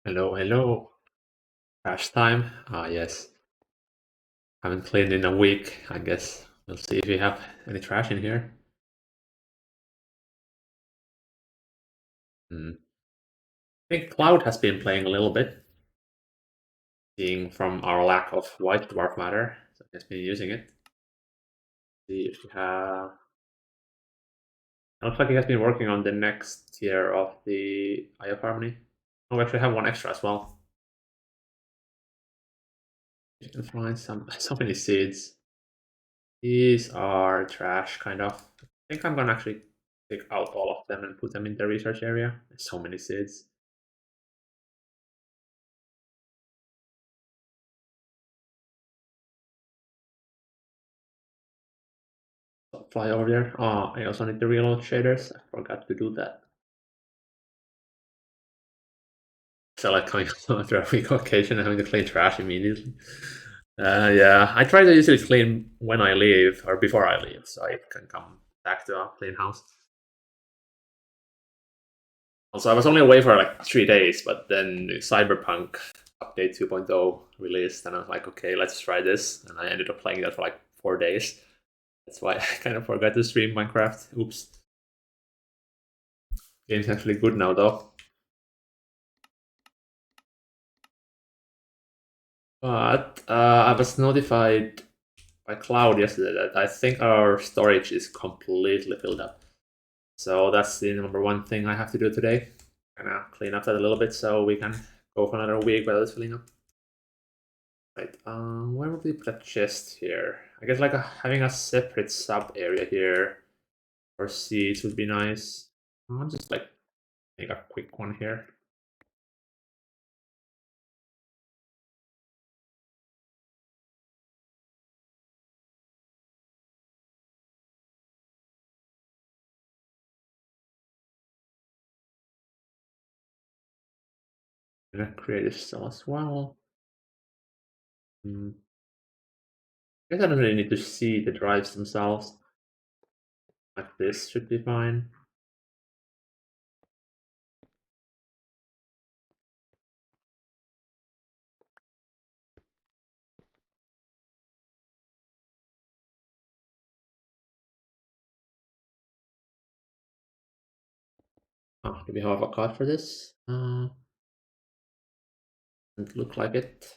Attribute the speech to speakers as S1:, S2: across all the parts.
S1: Hello, hello. Trash time. Ah, yes. Haven't cleaned in a week, I guess. We'll see if we have any trash in here. I think Cloud has been playing a little bit, seeing from our lack of white dwarf matter. So he has been using it. See if we have. It looks like he has been working on the next tier of the Eye of Harmony. Oh, we actually have one extra as well. You can find so many seeds. These are trash, kind of. I think I'm gonna actually take out all of them and put them in the research area. There's so many seeds. Fly over there. Oh, I also need to reload shaders. I forgot to do that. So like coming after a week vacation and having to clean trash immediately. Yeah, I try to usually clean when I leave or before I leave, so I can come back to a clean house. Also, I was only away for like 3 days, but then Cyberpunk update 2.0 released, and I was like, okay, let's try this, and I ended up playing that for like 4 days. That's why I kind of forgot to stream Minecraft. Oops. Game's actually good now, though. But I was notified by Cloud yesterday that I think our storage is completely filled up. So that's the number one thing I have to do today. Gonna clean up that a little bit so we can go for another week without it's filling up. Right, where would we put a chest here? I guess like having a separate sub area here for seeds would be nice. I'll just like make a quick one here. I'm gonna create a cell as well. I guess I don't really need to see the drives themselves. Like this should be fine. Oh, do we have a card for this? Doesn't look like it.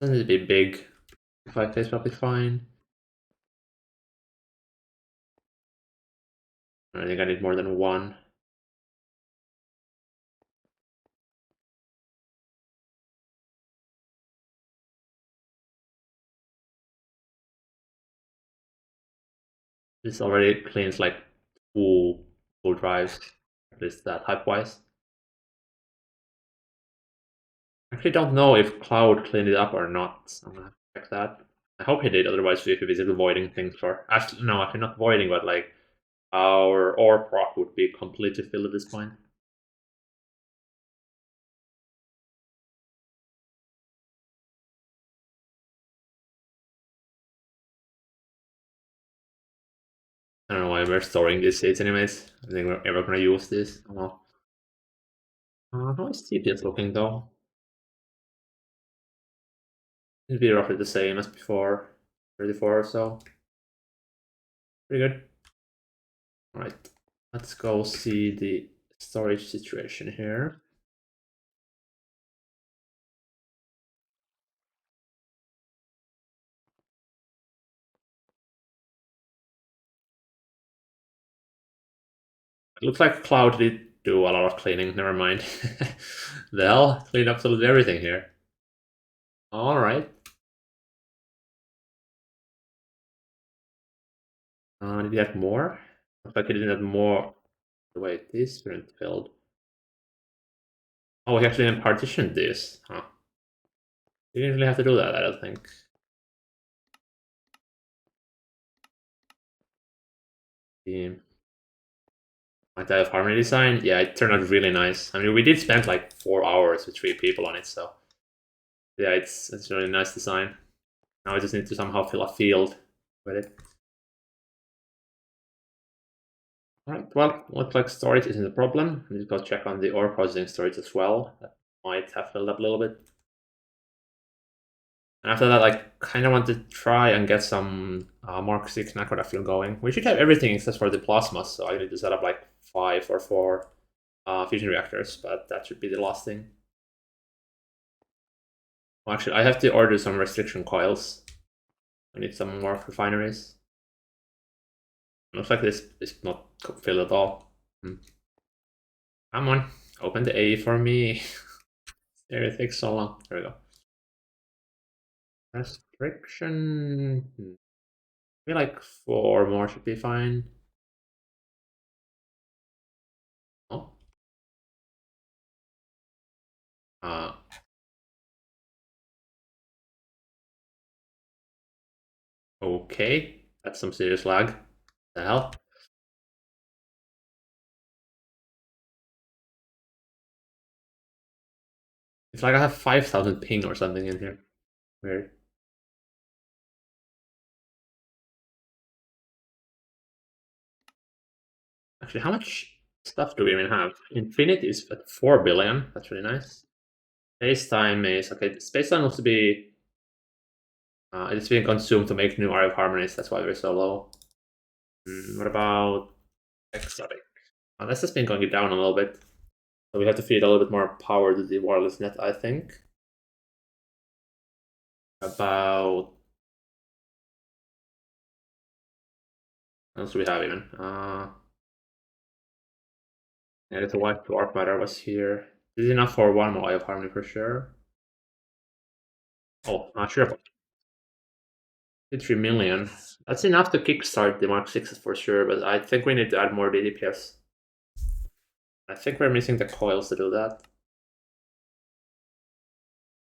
S1: Doesn't need to be big. 5K is probably fine. I think I need more than one. This already cleans like full drives, at least type wise. I actually don't know if Cloud cleaned it up or not. I'm gonna check that. I hope he did, otherwise we could be voiding things for. Actually, no, actually not voiding, but like our ore proc would be completely filled at this point. I don't know why we're storing these seeds anyways. I think we're ever gonna use this. I don't know. How is TPS looking though? It'll be roughly the same as before, 34 or so. Pretty good. Alright, let's go see the storage situation here. It looks like Cloud did do a lot of cleaning, never mind. They'll clean absolutely everything here. Alright. Did he have more? Looks like he didn't have more. Wait, this weren't filled. Oh, he actually partitioned this, huh? He didn't really have to do that, I don't think. The my type of harmony design, yeah, it turned out really nice. I mean, we did spend like 4 hours with 3 people on it, so yeah, it's really nice design. Now I just need to somehow fill a field with it. Alright, well, looks like storage isn't a problem. I'm just gonna check on the ore processing storage as well. That might have filled up a little bit. And after that, I kind of want to try and get some Mark 6 Naquadah fuel going. We should have everything except for the plasma, so I need to set up like 5 or 4 fusion reactors, but that should be the last thing. Well, actually, I have to order some restriction coils. I need some more refineries. Looks like this is not filled at all. Come on, open the A for me. It takes so long. There we go. Restriction. I feel like 4 more should be fine. Oh. Okay. That's some serious lag. The hell? It's like I have 5,000 ping or something in here. Weird. Actually, how much stuff do we even have? Infinity is at 4 billion. That's really nice. Space time is okay. Space time looks to be it's being consumed to make new RF harmonies. That's why we're so low. What about exotic? This has been going down a little bit. So we have to feed a little bit more power to the wireless net, I think. About what else do we have even? Yeah, the white dwarf matter was here. This is enough for 1 more eye of harmony for sure. Oh, not sure. 3 million. That's enough to kickstart the Mark 6 for sure, but I think we need to add more DDPS. I think we're missing the coils to do that.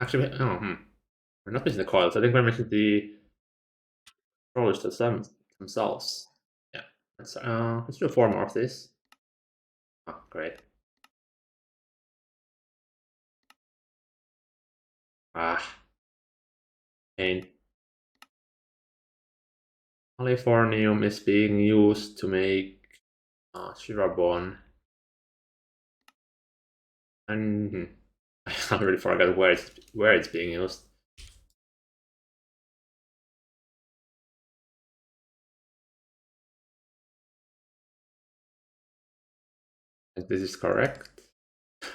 S1: Actually, we're not missing the coils. I think we're missing the controllers themselves. Yeah, let's do 4 more of this. Oh, great. Pain. Californium is being used to make Shirabon. And I already forgot where it's being used. If this is correct.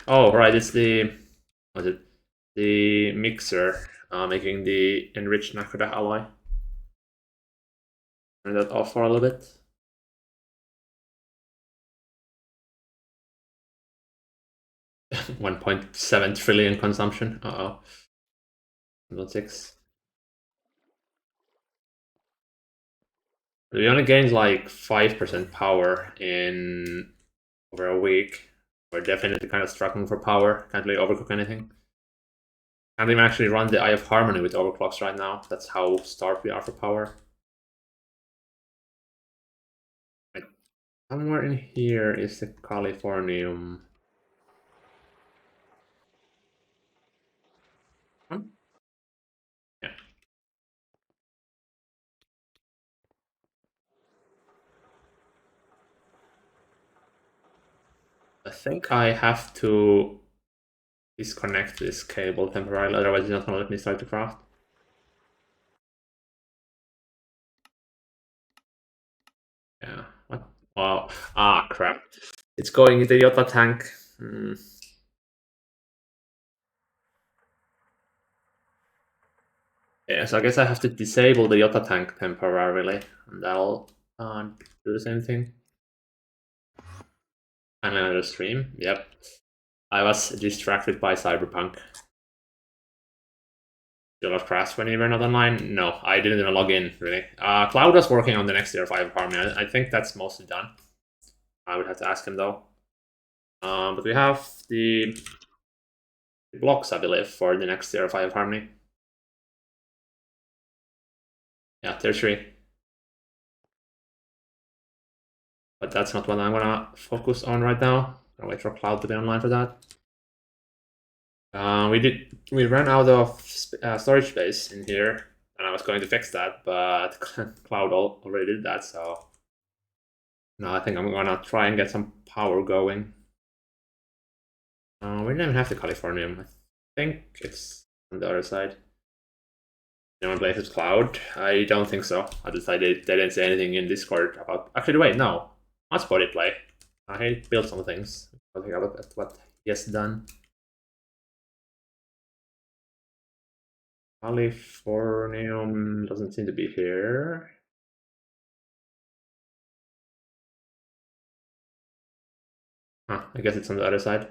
S1: Oh, right, it's the mixer making the enriched Naquadah alloy. Turn that off for a little bit. $1.7 trillion consumption. Uh-oh. 1.6. We only gained like 5% power in over a week. We're definitely kind of struggling for power. Can't really overcook anything. Can't even actually run the Eye of Harmony with overclocks right now. That's how starved we are for power. Somewhere in here is the Californium. Yeah. I think I have to disconnect this cable temporarily, otherwise it's not going to let me start to craft. Yeah. What? Wow. Ah, crap. It's going into the Yota tank. Yeah, so I guess I have to disable the Yota tank temporarily, and that'll do the same thing. And another stream. Yep. I was distracted by Cyberpunk. You'll have crashed when you were not online? No, I didn't even log in, really. Cloud was working on the next tier 5 harmony. I think that's mostly done. I would have to ask him, though. But we have the blocks, I believe, for the next tier 5 harmony. Yeah, tier 3. But that's not what I'm gonna focus on right now. I'll wait for Cloud to be online for that. We ran out of storage space in here, And I was going to fix that, but Cloud already did that, so no, I think I'm gonna try and get some power going. We didn't even have the Californium. I think it's on the other side. Anyone plays with Cloud? I don't think so. I decided they didn't say anything in Discord about. Actually, wait, no. Much body play. I built some things. I'll take a look at what he has done. Californium doesn't seem to be here. Huh, I guess it's on the other side.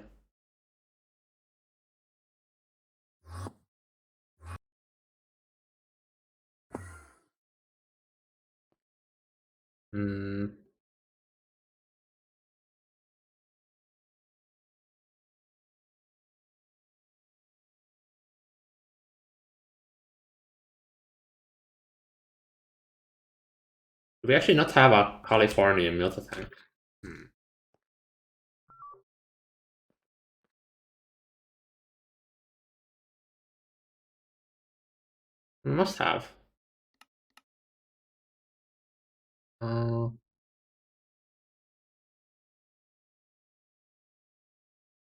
S1: Hmm. Do we actually not have a Californium Milta tank? Hmm. We must have. Uh,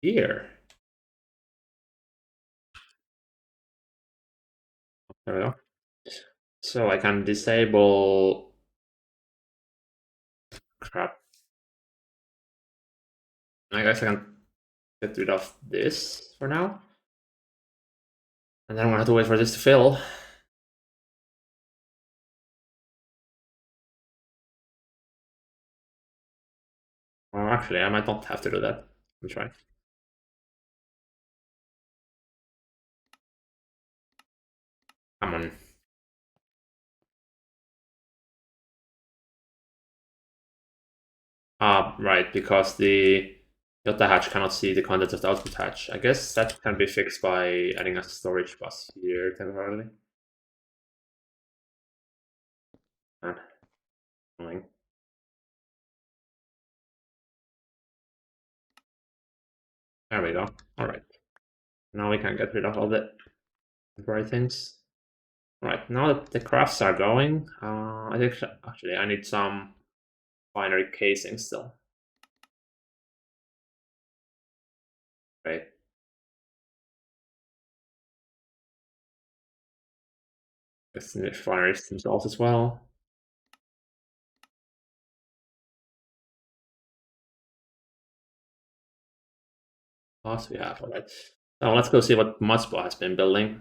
S1: Here. There we go. So I can disable. Crap. I guess I can get rid of this for now. And then I'm gonna have to wait for this to fill. Or actually, I might not have to do that. Let me try. Come on. Ah, right, because the Delta hatch cannot see the contents of the output hatch. I guess that can be fixed by adding a storage bus here temporarily. Ah, annoying. There we go. Alright. Now we can get rid of all the temporary things. Right, now that the crafts are going, I think actually I need some binary casing still. Right. Guess the binaries themselves as well. Plus we have, alright. So let's go see what Mudspo has been building.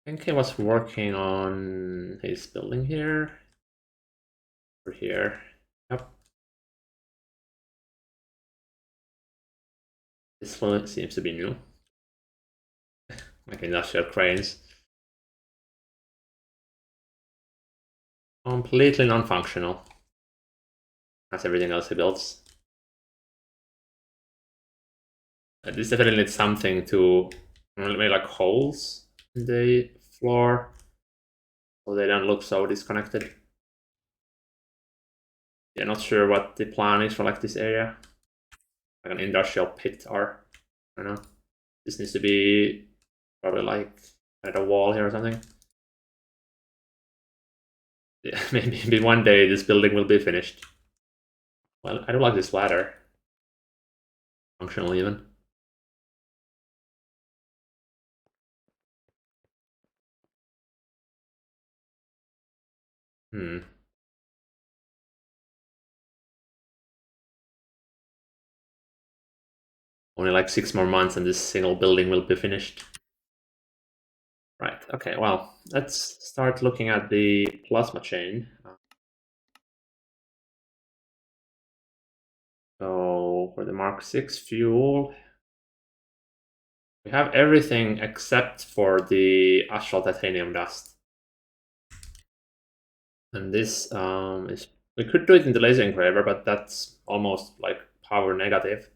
S1: I think he was working on his building here. Or here. Yep. This one seems to be new. Like industrial cranes. Completely non-functional. That's everything else he builds. This definitely needs something to make like holes in the floor so they don't look so disconnected. Yeah, not sure what the plan is for like this area. Like an industrial pit or I don't know. This needs to be probably like at a wall here or something. Yeah, maybe one day this building will be finished. Well, I don't like this ladder. Functional even. Hmm. Only like 6 more months and this single building will be finished. Right, okay, well, let's start looking at the plasma chain. So for the Mark 6 fuel, we have everything except for the astral titanium dust. And this is, we could do it in the laser engraver, but that's almost like power negative.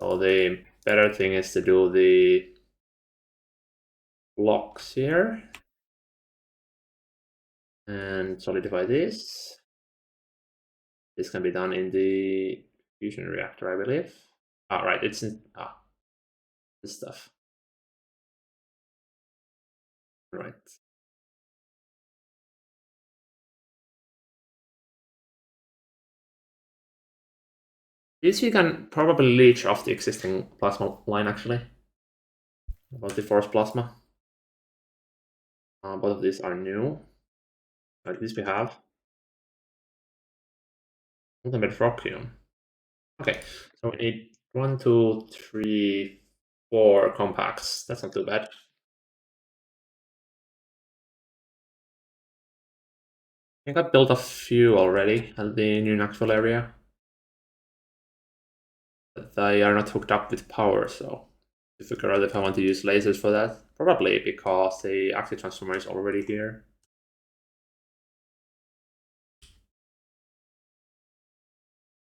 S1: So the better thing is to do the blocks here and solidify this. This can be done in the fusion reactor, I believe. Ah, right, it's in, this stuff. Right. This you can probably leech off the existing plasma line actually. About the force plasma. Both of these are new. At least we have. Ultimate vacuum. Okay, so we need 1, 2, 3, 4 compacts. That's not too bad. I think I built a few already at the new Naquadah area. But they are not hooked up with power, so to figure out if I want to use lasers for that. Probably because the active transformer is already here.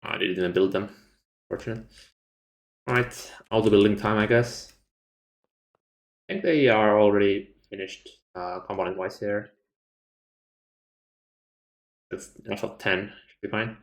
S1: I didn't build them, fortunately. Alright, auto building time, I guess. I think they are already finished component-wise here. That's enough of 10, should be fine.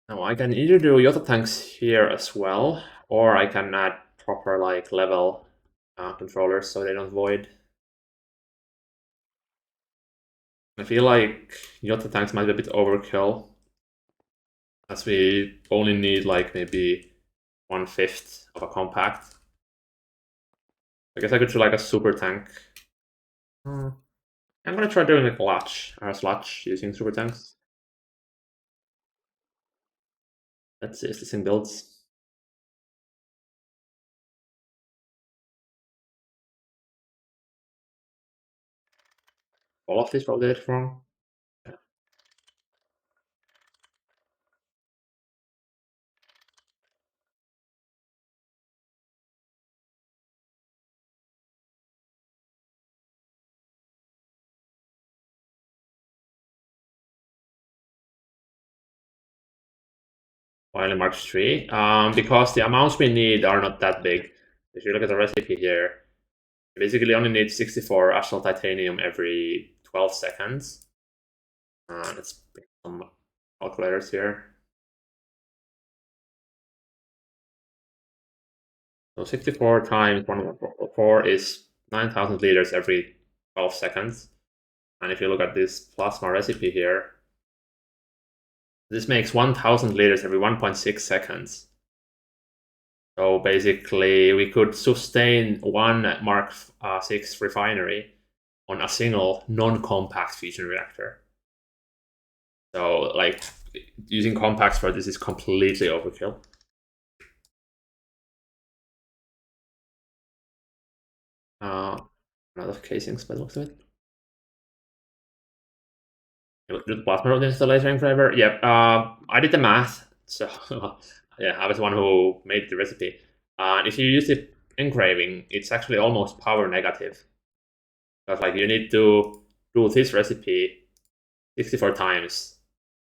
S1: Now I can either do Yota tanks here as well, or I can add proper like level controllers so they don't void. I feel like Yota tanks might be a bit overkill, as we only need like maybe 1/5 of a compact. I guess I could do like a super tank. I'm gonna try doing like a sludge using super tanks. Let's see if this thing builds. All of these probably did it wrong. Finally, March 3. Because the amounts we need are not that big. If you look at the recipe here, you basically only need 64 astral titanium every 12 seconds. Let's pick some calculators here. So 64 times 1.4 is 9,000 liters every 12 seconds. And if you look at this plasma recipe here, this makes 1,000 liters every 1.6 seconds. So basically, we could sustain one Mark 6 refinery on a single non-compact fusion reactor. So, like, using compacts for this is completely overkill. A lot of casings by the looks of it. Do the plasma of the installation forever? Yep. I did the math, so yeah, I was the one who made the recipe. And if you use the engraving, it's actually almost power negative. Because like you need to do this recipe 64 times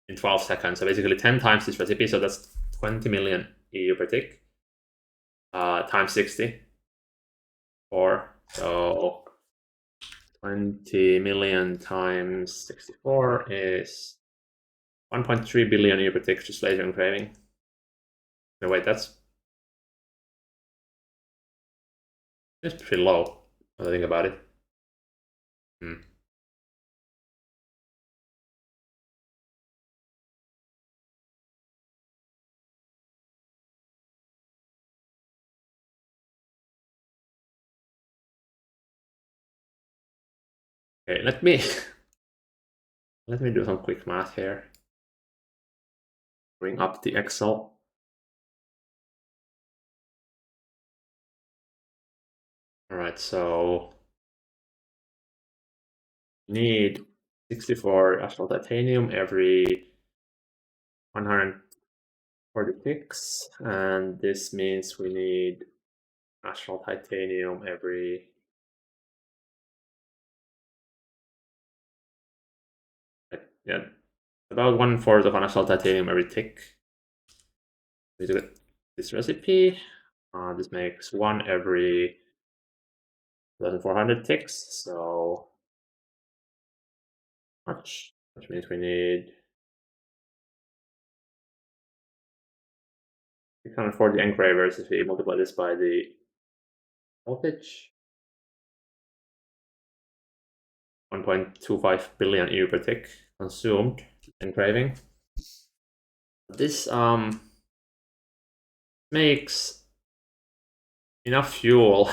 S1: in 12 seconds. So basically 10 times this recipe, so that's 20 million EU per tick. Times 60. So 20 million times 64 is 1.3 billion EU per tick just laser engraving. No, wait, that's pretty low when I think about it. Okay, let me do some quick math here. Bring up the Excel. All right, so need 64 astral titanium every 140 ticks, and this means we need Natural titanium every... Yeah, about 1/4 of a natural titanium every tick. We do this recipe. This makes 1 every 1,400 ticks, so much, which means we need 640 engravers if we multiply this by the voltage. 1.25 billion EU per tick consumed engraving. This makes enough fuel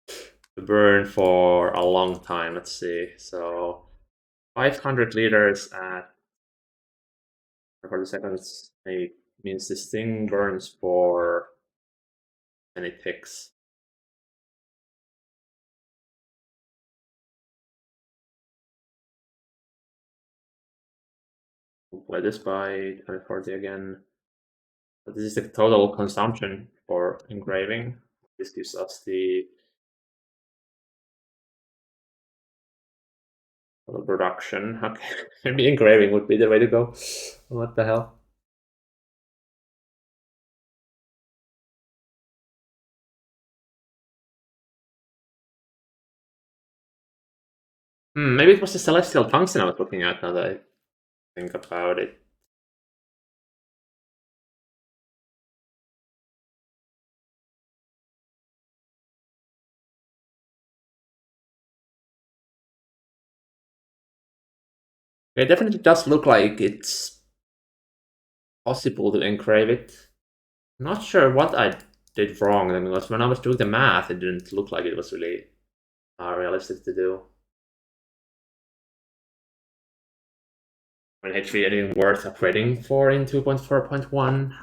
S1: to burn for a long time. Let's see. So 500 liters at 40 seconds means this thing burns for many ticks. Multiply this by 240 again. So this is the total consumption for engraving. This gives us the total production. Okay, maybe engraving would be the way to go. What the hell? Maybe it was the celestial tungsten I was looking at now that I think about it. It definitely does look like it's possible to engrave it. I'm not sure what I did wrong, because when I was doing the math, it didn't look like it was really realistic to do. I mean, actually, anything worth upgrading for in 2.4.1?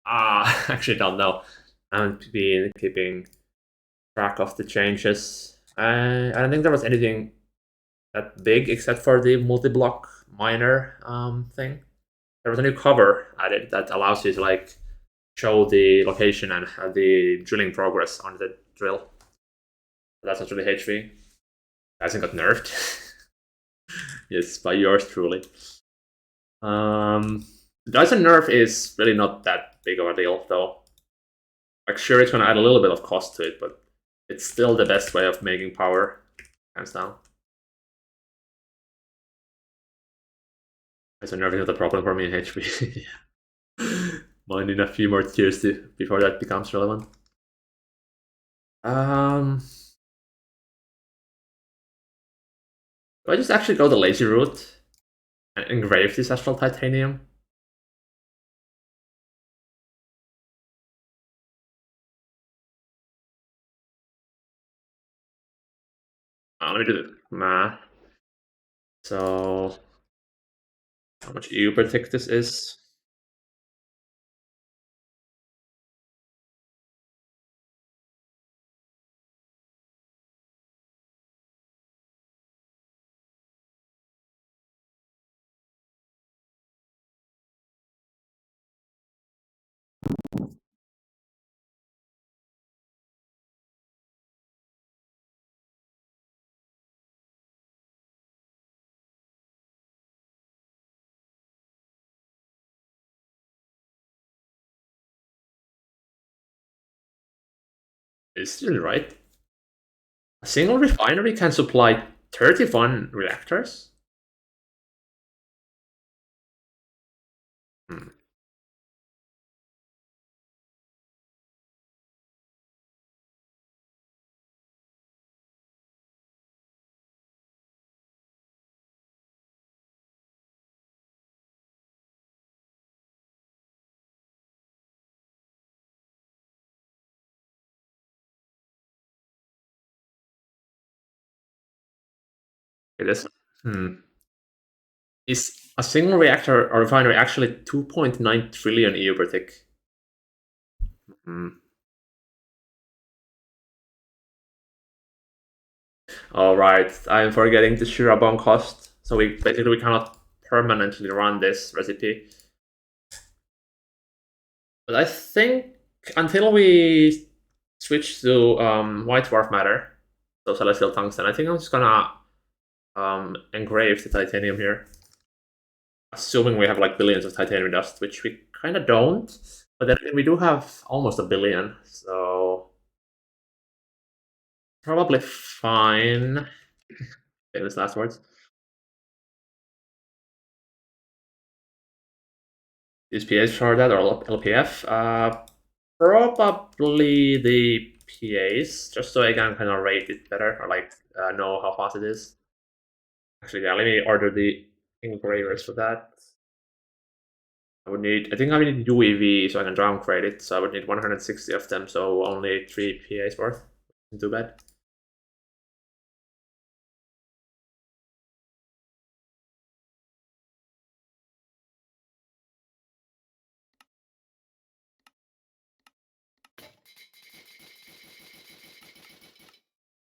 S1: Actually don't know. I haven't been keeping track of the changes. I don't think there was anything that big except for the multi-block miner thing. There was a new cover added that allows you to like show the location and the drilling progress on the drill. That's not really HV. Hasn't got nerfed. Yes, by yours truly. Dyson nerf is really not that big of a deal, though. Like, sure, it's gonna add a little bit of cost to it, but it's still the best way of making power, hands down. Dyson nerf is not a problem for me in HP. Might need a few more tiers before that becomes relevant. Do I just actually go the lazy route and engrave this astral titanium? Let me do the math. So, how much EU per tick this is? Is this really right? A single refinery can supply 31 reactors? Hmm. It is. Is a single reactor or refinery actually 2.9 trillion EU per tick? All right, I'm forgetting the Shirabon cost. So we cannot permanently run this recipe. But I think until we switch to white dwarf matter, so celestial tungsten. I think I'm just gonna engrave the titanium here, assuming we have like billions of titanium dust, which we kind of don't. But then we do have almost a billion, so probably fine. Famous last words. Is PAs for that or LPF? Probably the PAs, just so I can kind of rate it better or like know how fast it is. Actually, yeah, let me order the engravers for that. I think I would need UEV so I can downgrade it. So I would need 160 of them, so only 3 PAs worth. Isn't too bad.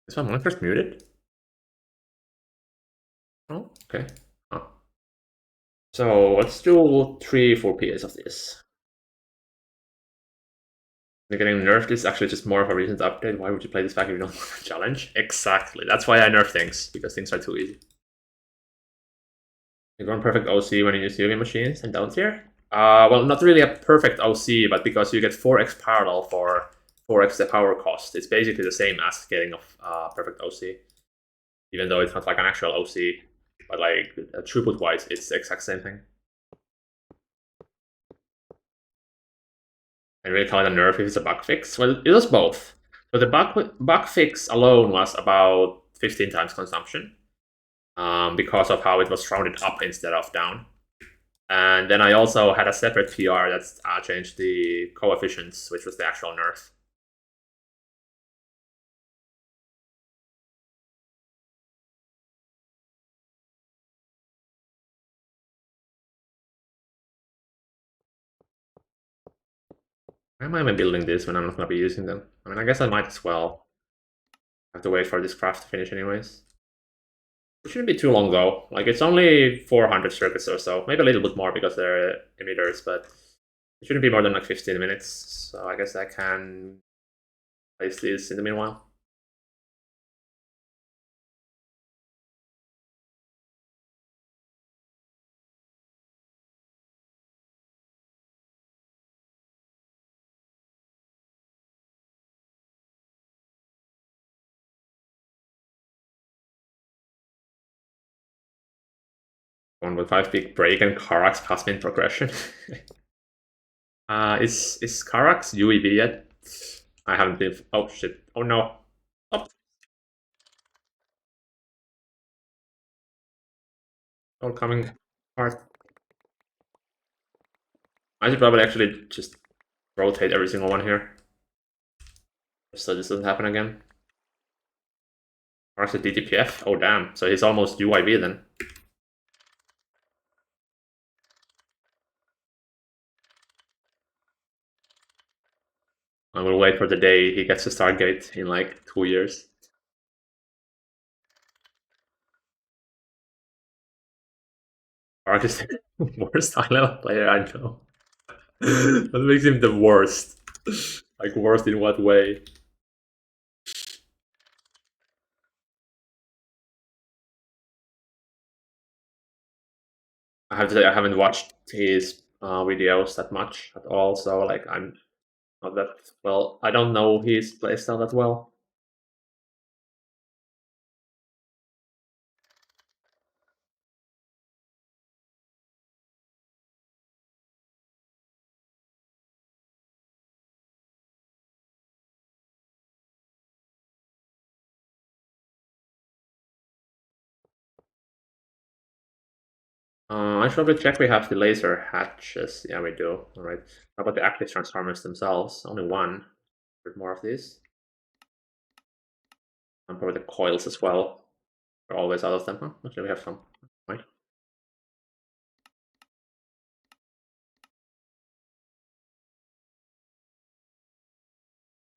S1: Is my monitor's muted? Oh, okay. Oh. So let's do 3 4 PAs of this. They're getting nerfed is actually just more of a recent update. Why would you play this back if you don't want a challenge? Exactly. That's why I nerf things, because things are too easy. You go on perfect OC when you use UV machines and down tier? Well, not really a perfect OC, but because you get 4x parallel for 4x the power cost. It's basically the same as getting a perfect OC, even though it's not like an actual OC, but like throughput-wise, it's the exact same thing. And really call it a nerf if it's a bug fix. Well, it was both. So the bug fix alone was about 15 times consumption, because of how it was rounded up instead of down. And then I also had a separate PR that changed the coefficients, which was the actual nerf. Why am I even building this when I'm not going to be using them? I mean, I guess I might as well. I have to wait for this craft to finish anyways. It shouldn't be too long though. Like, it's only 400 circuits or so. Maybe a little bit more because they're emitters, but it shouldn't be more than like 15 minutes. So I guess I can place these in the meanwhile. One with 5 peak break and Karax pass min progression. Is Karax UEB yet? I haven't been. Oh shit! Oh no! Oh, all coming apart. I should probably actually just rotate every single one here, so this doesn't happen again. Karax at DTPF. Oh damn! So he's almost UIB then. I will wait for the day he gets a Stargate in like 2 years. Karax is the worst high level player I know. That makes him the worst. Like, worst in what way? I have to say I haven't watched his videos that much at all, so like I'm not that well. I don't know his playstyle that well. I should probably check we have the laser hatches. Yeah, we do. All right. How about the active transformers themselves? Only one. There's more of these. And probably the coils as well. We're always out of them. Huh? Actually, we have some. Right.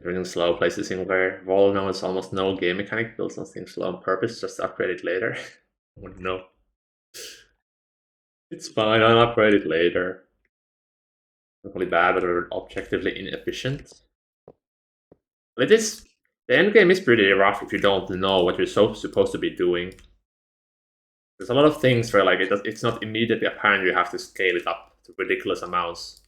S1: Everything slow places in where Vol knows almost no game mechanic, build something slow on purpose, just upgrade it later. Oh no. It's fine, I'll upgrade it later. Not really bad, but objectively inefficient. It is the end game is pretty rough if you don't know what you're supposed to be doing. There's a lot of things where like it's not immediately apparent. You have to scale it up to ridiculous amounts.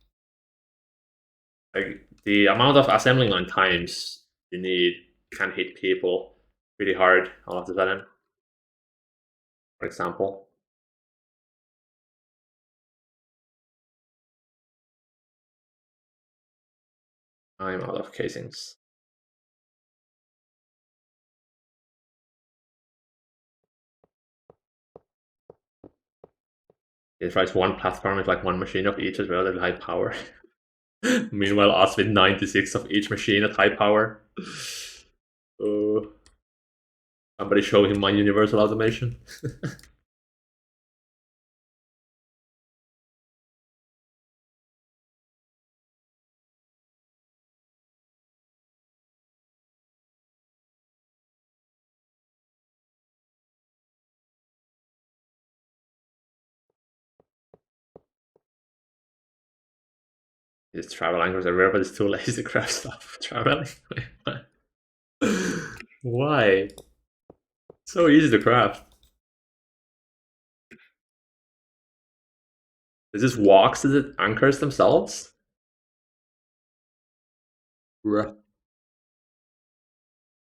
S1: Like the amount of assembling line times you need can hit people pretty hard all of a sudden. For example, I'm out of casings. It tries one platform with like one machine of each as well at high power. Meanwhile, us with 96 of each machine at high power. Uh, Somebody show him my universal automation. His travel anchors are rare, but it's too lazy to craft stuff. Traveling? Why? So easy to craft. Is this walks as it anchors themselves? Bruh.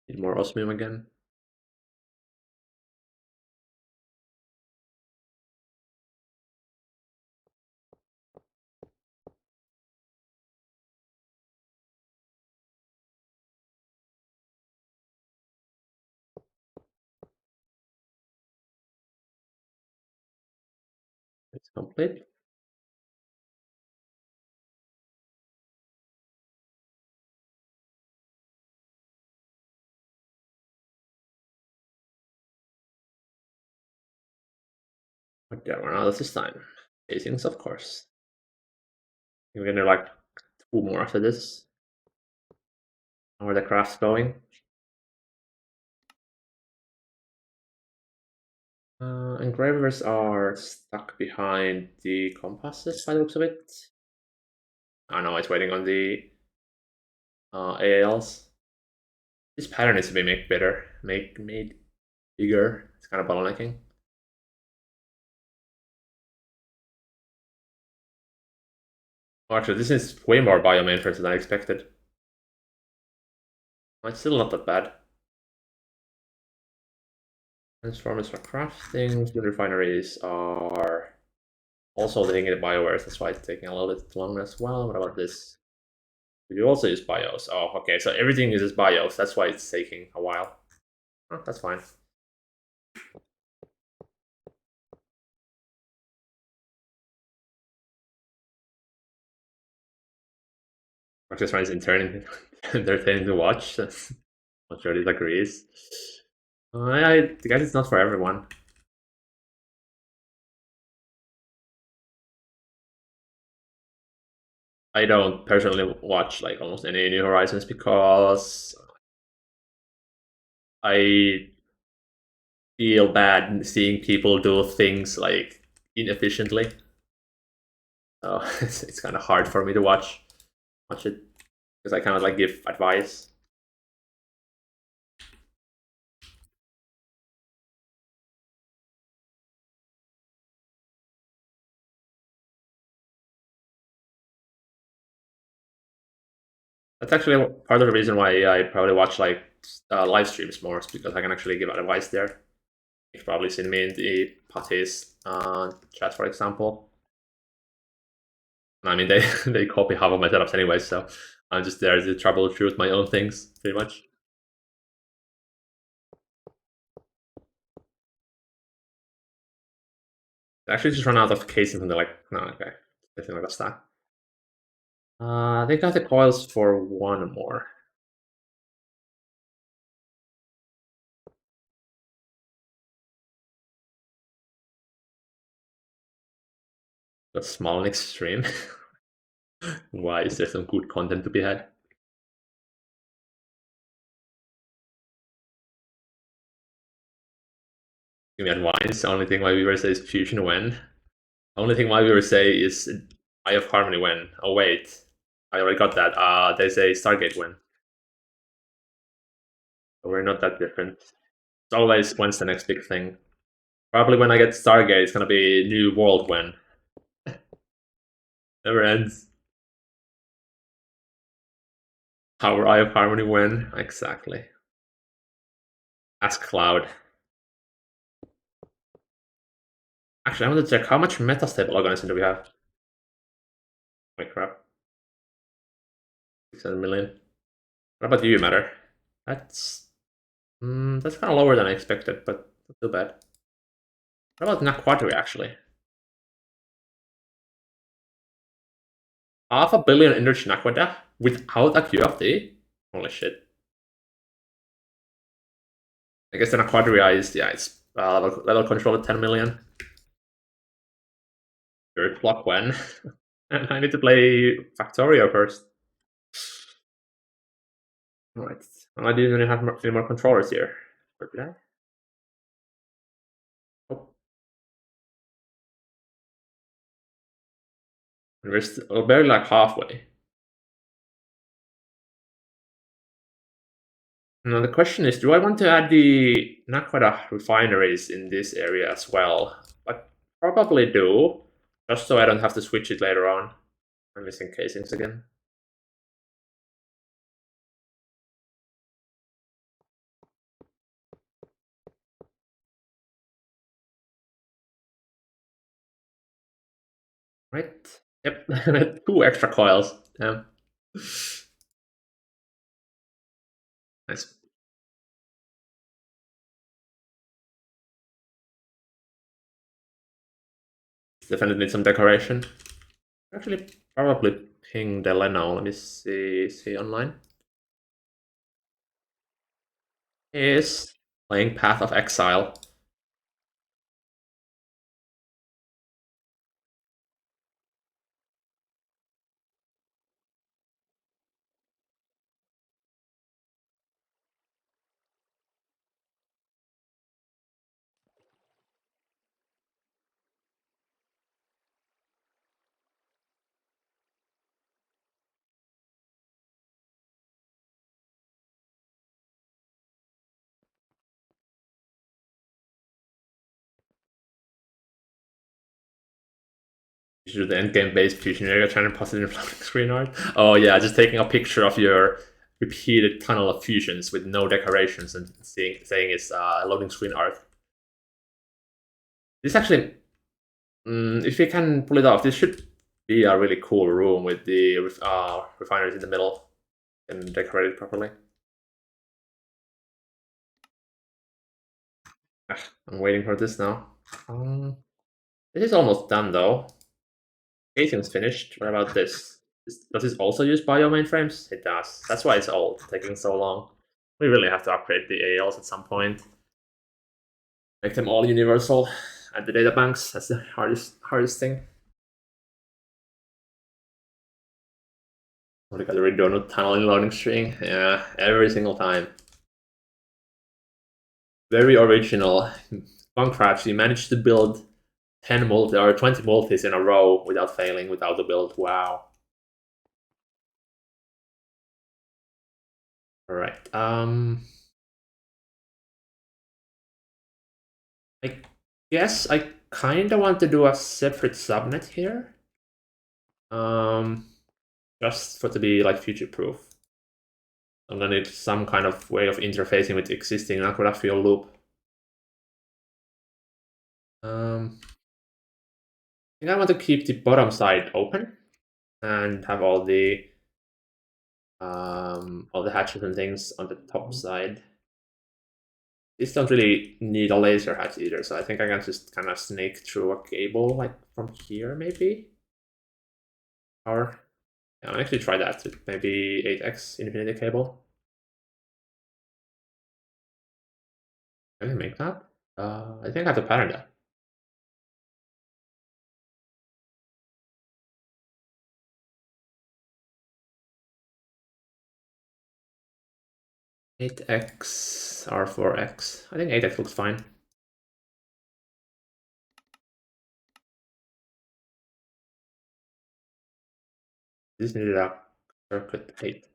S1: Need more osmium again. It's complete. But yeah, we're not this time. Casings, of course. We're gonna like 2 more after this. Where the craft's going. Engravers are stuck behind the compasses by the looks of it. I know it's waiting on the ALs. This pattern needs to be made better, made bigger. It's kind of bottlenecking. Oh, actually, this is way more biomain than I expected. It's still not that bad. Transformers for crafting, the refineries are also taking the biowares, that's why it's taking a little bit longer as well. What about this? You also use bios. Oh, okay, so everything uses bios, that's why it's taking a while. Oh, that's fine. Rocket Run is entertaining to watch. Not sure it agrees. I guess it's not for everyone. I don't personally watch like almost any New Horizons because I feel bad seeing people do things like inefficiently. So it's kind of hard for me to watch it because I kind of like give advice. That's actually part of the reason why I probably watch like live streams more, is because I can actually give advice there. You've probably seen me in the Patties chat, for example. I mean, they they copy half of my setups anyway, so I'm just there to troubleshoot my own things, pretty much. I actually just run out of casing and they're like, no, okay, I think that's that. They got the coils for one more. That's small and extreme. Why is there some good content to be had? Give me advice. Only thing my viewers say is fusion when. Only thing my viewers say is Eye of Harmony when. Oh wait, I already got that. They say Stargate when. We're not that different. It's always when's the next big thing. Probably when I get Stargate, it's gonna be new world when. Never ends. Power Eye of Harmony when. Exactly. Ask Cloud. Actually, I want to check how much metastable organism do we have? Wait, crap. 600 million. What about you, Matter? That's kind of lower than I expected, but not too bad. What about Naquadah, actually? 500,000,000 energy Naquadah without a QFD? Holy shit. I guess the Naquadah is, yeah, it's level control at 10 million. Very clock when. And I need to play Factorio first. Alright. I didn't even have any more controllers here. Or did I? Oh. We're barely like halfway. Now the question is, do I want to add the Naquadah refineries in this area as well? I probably do, just so I don't have to switch it later on. I'm missing casings again. Right? Yep, 2 extra coils. Damn. Nice. Definitely need some decoration. Actually, probably ping Delano. Let me see online. Is playing Path of Exile. You should do the endgame based fusion area, trying to positive floating screen art. Oh yeah, just taking a picture of your repeated tunnel of fusions with no decorations and saying it's loading screen art. This actually, if you can pull it off, this should be a really cool room with the refineries in the middle and decorated properly. I'm waiting for this now. This is almost done though. Casing's finished. What about this? Does this also use bio mainframes? It does. That's why it's old, taking so long. We really have to upgrade the ALs at some point. Make them all universal. Add the data banks. That's the hardest thing. We got the redundant tunneling loading string. Yeah, every single time. Very original. Bunkratch, you managed to build 10 multi or 20 multis in a row without failing, without the build. Wow. Alright. I guess I kinda want to do a separate subnet here. Just for to be like future proof. I'm gonna need some kind of way of interfacing with existing Naquadah field loop. I think I want to keep the bottom side open and have all the hatches and things on the top side. These don't really need a laser hatch either, so I think I can just kind of snake through a cable like from here maybe. Or yeah, I'll actually try that with maybe 8x infinity cable. Can I make that? I think I have to pattern that. 8x or 4x. I think 8x looks fine. This needed a circuit 8.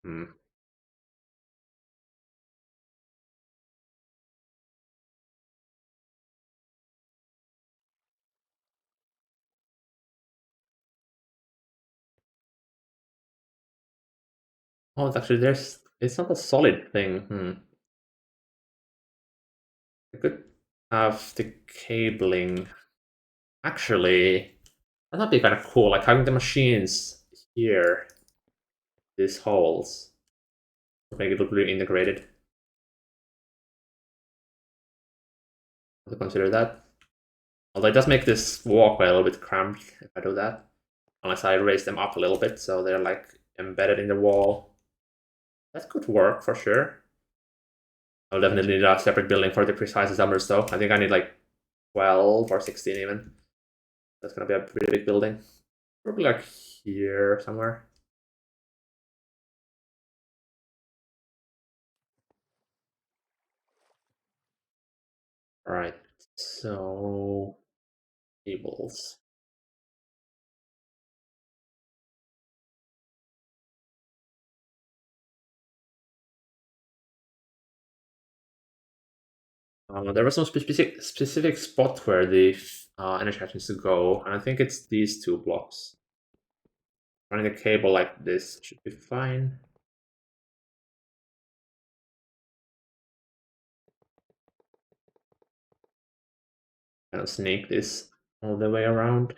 S1: Hmm. Oh, it's actually it's not a solid thing. I could have the cabling. Actually, that might be kind of cool. Like having the machines here, these holes, to make it look really integrated. To consider that. Although it does make this walkway a little bit cramped if I do that. Unless I raise them up a little bit so they're like embedded in the wall. That could work for sure. I'll definitely need a separate building for the precise numbers though. I think I need like 12 or 16 even. That's gonna be a pretty big building. Probably like here somewhere. Alright, so tables. There was some specific spot where the energy hatch needs to go, and I think it's these two blocks. Running the cable like this should be fine. Kind of snake this all the way around.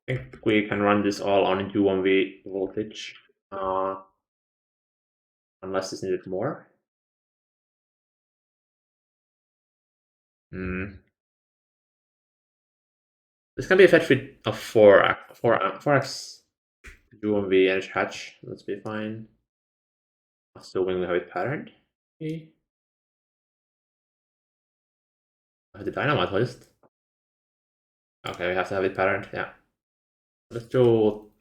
S1: I think we can run this all on U1V voltage, unless it's needed more. Hmm. This can be a fetch with a 4x U1V energy hatch. Let's be fine. Assuming we have it patterned. Okay. I have the dynamite list. Okay, we have to have it patterned. Yeah. Let's do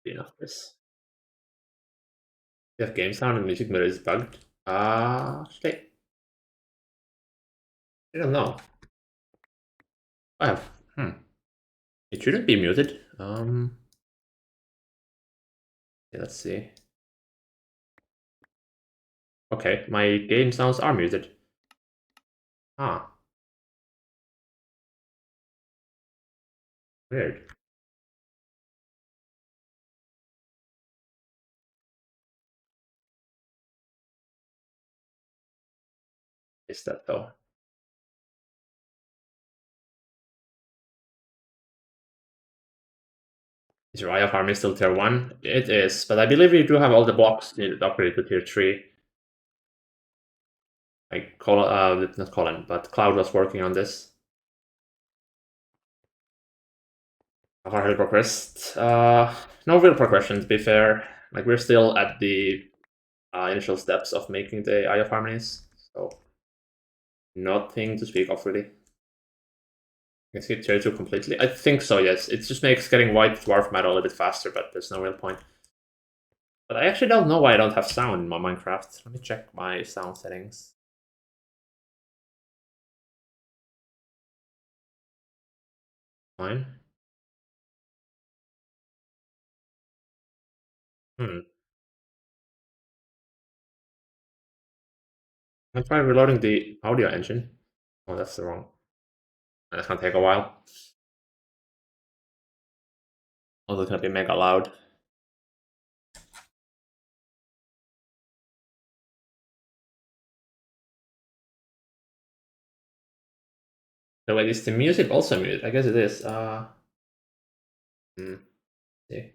S1: enough of this. We have game sound and music meter is bugged. Shit. I don't know. I have. It shouldn't be muted. Yeah, let's see. Okay, my game sounds are muted. Ah, weird. Is that though? Is your Aya farm is still tier 1? It is, but I believe you do have all the blocks needed upgraded to tier 3. Like, not Colin, but Cloud was working on this. How far progressed? No real progression, to be fair. Like, we're still at the initial steps of making the Aya harmonies, so nothing to speak of, really. I can skip tier 2 completely. I think so, yes. It just makes getting white dwarf metal a little bit faster, but there's no real point. But I actually don't know why I don't have sound in my Minecraft. Let me check my sound settings. Fine. Hmm. I'm trying reloading the audio engine. Oh, that's the wrong. That's gonna take a while. Also, it's gonna be mega loud. The way is the music also muted? I guess it is. Hmm. See.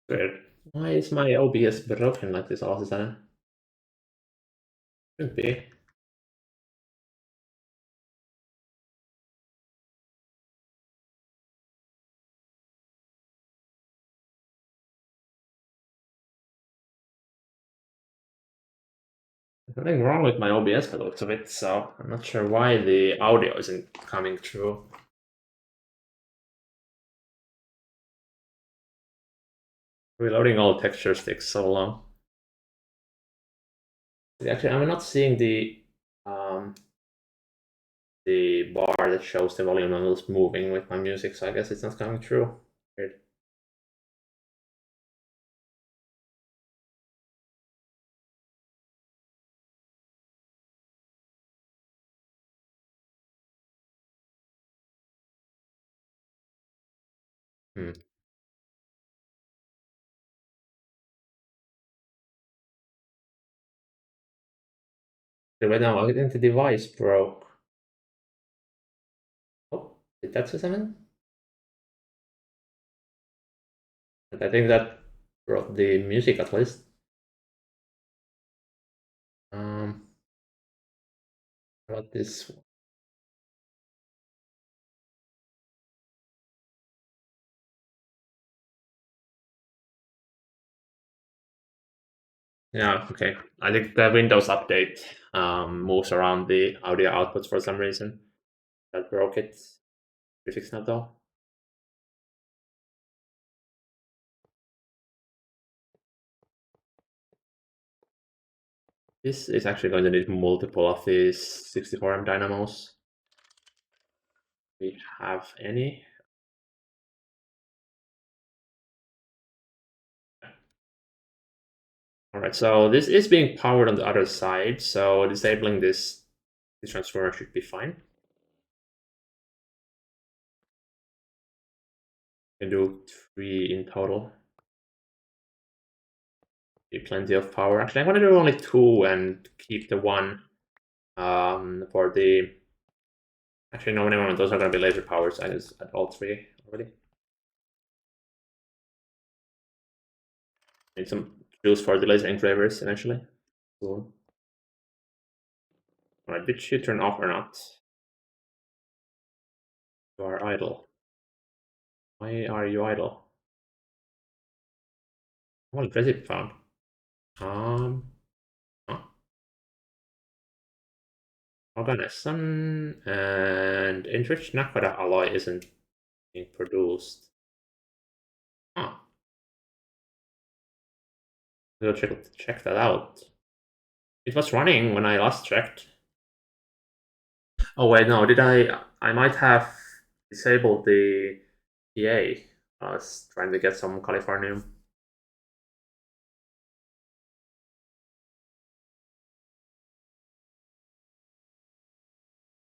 S1: Weird. Why is my OBS broken like this all of a sudden? Could be. Nothing wrong with my OBS by the looks of it, so I'm not sure why the audio isn't coming through. Reloading all textures takes so long. Actually, I'm not seeing the bar that shows the volume levels moving with my music, so I guess it's not coming through. Weird. Hmm. So right now, I think the device broke. Oh, did that say something? I think that brought the music at least. Um, how about this? Yeah, okay. I think the Windows update moves around the audio outputs for some reason. That broke it. We fixed that though. This is actually going to need multiple of these 64M dynamos. We have any? All right, so this is being powered on the other side, so disabling this transformer should be fine. You can do 3 in total. Be plenty of power. Actually, I'm gonna do only 2 and keep the 1 for the. Actually, no, never mind. Those are gonna be laser powers. I just add all 3 already. Need some juice for the laser engravers eventually. Cool. Alright, did she turn off or not? You are idle. Why are you idle? Well, recipe found. Oh, organism and enriched Naquadah alloy isn't being produced. Huh. We'll check that out. It was running when I last checked. Oh wait, no, did I? I might have disabled the PA. I was trying to get some Californium.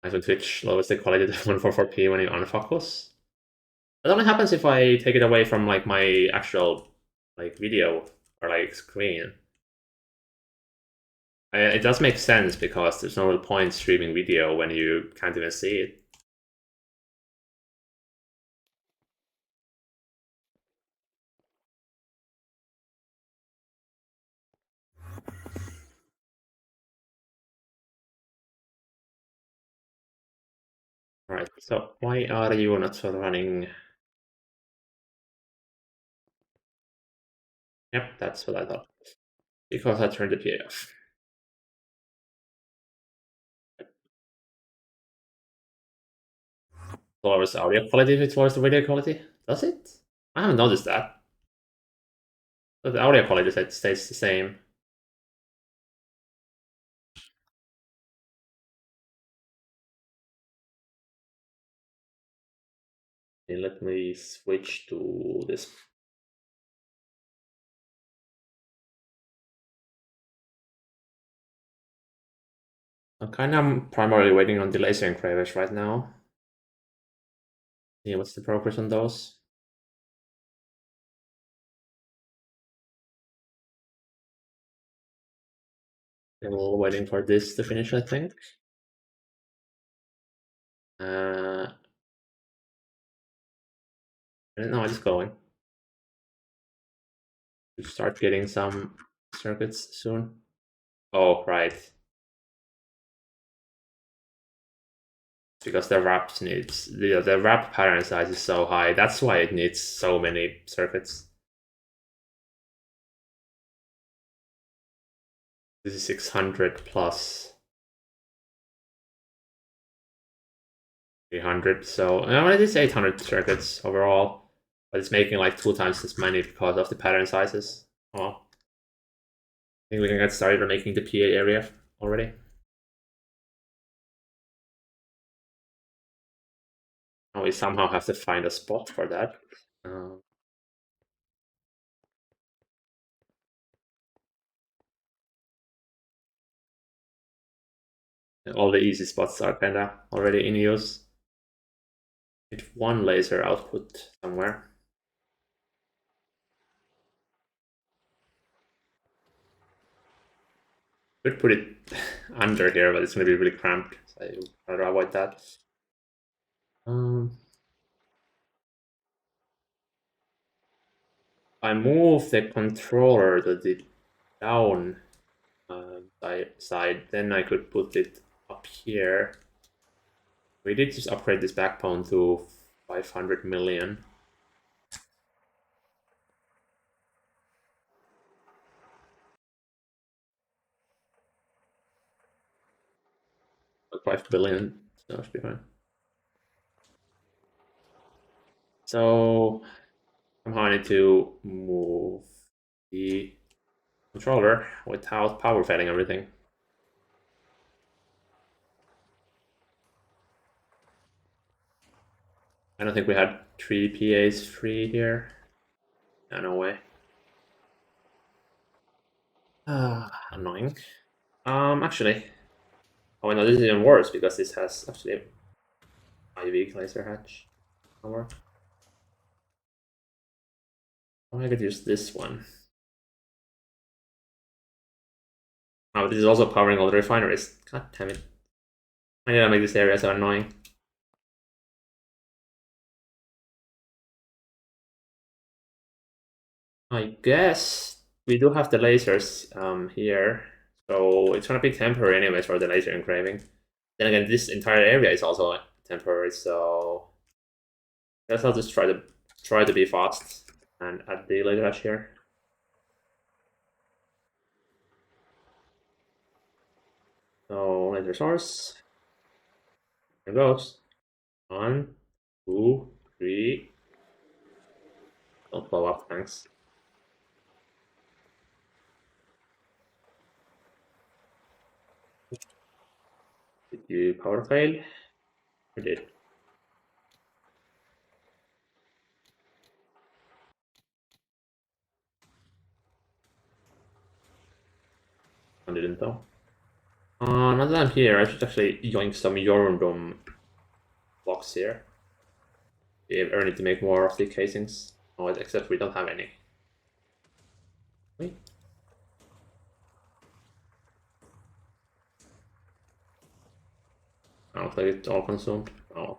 S1: I would switch lowest the quality to 144p when you unfocus. That only happens if I take it away from like my actual like video or like screen. It does make sense because there's no real point streaming video when you can't even see it. Alright, so why are you not running? Yep, that's what I thought. Because I turned the PA off. Lowers the audio quality if it lowers the video quality? Does it? I haven't noticed that. But the audio quality stays the same. Okay, let me switch to this. I'm kind of primarily waiting on the laser engravers right now. Yeah, what's the progress on those? Still waiting for this to finish, I think. Uh, no, it's going. We start getting some circuits soon. Oh, right. Because the wrap needs the wrap pattern size is so high. That's why it needs so many circuits. This is 600 plus 300, so it is 800 circuits overall, but it's making like 2 times as many because of the pattern sizes. Well, I think we can get started on making the PA area already. Now we somehow have to find a spot for that. All the easy spots are kinda already in use. With one laser output somewhere. Could put it under here, but it's gonna be really cramped, so I'd rather avoid that. I move the controller to the down side, then I could put it up here. We did just upgrade this backbone to 500 million. Like 5 billion, so that should be fine. So somehow I need to move the controller without power failing everything. I don't think we had 3 PAs free here. No way. Annoying. Actually, oh no, this is even worse because this has actually IV laser hatch. Or I could use this one. Oh, this is also powering all the refineries. God damn it! I need to make this area so annoying. I guess we do have the lasers here, so it's gonna be temporary anyways for the laser engraving. Then again, this entire area is also temporary, so I guess I'll just try to be fast and add the laser hatch here. So laser source. There goes. 1, 2, 3. Don't blow up, thanks. Did you power fail? You did. I didn't though. Now that I'm here, I should actually yoink some Yorundum blocks here. I need to make more of the casings. Oh, except we don't have any. Wait. I don't think it's all consumed. Oh.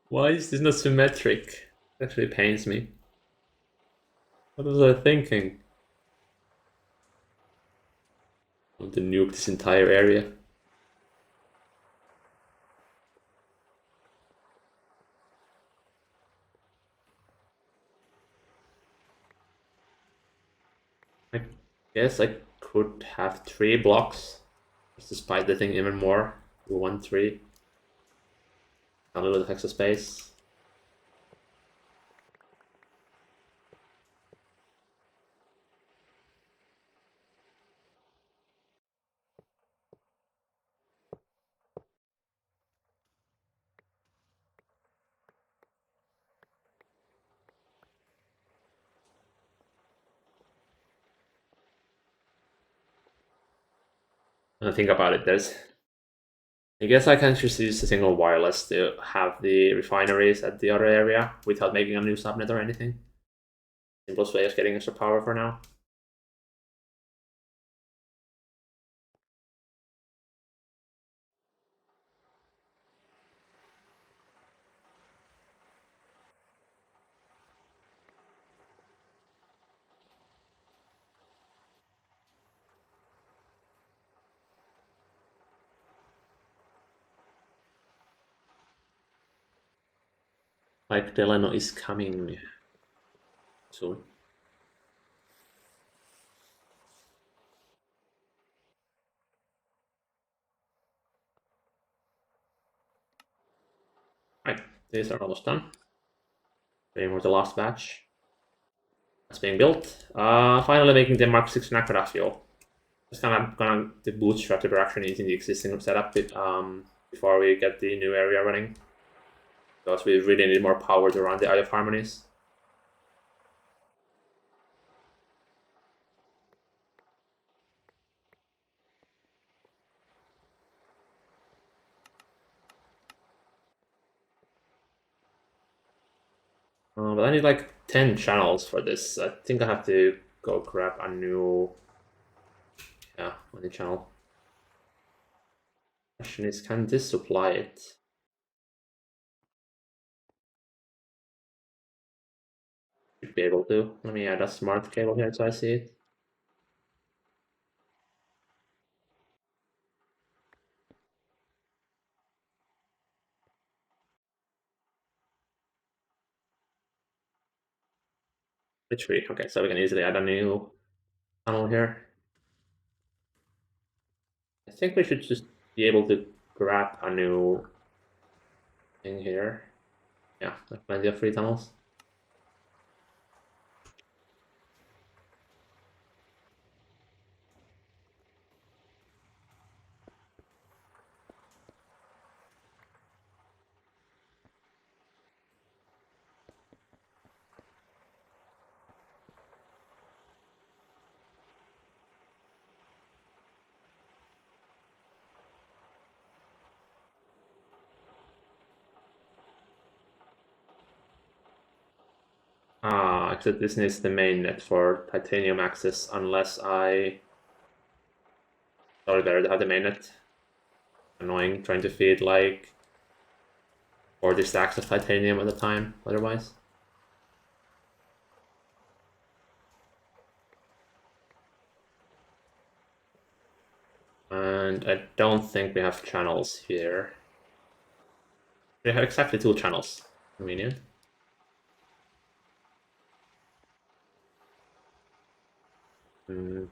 S1: Why is this not symmetric? It actually pains me. What was I thinking? I want to nuke this entire area. I guess I could have 3 blocks. Just to spite the thing even more. 1, 3. A little bit of extra space. And think about it, I guess I can just use a single wireless to have the refineries at the other area without making a new subnet or anything. Simplest way of getting extra power for now. like Delano is coming soon. Right, these are almost done. Waiting for the last batch. That's being built. Finally making the Mark 6 Naquadah fuel. Just kind of gonna bootstrap the production using the existing setup before we get the new area running. Because we really need more power to run the Eye of Harmonies. But I need like 10 channels for this. I think I have to go grab a new channel. Question is, can this supply it? Should be able to. Let me add a smart cable here so I see it. Tree. Okay, so we can easily add a new channel here. I think we should just be able to grab a new thing here. Yeah, plenty of free tunnels. Except this needs the mainnet for titanium access unless I... Sorry, better to have the mainnet. Annoying trying to feed like 40 stacks of titanium at a time otherwise. And I don't think we have channels here. We have exactly 2 channels. Convenient. Mm.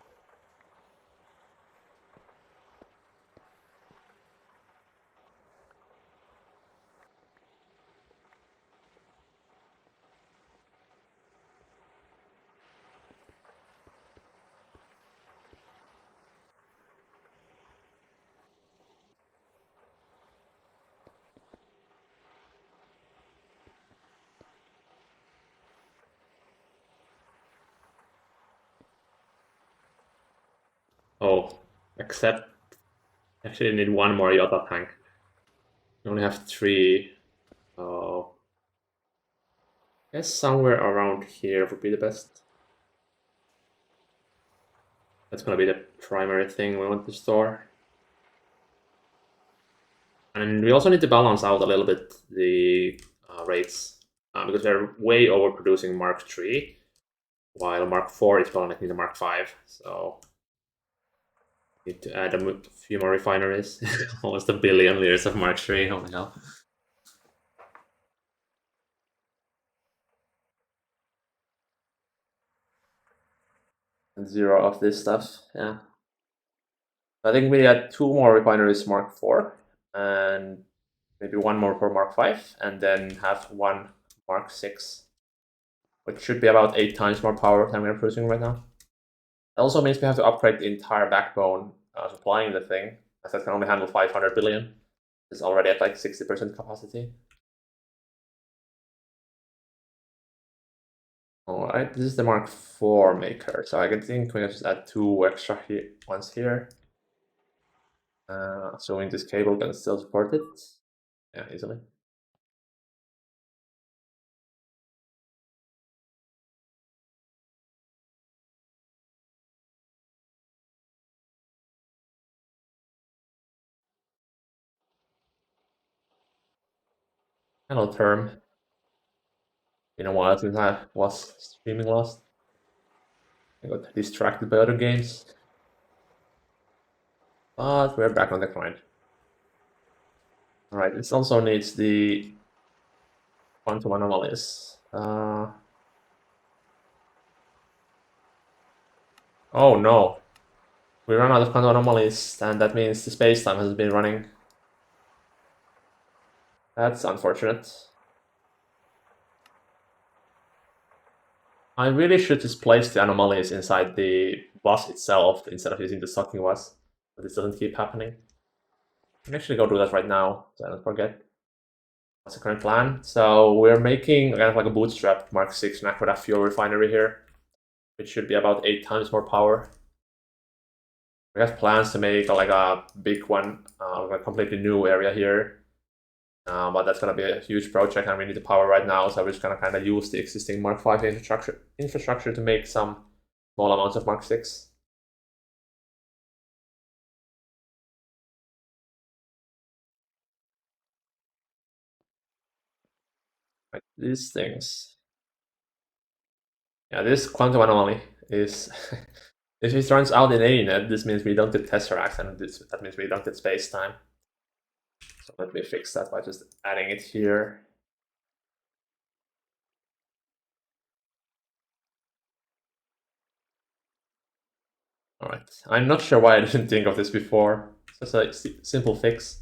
S1: Oh, except actually I need 1 more Yota tank. We only have 3. Oh, I guess somewhere around here would be the best. That's gonna be the primary thing we want to store. And we also need to balance out a little bit the rates because they're way overproducing Mark 3, while Mark 4 is probably making the Mark 5. So need to add a few more refineries. Almost a billion liters of Mark 3. Oh my god. And 0 of this stuff. Yeah. I think we had 2 more refineries Mark 4 and maybe 1 more for Mark 5, and then have 1 Mark 6, which should be about 8 times more power than we're producing right now. It also means we have to upgrade the entire backbone supplying the thing, as that can only handle 500 billion. It's already at like 60% capacity. Alright, this is the Mark 4 maker, so I can think we can just add 2 extra ones here. Assuming this cable can still support it. Yeah, easily. Hello, Term. Been a while since I was streaming last. I got distracted by other games. But we're back on the grind. Alright, this also needs the Quantum anomalies. Oh no. We run out of quantum anomalies, and that means the space-time has been running. That's unfortunate. I really should just place the anomalies inside the bus itself instead of using the sucking bus, but this doesn't keep happening. I can actually go do that right now, so I don't forget. What's the current plan? So we're making kind of like a bootstrap Mark 6 Naquadah fuel refinery here, which should be about 8 times more power. We have plans to make like a big one, a completely new area here, but that's gonna be a huge project, and we need the power right now. So we're just gonna kind of use the existing Mark 5 infrastructure to make some small amounts of Mark 6. Like these things. Yeah, this quantum anomaly is. If it runs out in ANET, this means we don't get Tesseracts, and that means we don't get space time. So let me fix that by just adding it here. Alright, I'm not sure why I didn't think of this before. It's just a simple fix.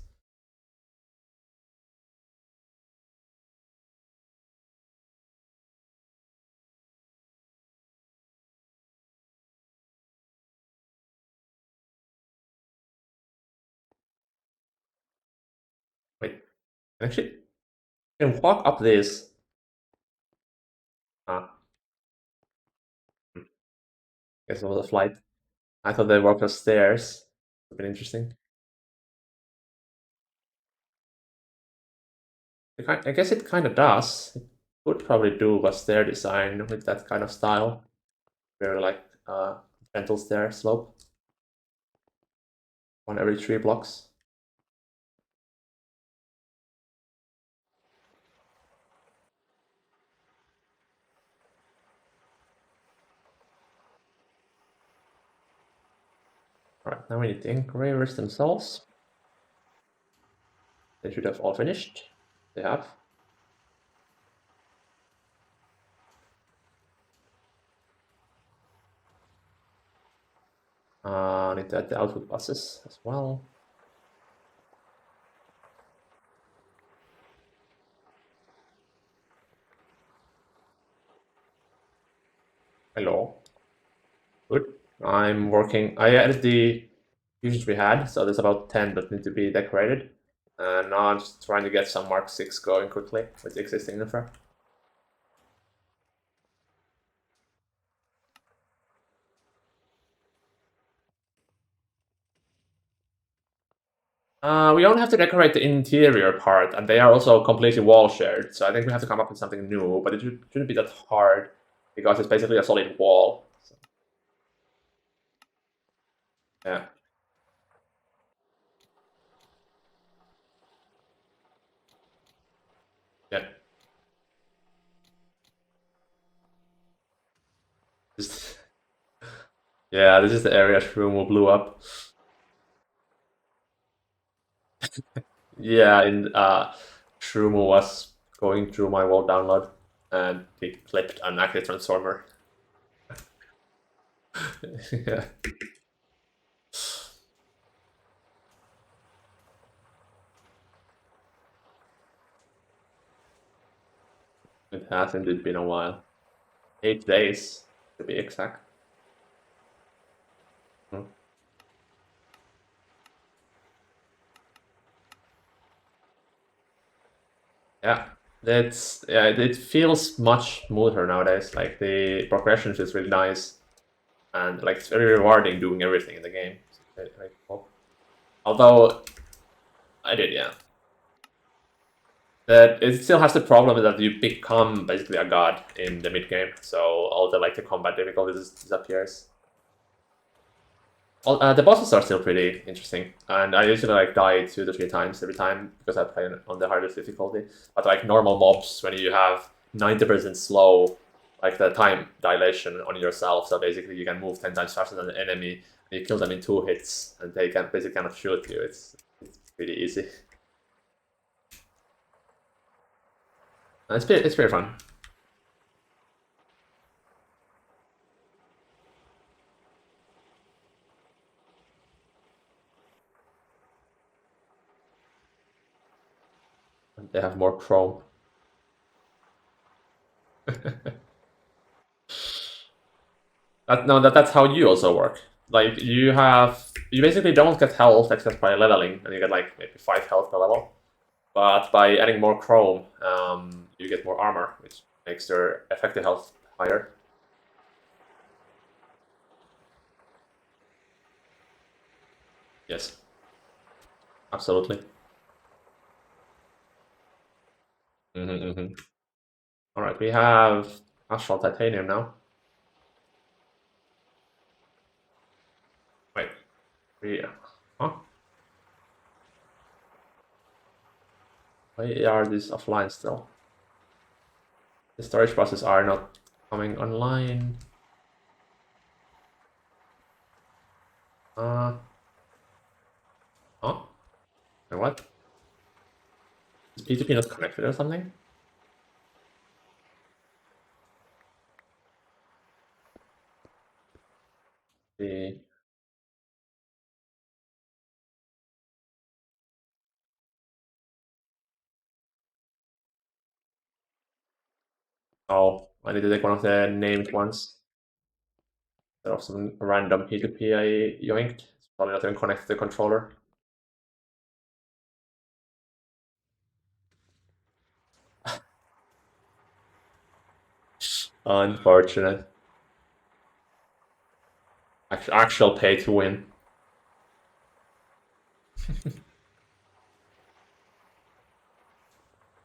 S1: Wait, actually, you can walk up this. Ah, guess it was a flight. I thought they walked upstairs. Would have been interesting. I guess it kind of does. It would probably do a stair design with that kind of style. Very like gentle stair slope. One every 3 blocks. Alright, now we need the engravers themselves. They should have all finished. They have. Need to add the output buses as well. Hello. Good. I'm working. I added the fusions we had, so there's about 10 that need to be decorated. And now I'm just trying to get some Mark 6 going quickly with the existing infra. We only have to decorate the interior part, and they are also completely wall shared. So I think we have to come up with something new, but it shouldn't be that hard because it's basically a solid wall. So, yeah. Yeah. Just, yeah, this is the area Shroom blew up. Yeah, and Shroom was going through my wall download, and he clipped an active transformer. Yeah. It has indeed been a while. 8 days, to be exact. Hmm. Yeah, it feels much smoother nowadays. Like the progression feels really nice, and like it's very rewarding doing everything in the game. Very cool. Although I did, yeah. That it still has the problem that you become basically a god in the mid game, so all the like the combat difficulty disappears. The bosses are still pretty interesting, and I usually like die 2 to 3 times every time because I play on the hardest difficulty. But like normal mobs, when you have 90% slow, like the time dilation on yourself, so basically you can move 10 times faster than the enemy, and you kill them in 2 hits, and they can basically cannot shoot you. It's pretty easy. It's pretty fun. They have more chrome. That's how you also work. Like you basically don't get health except by leveling, and you get like maybe 5 health per level. But by adding more chrome, you get more armor, which makes your effective health higher. Yes, absolutely. Mm-hmm. All right, we have astral titanium now. Wait, huh? Why are these offline still? The storage processes are not coming online. Uh, huh? And what? Is P2P not connected or something? The Oh, I need to take one of the named ones instead of some random P2P I yoinked. It's probably not even connected to the controller. Unfortunate. Actual pay to win.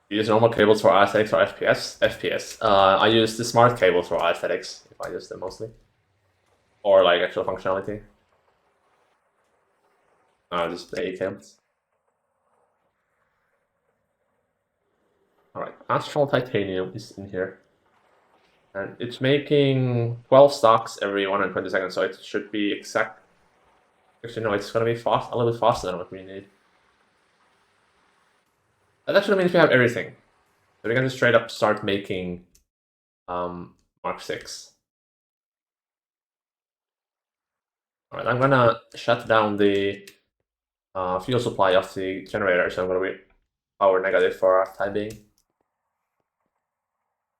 S1: You use normal cables for aesthetics or FPS? FPS. I use the smart cables for aesthetics, if I use them mostly. Or like actual functionality. Just the A cables. Alright, Astral Titanium is in here. And it's making 12 stocks every 120 seconds, so it should be exact. Actually, no, it's gonna be fast, a little bit faster than what we need. That actually means we have everything. So we can just straight up start making Mark 6. Alright, I'm gonna shut down the fuel supply of the generator, so I'm gonna be power negative for a time being.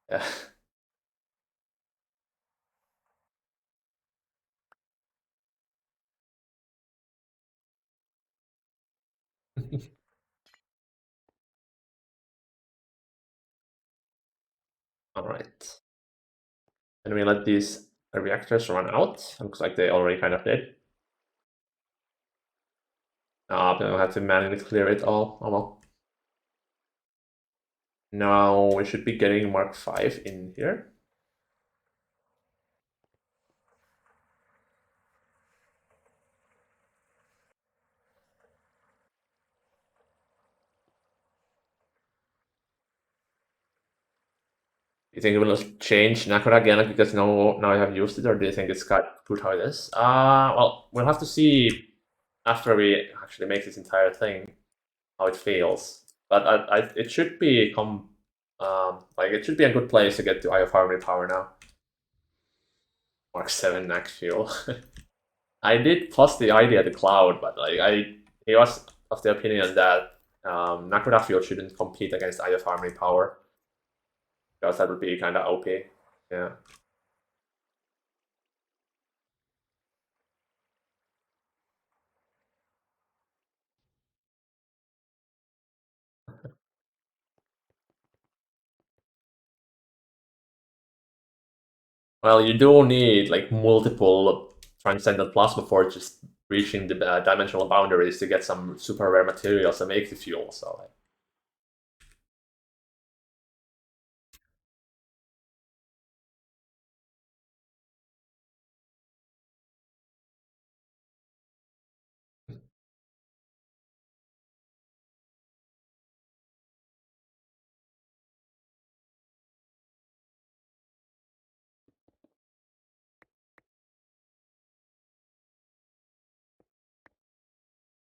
S1: Yeah. Alright. And we let these reactors run out. Looks like they already kind of did. Then we'll have to manually clear it all. Oh well. Now we should be getting Mark 5 in here. Do you think it will change Naquadah again because now I have used it, or do you think it's got good how it is? Well, we'll have to see after we actually make this entire thing how it feels. But it should be like it should be a good place to get to Eye of Harmony power now. Mark 7 Nac fuel. I did plus the idea the cloud, but like he was of the opinion that Naquadah fuel shouldn't compete against Eye of Harmony power because that would be kind of OP. Yeah. Well, you do need like multiple transcendent plasma for just reaching the dimensional boundaries to get some super rare materials to make the fuel. So like,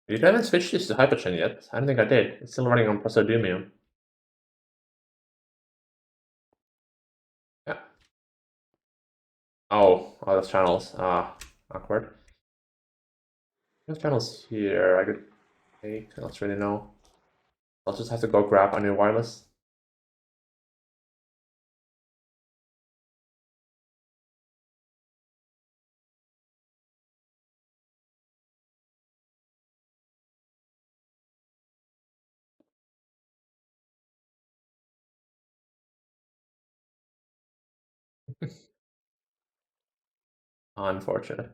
S1: you haven't switched this to Hyperchain yet. I don't think I did. It's still running on Praseodymium. Oh, other channels. Awkward. What channels here I could take? I don't really know. I'll just have to go grab a new wireless. Unfortunate.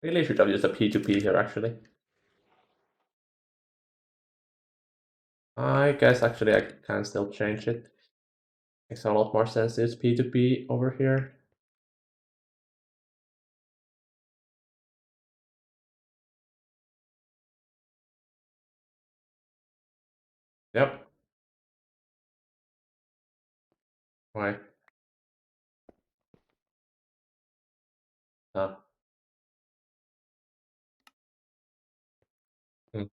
S1: Really should have used a P2P here actually. I guess actually I can still change it. Makes a lot more sense to use P2P over here. Yep. Why? Uh, hmm.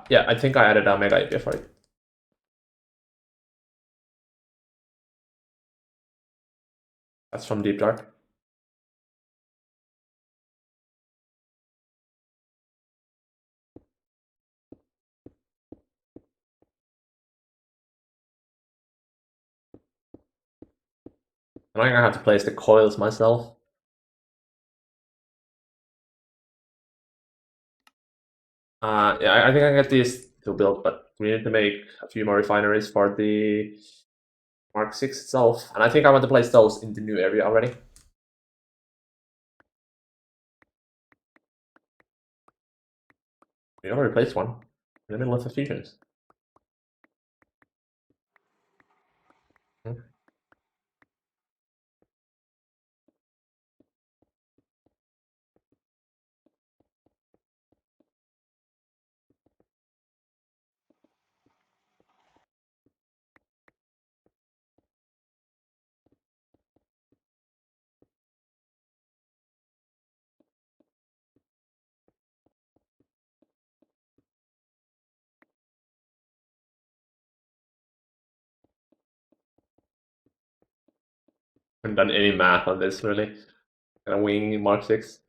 S1: Yeah, I think I added a mega IP for it. That's from Deep Dark. I'm gonna have to place the coils myself. Yeah, I think I can get these to build, but we need to make a few more refineries for the Mark 6 itself. And I think I want to place those in the new area already. We already placed one in the middle of the fusions. Hmm. Haven't done any math on this really. Kind of winging Mark 6.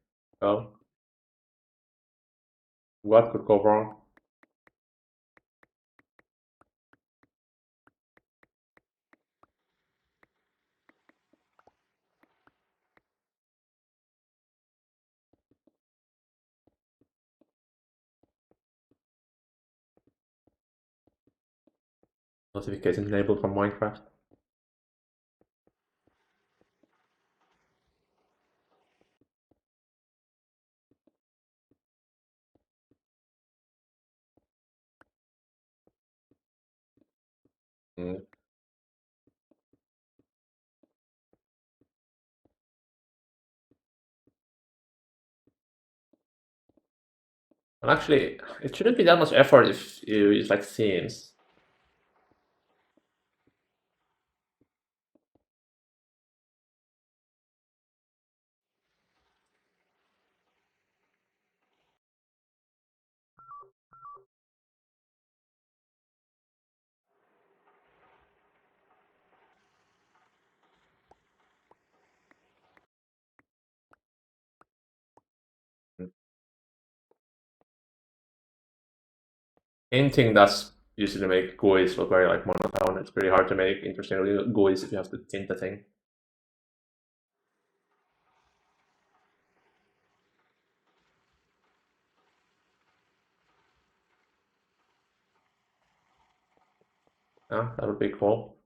S1: Oh, what could go wrong? Notifications enabled from Minecraft. Mm. And actually, it shouldn't be that much effort if you use like themes. Anything that's usually make GUIs look very like monotone. It's pretty hard to make interesting GUIs if you have to tint the thing. Yeah, that would be cool.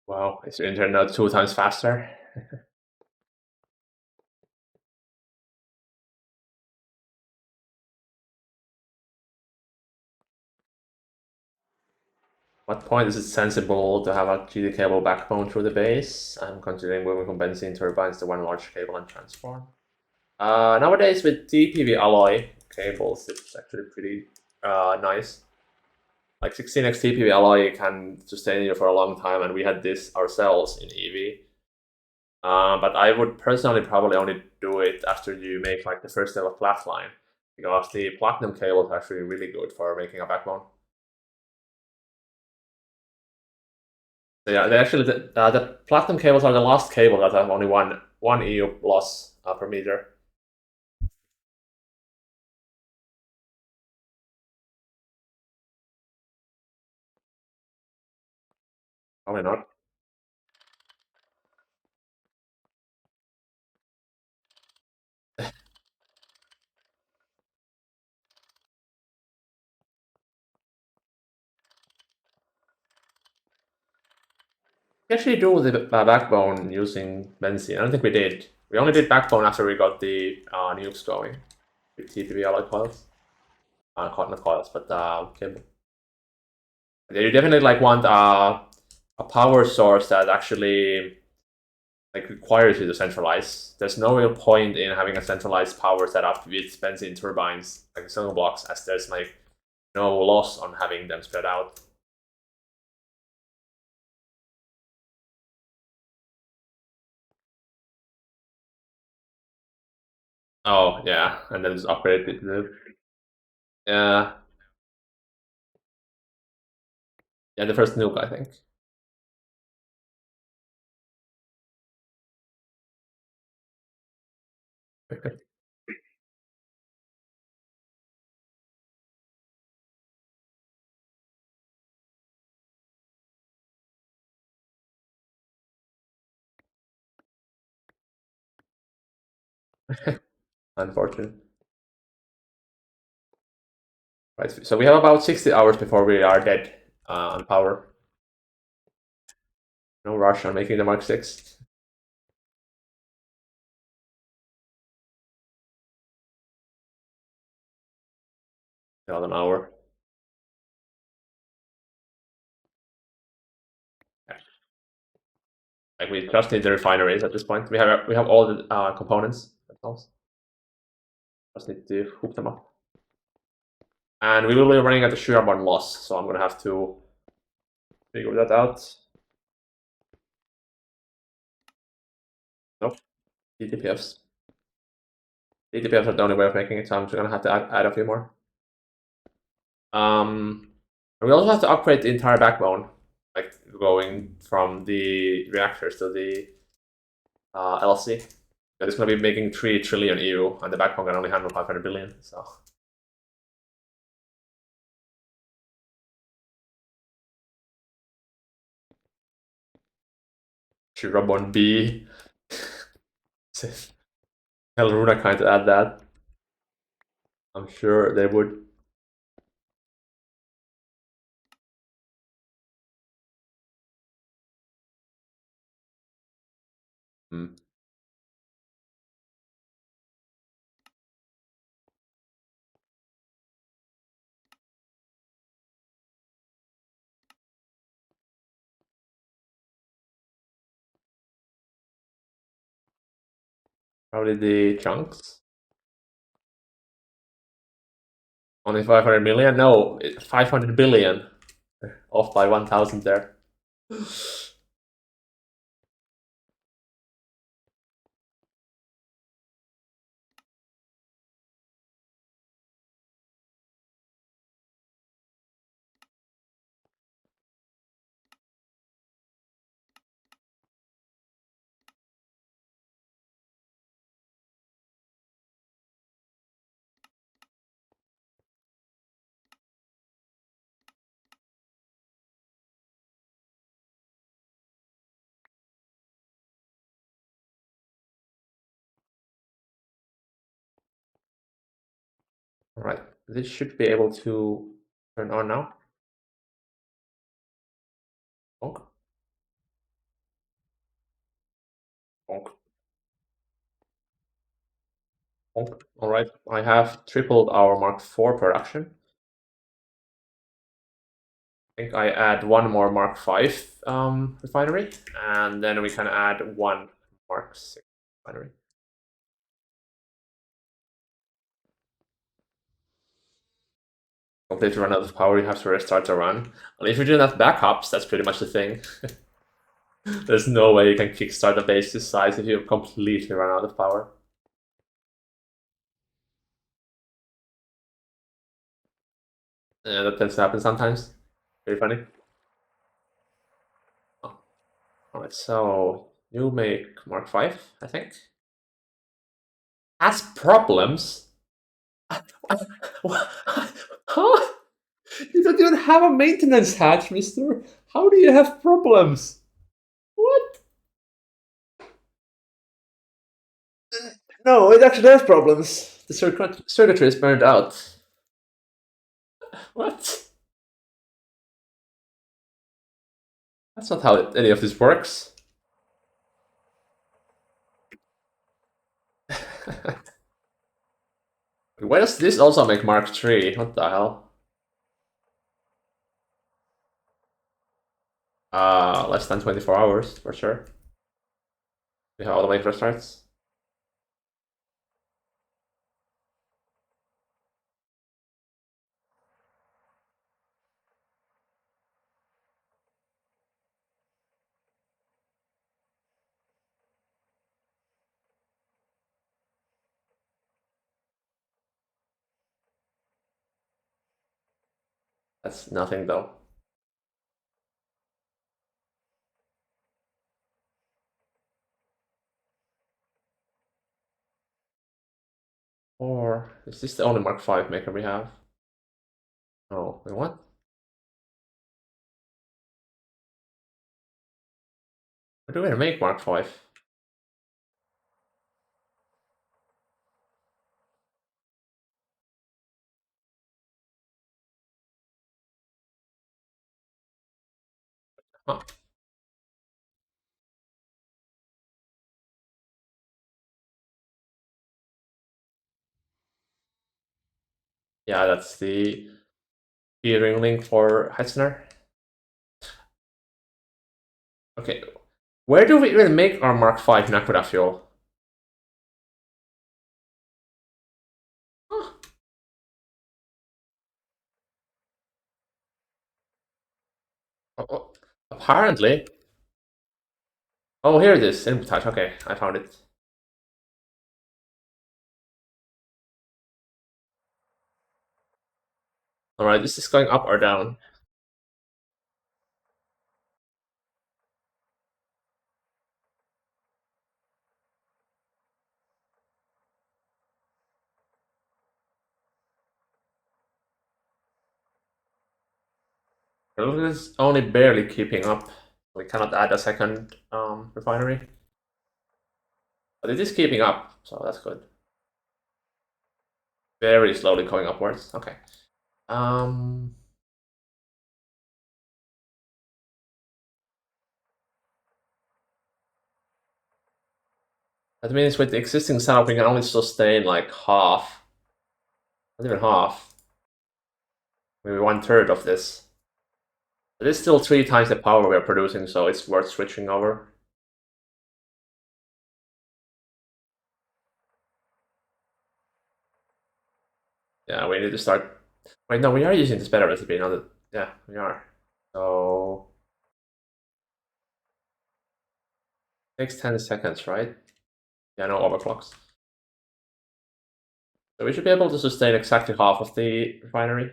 S1: Wow, is your internet 2 times faster? What point is it sensible to have a GD cable backbone through the base? I'm considering moving from benzene turbines to one large cable and transform. Nowadays with DPV alloy cables, it's actually pretty nice. Like 16x TPV alloy can sustain you for a long time, and we had this ourselves in EV. But I would personally probably only do it after you make like the first level flat line, because the platinum cable is actually really good for making a backbone. So yeah, they actually the platinum cables are the last cable that have only one EU loss per meter. Probably not. We actually do the backbone using benzene. I don't think we did. We only did backbone after we got the nukes going with TPV alloy coils. Not coils, but cable. Yeah, you definitely like want a power source that actually like requires you to centralize. There's no real point in having a centralized power setup with benzene turbines like single blocks, as there's like no loss on having them spread out. Oh yeah, and then just upgrade it. Yeah, yeah, the first nuke, I think. Unfortunate. Right, so we have about 60 hours before we are dead on power. No rush on making the Mark 6. Another hour. Yeah. Like we just need the refineries at this point. We have all the components themselves. Just need to hook them up. And we will be running at the Shuarborn loss, so I'm gonna have to figure that out. Nope. DTPFs. DTPFs are the only way of making it, so I'm just gonna have to add a few more. We also have to upgrade the entire backbone, like going from the reactors to the LC. It's gonna be making 3 trillion EU, and the backbone can only handle 500 billion. So Shirobon B. Tell Runa kind to add that. I'm sure they would. Hmm. Probably the chunks. Only 500 million? No, 500 billion. Off by 1,000 there. All right, this should be able to turn on now. Bonk, bonk, bonk. All right, I have tripled our Mark IV production. I think I add one more Mark V refinery, and then we can add one Mark VI refinery. Completely run out of power, you have to restart the run. And if you're doing that backups, that's pretty much the thing. There's no way you can kickstart a base this size if you completely run out of power. That tends to happen sometimes. Very funny. Oh. Alright, so you make Mark 5, I think. Has problems? Huh? You don't even have a maintenance hatch, mister. How do you have problems? What? No, it actually has problems. The circuitry is burned out. What? That's not how any of this works. Why does this also make Mark 3? What the hell? Less than 24 hours, for sure. We have automate restarts. That's nothing though. Or is this the only Mark 5 maker we have? Oh, wait, what? Where do we make Mark 5? Huh. Yeah, that's the keyring link for Heitzner. Okay, where do we even make our Mark 5 Naquadah fuel? Huh. Oh, apparently. Oh, here it is. Input hatch. Okay, I found it. Alright, this is going up or down. It is only barely keeping up. We cannot add a second refinery. But it is keeping up, so that's good. Very slowly going upwards. Okay. Um, that means with the existing setup, we can only sustain like half, not even half, maybe 1/3 of this. It is still 3 times the power we are producing, so it's worth switching over. Yeah, we need to start. Wait, no, we are using this better recipe now that. Yeah, we are. So. Takes 10 seconds, right? Yeah, no overclocks. So we should be able to sustain exactly half of the refinery.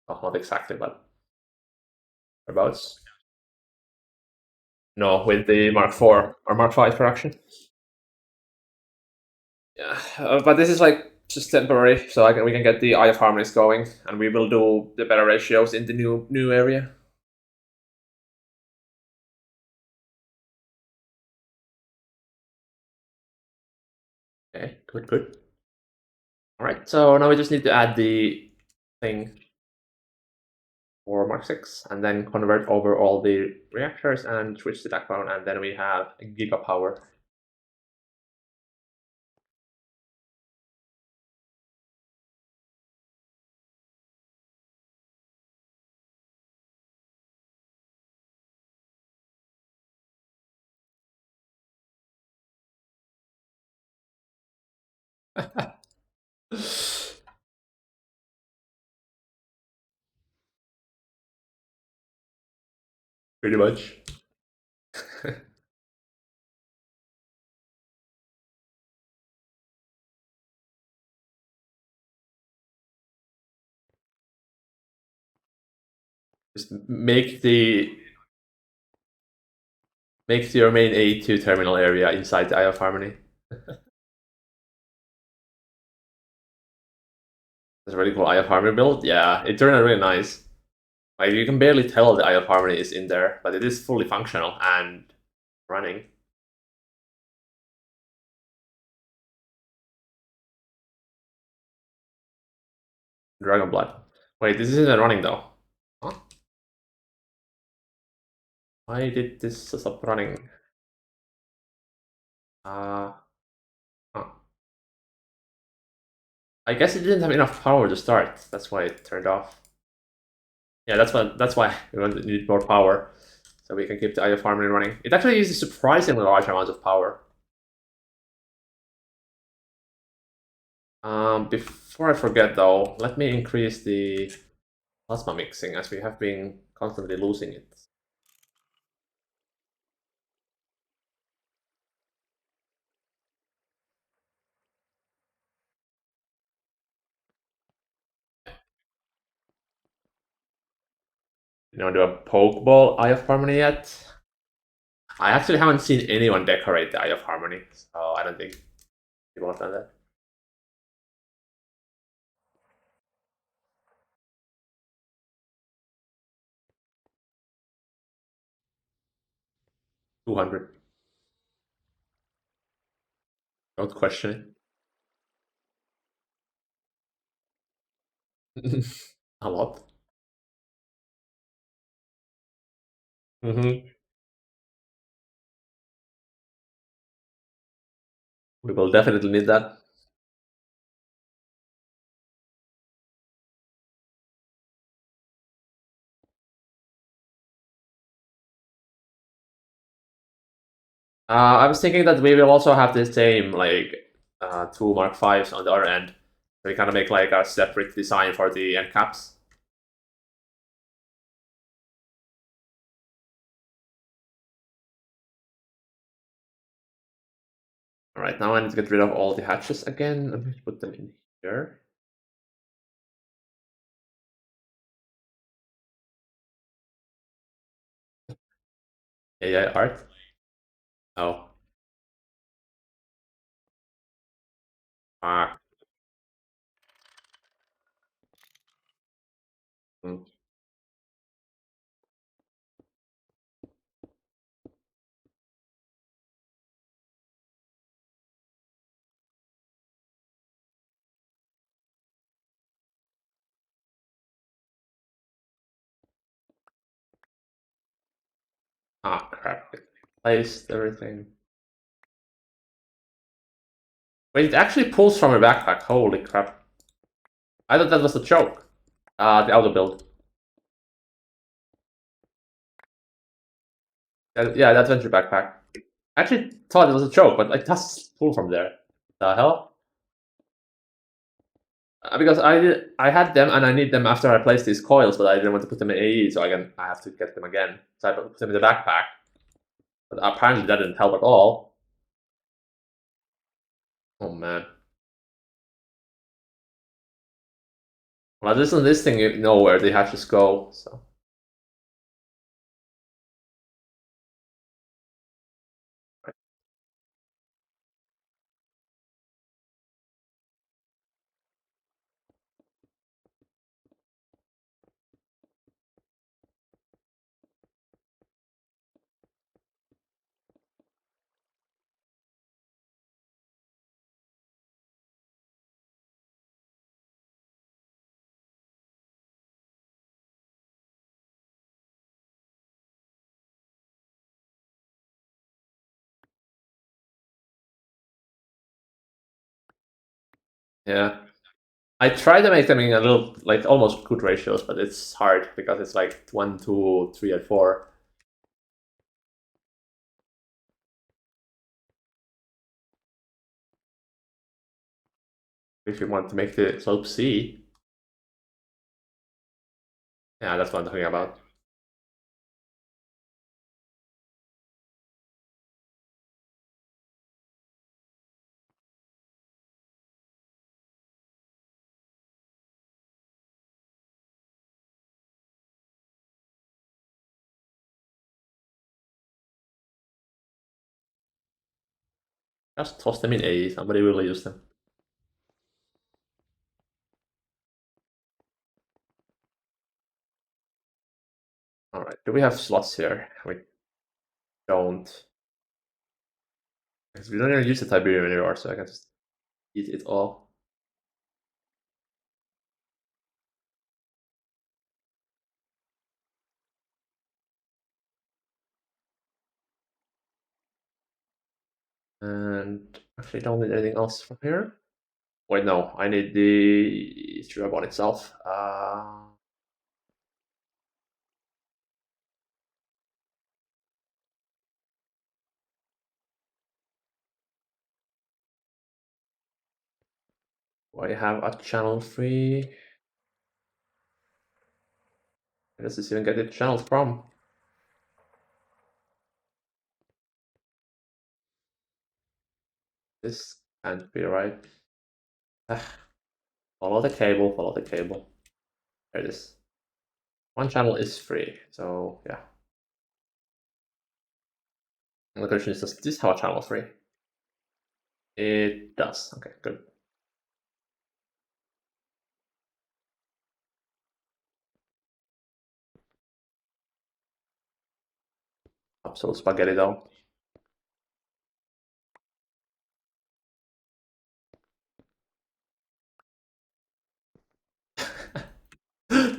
S1: Well, not exactly, but whereabouts. No, with the Mark IV or Mark V production. Yeah, but this is like just temporary, so we can get the Eye of Harmonies going, and we will do the better ratios in the new area. Okay, good, good. All right, so now we just need to add the thing for Mark 6 and then convert over all the reactors and switch to backbone, and then we have gigapower. Pretty much. Just make your main A2 terminal area inside the Eye of Harmony. That's a really cool Eye of Harmony build. Yeah, it turned out really nice. Like you can barely tell the Eye of Harmony is in there, but it is fully functional and running. Dragon Blood. Wait, this isn't running though. Huh? Why did this stop running? Uh, huh. I guess it didn't have enough power to start. That's why it turned off. Yeah, that's why we need more power, so we can keep the Eye of Harmony running. It actually uses surprisingly large amounts of power. Before I forget though, let me increase the plasma mixing as we have been constantly losing it. You know, do a Pokeball Eye of Harmony yet? I actually haven't seen anyone decorate the Eye of Harmony, so I don't think people have done that. 200. Don't question it. A lot. Hmm. We will definitely need that. I was thinking that we will also have the same like two Mark Fives on the other end. So we kind of make like a separate design for the end caps. All right, now I need to get rid of all the hatches again. Let me put them in here. AI art. Oh, ah, mm, ah, crap! It placed everything. Wait, it actually pulls from your backpack. Holy crap! I thought that was a joke. The auto build. Yeah, the adventure backpack. I actually thought it was a joke, but it does pull from there. The hell? Because I had them and I need them after I placed these coils, but I didn't want to put them in AE, so I have to get them again. So I put them in the backpack. But apparently that didn't help at all. Oh man. Well, this thing you know where the hatches go, so. Yeah. I try to make them in a little, like almost good ratios, but it's hard because it's like 1, 2, 3, and 4. If you want to make the slope C, yeah, that's what I'm talking about. Just toss them in A, somebody will use them. Alright, do we have slots here? We don't. Because we don't even use the Tiberium anymore, so I can just eat it all. And actually don't need anything else from here. Wait, no, I need the Strabon itself. Do I have a channel free? Where does this even get the channels from? This can't be right. Ah, follow the cable, follow the cable. There it is. One channel is free, so yeah. And the question is, does this have a channel free? It does. Okay, good. Absolute spaghetti though.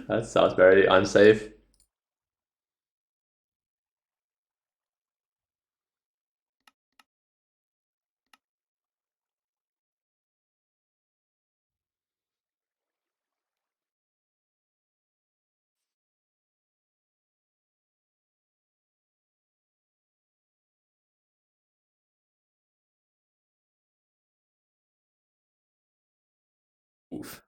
S1: That sounds very unsafe. Oof.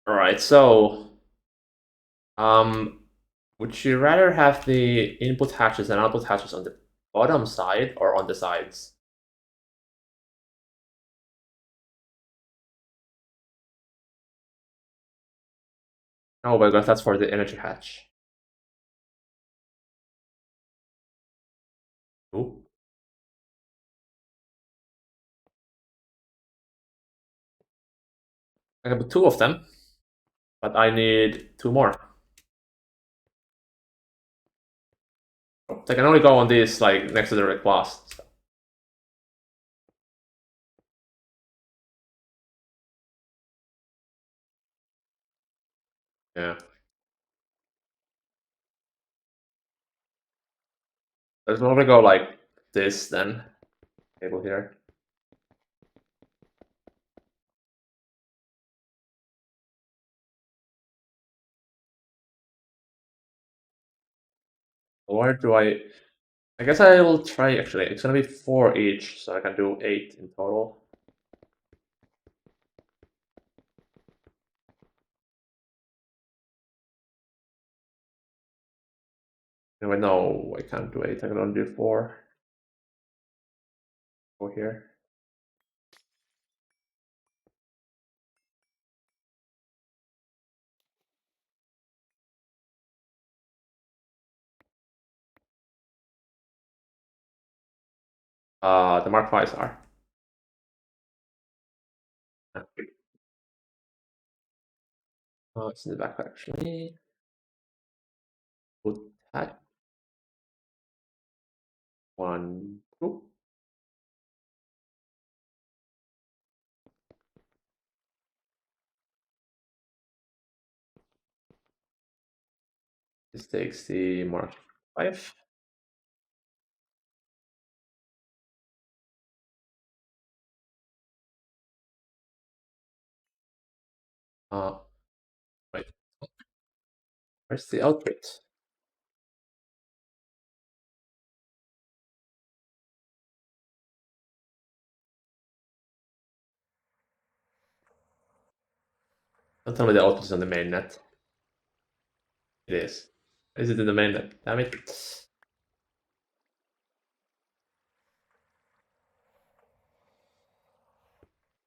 S1: All right, so would you rather have the input hatches and output hatches on the bottom side or on the sides? Oh, because that's for the energy hatch. Ooh. I can put two of them, but I need two more. They can only go on these like next to the red glass. So, yeah. Let's normally go like this then. Cable here. Or do I guess I will try actually. It's gonna be 4 each, so I can do 8 in total. Anyway, no, I can't do 8. I can only do 4. Go here. The Mark Fives are. It's in the back actually. Put that one. Ooh. This takes the Mark 5. Uh, wait, where's the output? Don't tell me the output is on the mainnet. It is. Is it in the mainnet? Damn it.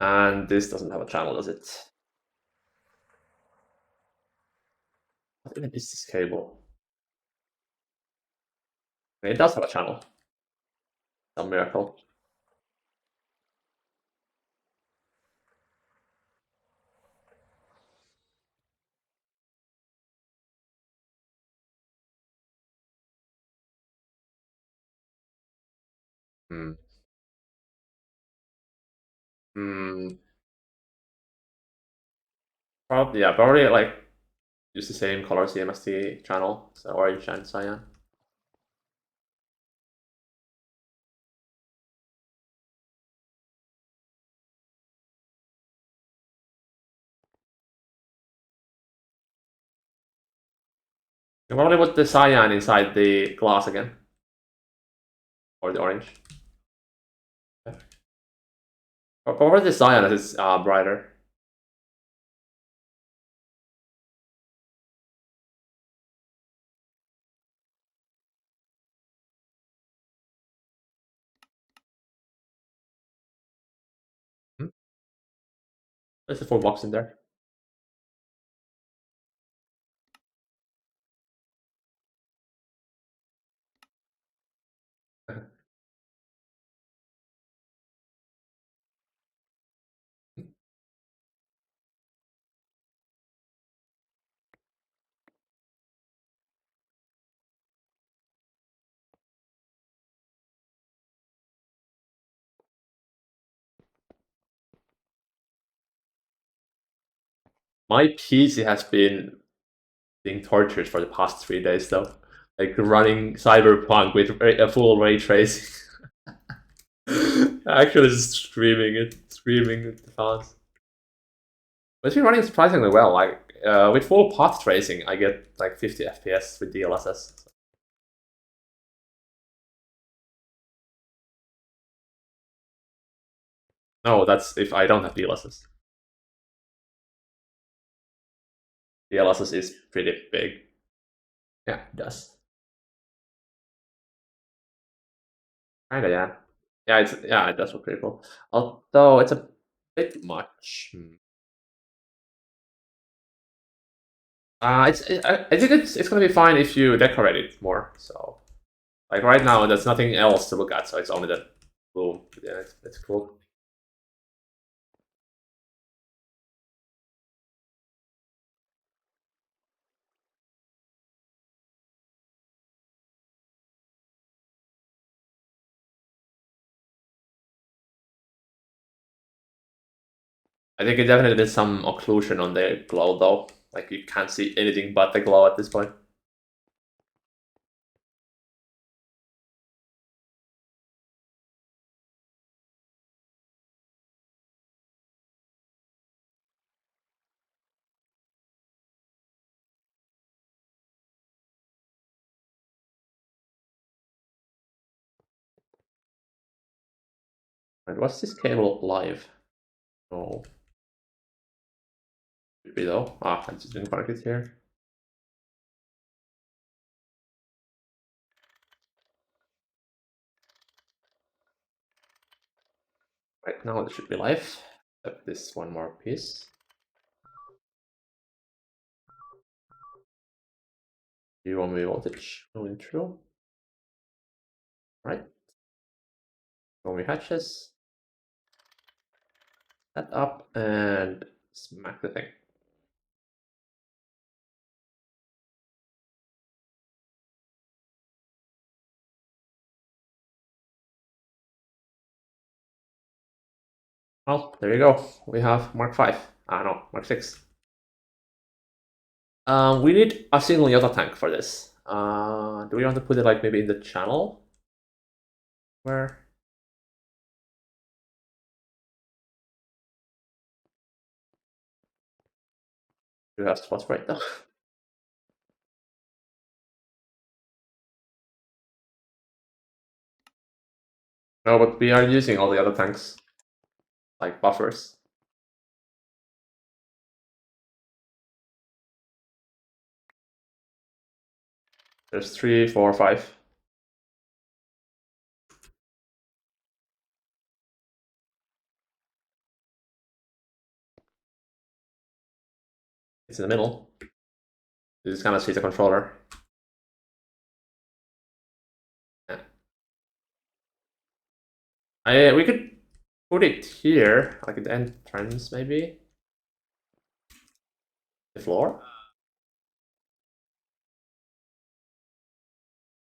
S1: And this doesn't have a channel, does it? What even is this cable? It does have a channel. Some miracle. Hmm. Hmm. Probably, yeah, probably like use the same color CMST channel, so orange and cyan. And probably put the cyan inside the glass again, or the orange. But probably the cyan as it's brighter. Hmm? There's a full box in there. My PC has been being tortured for the past 3 days, though. Like running Cyberpunk with a full ray tracing. Actually, just screaming at the fans. But it's been running surprisingly well. Like with full path tracing, I get like 50 FPS with DLSS. No, that's if I don't have DLSS. DLSS is pretty big. Yeah, it does. Kinda, yeah. Yeah, it does look pretty cool. Although it's a bit much. I think it's gonna be fine if you decorate it more. So like right now, there's nothing else to look at, so it's only the boom. Yeah, it's cool. I think it definitely did some occlusion on the glow though. Like you can't see anything but the glow at this point. And was this cable live? No, should be though. Ah, I just didn't connect it here. Right now it should be live. Except this one more piece. Do you want me voltage going through? Right. When we hatches, that up and smack the thing. Well, there you go. We have Mark 5. Ah, no, Mark 6. We need a single Yota tank for this. Do we want to put it like maybe in the channel? Where? Do you have spots right now? No, but we are using all the other tanks, like buffers. There's 3, 4, 5. It's in the middle. You just kind of see the controller. Yeah. We could put it here, like at the entrance, maybe. The floor.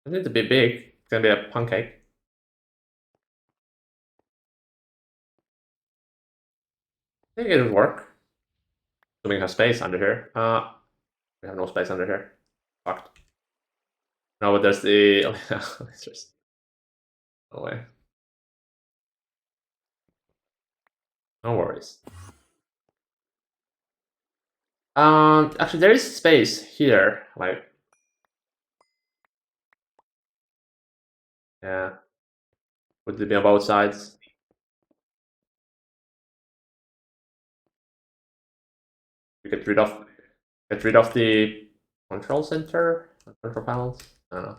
S1: It needs to be big. It's gonna be a pancake. I think it would work. So we have space under here. We have no space under here. Fucked. No, but there's the. It's just no way. No worries. Actually, there is space here. Like, yeah, would it be on both sides? We get rid of the control center, control panels. I don't know.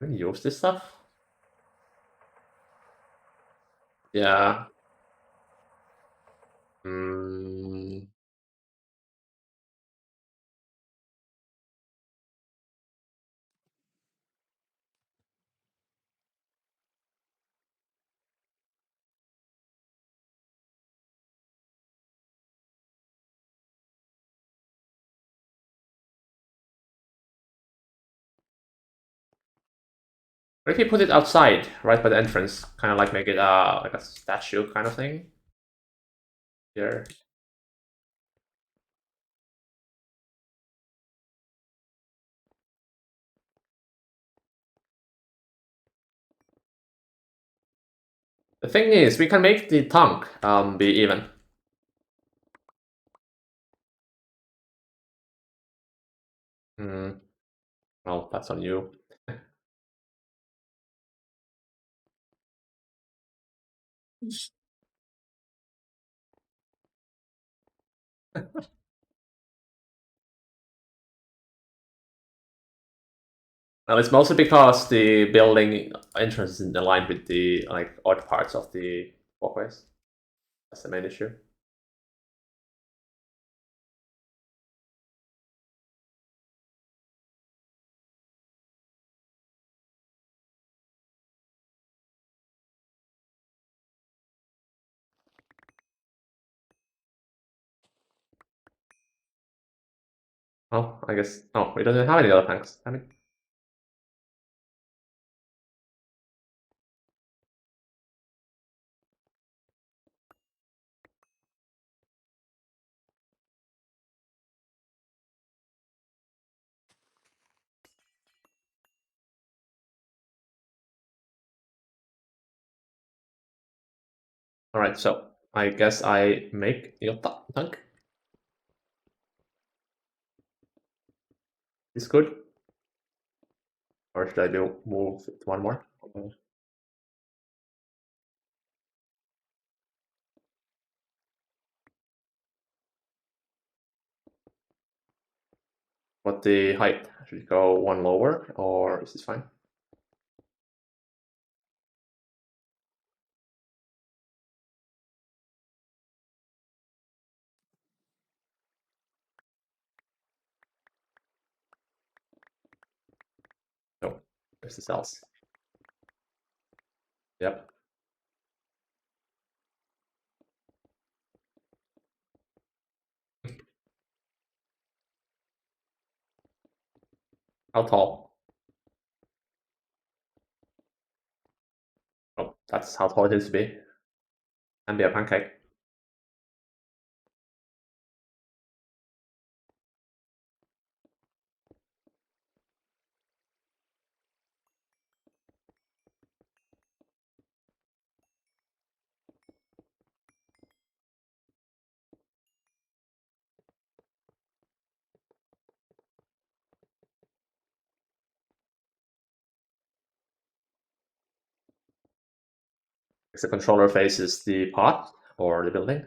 S1: Can we use this stuff? Yeah. Mm, what if you put it outside, right by the entrance, kind of like make it like a statue kind of thing here? The thing is, we can make the tank be even. Hmm. Well, that's on you. Well, it's mostly because the building entrance isn't aligned with the like odd parts of the walkways. That's the main issue. Oh, I guess. Oh, it doesn't have any other tanks. I mean, all right. So I guess I make your tank. Is good, or should I do move it one more? What the height? Should it go one lower, or is this fine? No. There's the cells. Yep. How tall? Oh, that's how tall it needs to be. And be a pancake. Is the controller faces the pot or the building?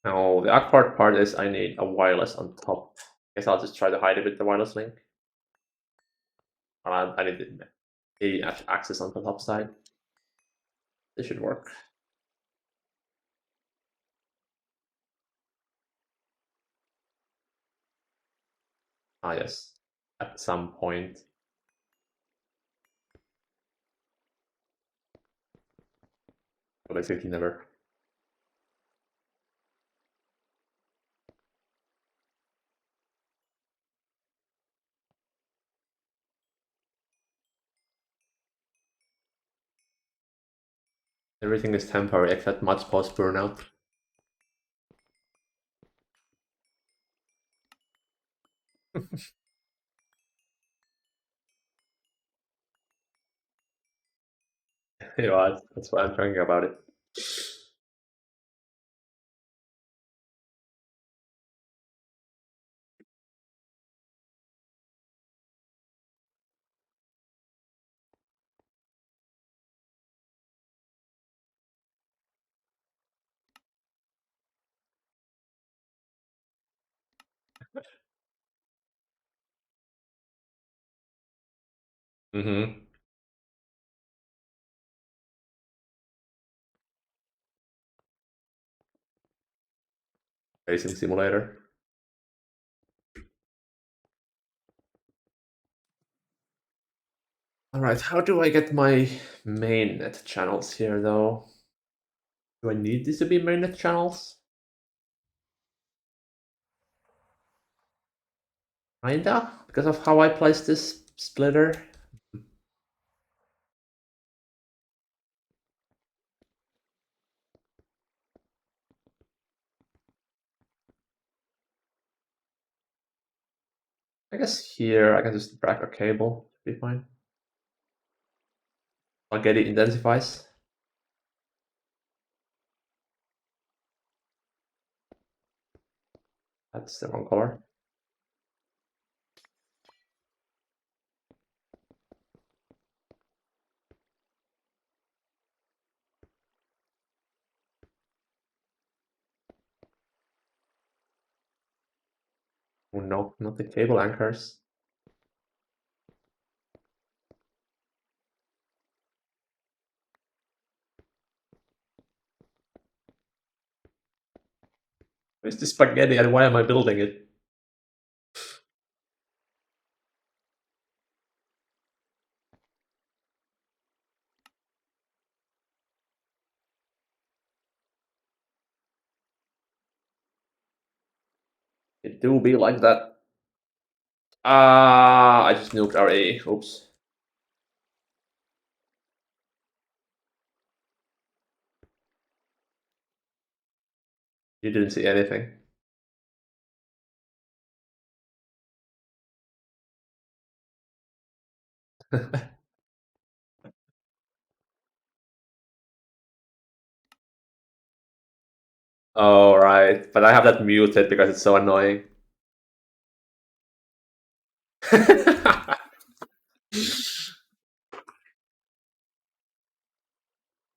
S1: No, the awkward part is I need a wireless on top. Guess I'll just try to hide it with the wireless link. I need the access on the top side. This should work. Ah, yes. At some point. But basically never. Everything is temporary except much post burnout. Yeah, that's why I'm talking about it. Mm-hmm. Racing simulator. Alright, how do I get my mainnet channels here though? Do I need these to be mainnet channels? Kinda, because of how I place this splitter. I guess here I can just drag a cable, be fine. I'll get it intensifies. That's the wrong color. Oh no, not the cable anchors. Where's the spaghetti and why am I building it? It do be like that. Ah, I just nuked our A. Oops. You didn't see anything. Oh, right. But I have that muted because it's so annoying.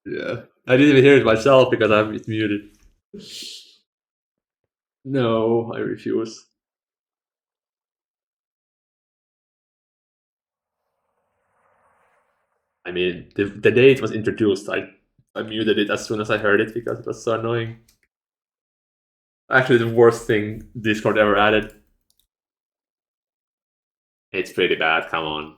S1: Yeah. I didn't even hear it myself because I have it muted. No, I refuse. I mean, the day it was introduced, I muted it as soon as I heard it because it was so annoying. Actually, the worst thing Discord ever added. It's pretty bad, come on.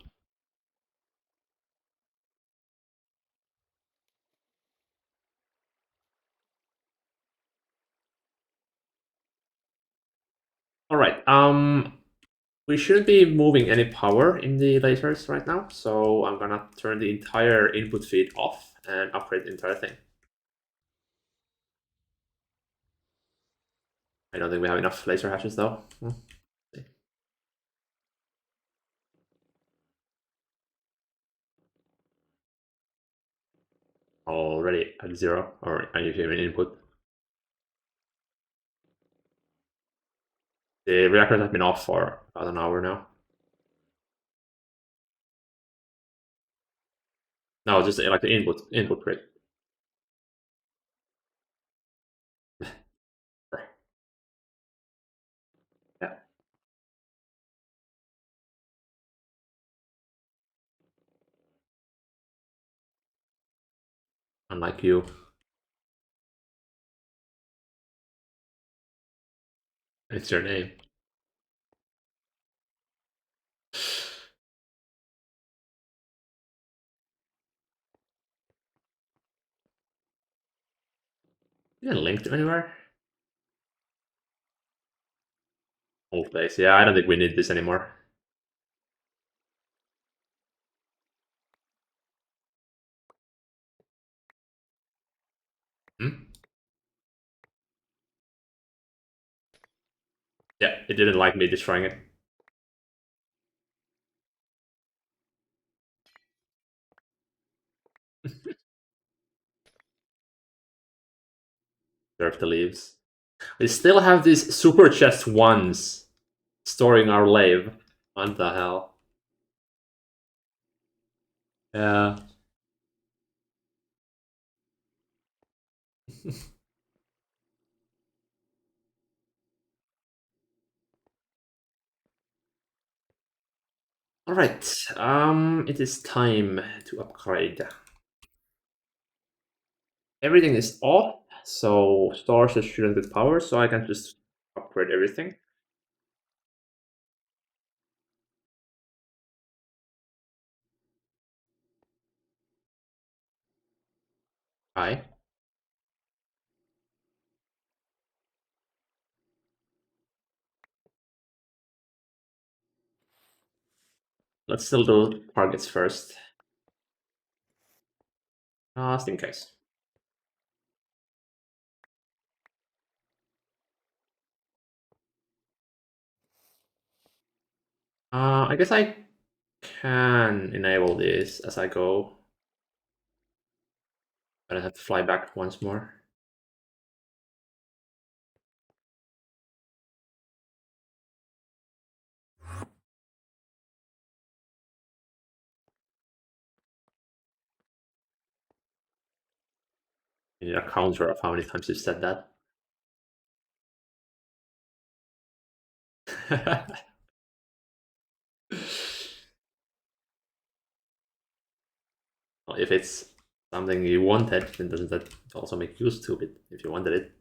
S1: Alright, We shouldn't be moving any power in the lasers right now, so I'm gonna turn the entire input feed off and upgrade the entire thing. I don't think we have enough laser hatches though. Already at 0, or are you hearing input? The reactors have been off for about an hour now. No, just like the input grid. Yeah, unlike you. It's your name. You didn't link to anywhere? Old place. Yeah, I don't think we need this anymore. Hmm? Yeah, it didn't like me destroying it. Serve the leaves. We still have these super chest ones storing our lave. What the hell? Yeah. All right. It is time to upgrade. Everything is off, so stores shouldn't get power, so I can just upgrade everything. Hi. Let's still do targets first. Just in case. I guess I can enable this as I go. But I have to fly back once more. You need a counter of how many times you've said that. Well, if it's something you wanted, then doesn't that also make you stupid if you wanted it?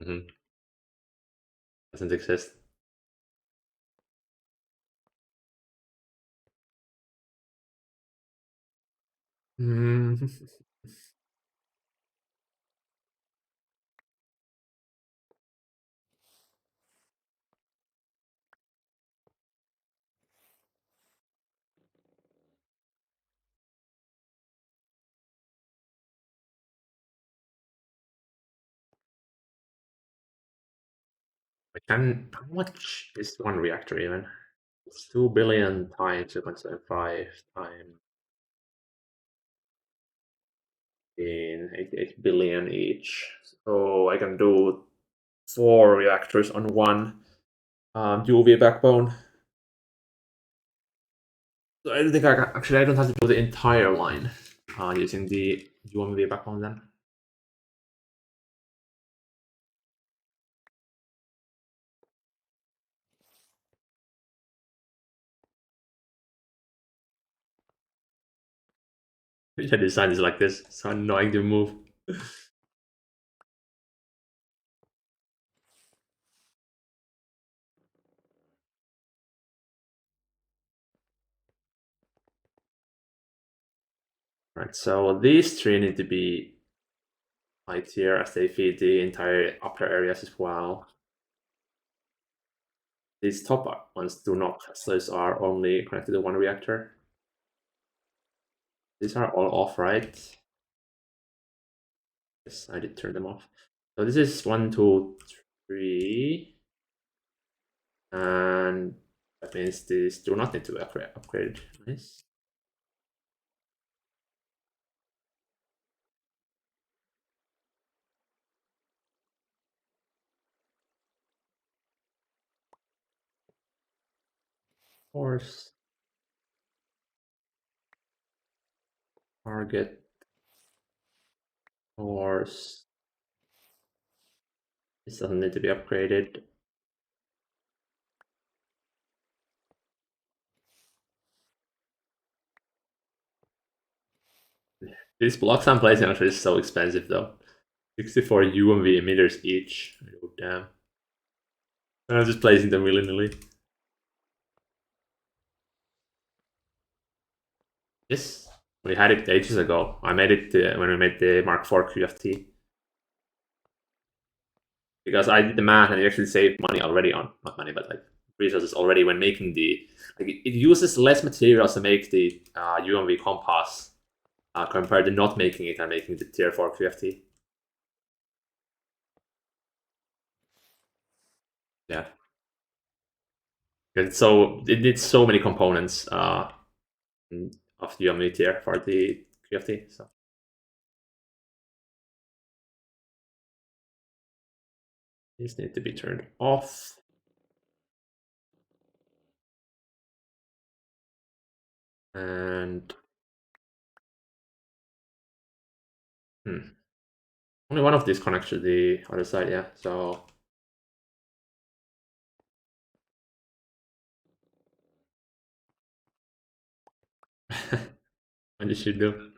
S1: Mm-hmm. Doesn't exist. Mm. How much is one reactor even? It's 2 billion times 2.75 times in 88 billion each. So I can do 4 reactors on one UV backbone. So I don't think actually I don't have to do the entire line using the UV backbone then. The design is like this, so annoying to move. Right, so these three need to be high tier as they feed the entire upper areas as well. These top ones do not, as those are only connected to one reactor. These are all off, right? Yes, I did turn them off. So this is 1, 2, 3. And that means these do not need to be upgraded. Nice. Force. Target. Force. This doesn't need to be upgraded. These blocks I'm placing actually is so expensive though. 64 UMV emitters each. Oh, damn. I'm just placing them willy-nilly. Yes, we had it ages ago. I made it when we made the Mark IV QFT. Because I did the math and it actually saved money already on, not money, but like resources already when making the, like it uses less materials to make the UMV compass compared to not making it and making the tier 4 QFT. Yeah. And so it needs so many components of the UMV tier for the QFT. So these need to be turned off. And only one of these connects to the other side, yeah. So what you should do.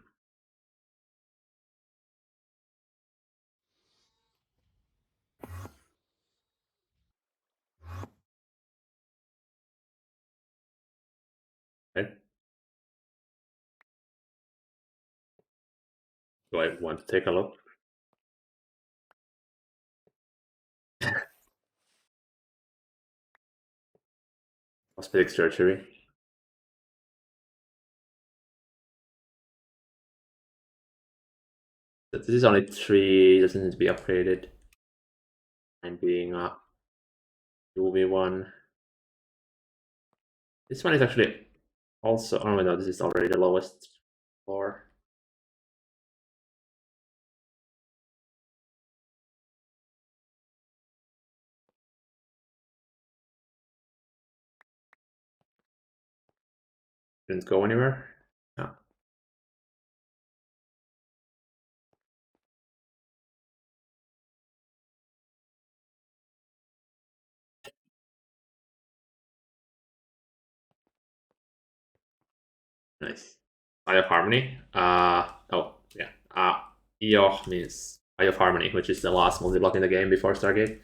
S1: Right? Do I want to take a look? Hospital surgery. This is only 3, doesn't need to be upgraded. And being a UV one. This one is actually also, oh no, this is already the lowest floor. Didn't go anywhere. Yeah. Nice. Eye of Harmony. Oh, yeah. EOH means Eye of Harmony, which is the last multi-block in the game before Stargate.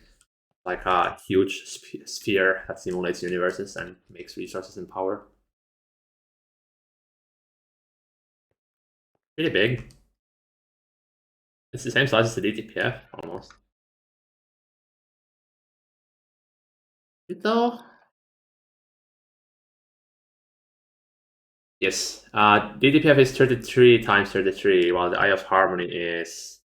S1: Like a huge sphere that simulates universes and makes resources and power. Pretty big. It's the same size as the DTPF, almost. Though? Yes. DTPF is 33 times 33, while the Eye of Harmony is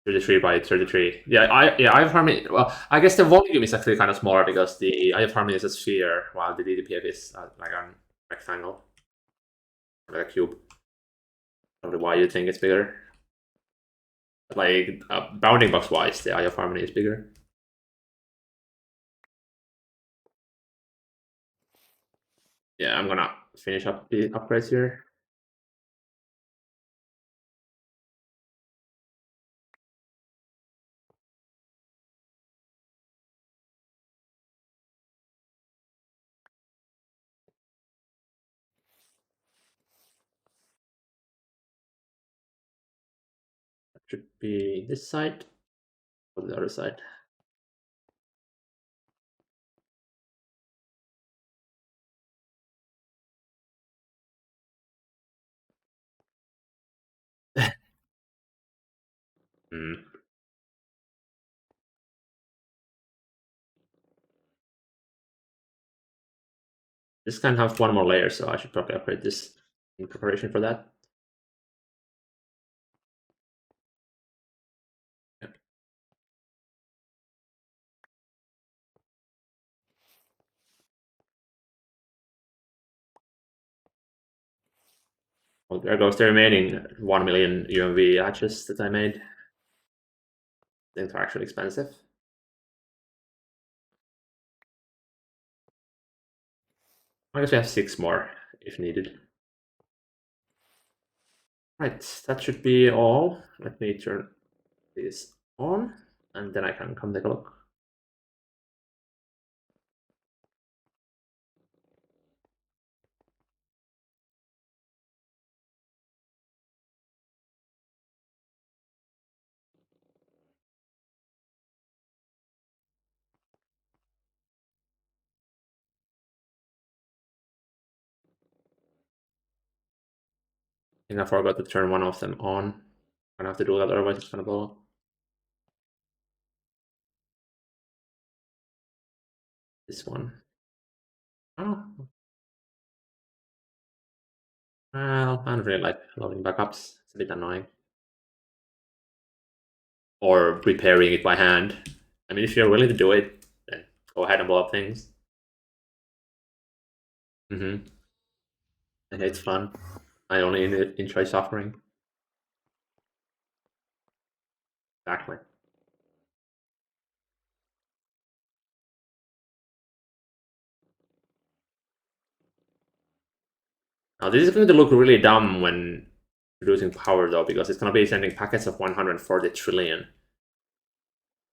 S1: 33 by 33. Yeah, Eye of Harmony. Well, I guess the volume is actually kind of smaller because the Eye of Harmony is a sphere, while the DTPF is like a rectangle, like a cube. Probably why you think it's bigger. Like bounding box wise, the Eye of Harmony is bigger. Yeah, I'm gonna finish up the upgrades here. That should be this side or the other side. Mm. This can have one more layer, so I should probably upgrade this in preparation for that. Yep. Well, there goes the remaining 1 million UMV hatches that I made. I think they're actually expensive. I guess we have 6 more if needed. Right, that should be all. Let me turn this on, and then I can come take a look. I think I forgot to turn one of them on. I'm gonna have to do that, otherwise it's gonna blow up. This one. Oh, well, I don't really like loading backups. It's a bit annoying. Or repairing it by hand. I mean, if you're willing to do it, then go ahead and blow up things. Mm-hmm. And it's fun. I only enjoy suffering. Exactly. Now, this is going to look really dumb when reducing power, though, because it's going to be sending packets of 140 trillion.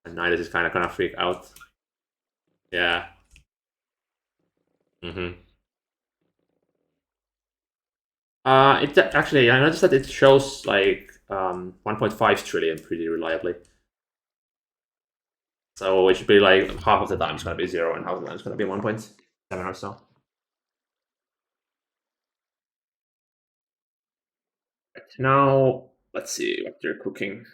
S1: And Nidus is kind of going to freak out. Yeah. Mm-hmm. It actually, I noticed that it shows like 1.5 trillion pretty reliably. So it should be like half of the time it's going to be 0 and half of the time it's going to be 1.7 or so. Right, now, let's see what they're cooking.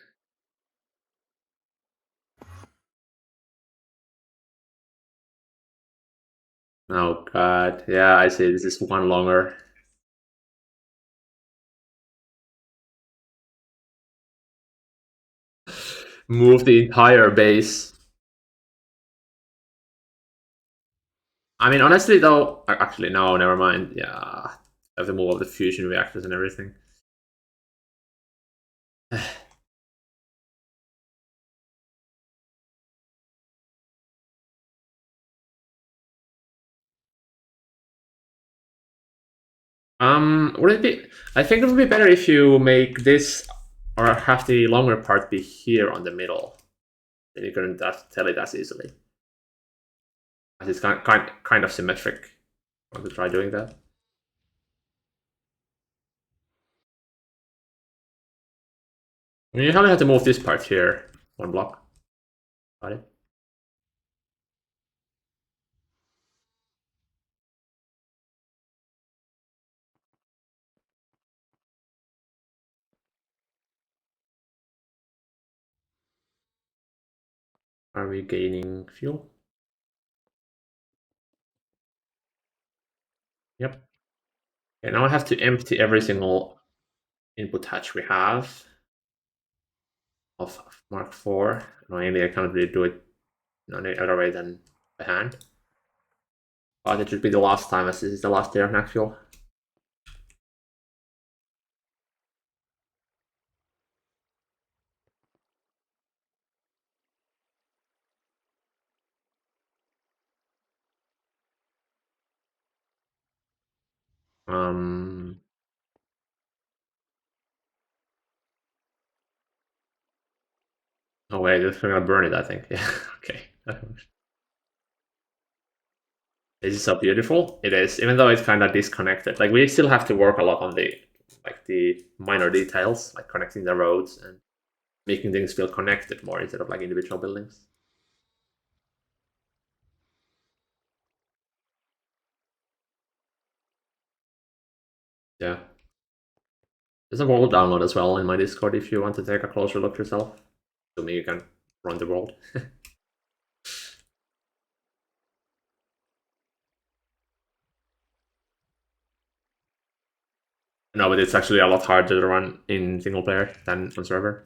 S1: Oh god, yeah, I see. This is one longer. Move the entire base. I mean, honestly, though, actually, no, never mind. Yeah, I have to move all the fusion reactors and everything. Would it be? I think it would be better if you make this or have the longer part be here on the middle. Then you couldn't tell it as easily. As it's kind of symmetric. Want to try doing that? I mean, you only have to move this part here, one block. Got it. Are we gaining fuel? Yep. Okay, now I have to empty every single input hatch we have of Mark 4. Annoyingly, I can't really do it any other way than by hand. But it should be the last time, as this is the last day of Knack fuel. Um. Oh wait, we're gonna burn it. I think. Yeah. Okay. This is so beautiful. It is, even though it's kind of disconnected. Like we still have to work a lot on the minor details, like connecting the roads and making things feel connected more instead of like individual buildings. Yeah. There's a world download as well in my Discord if you want to take a closer look yourself. assuming you can run the world. No, but it's actually a lot harder to run in single player than on server.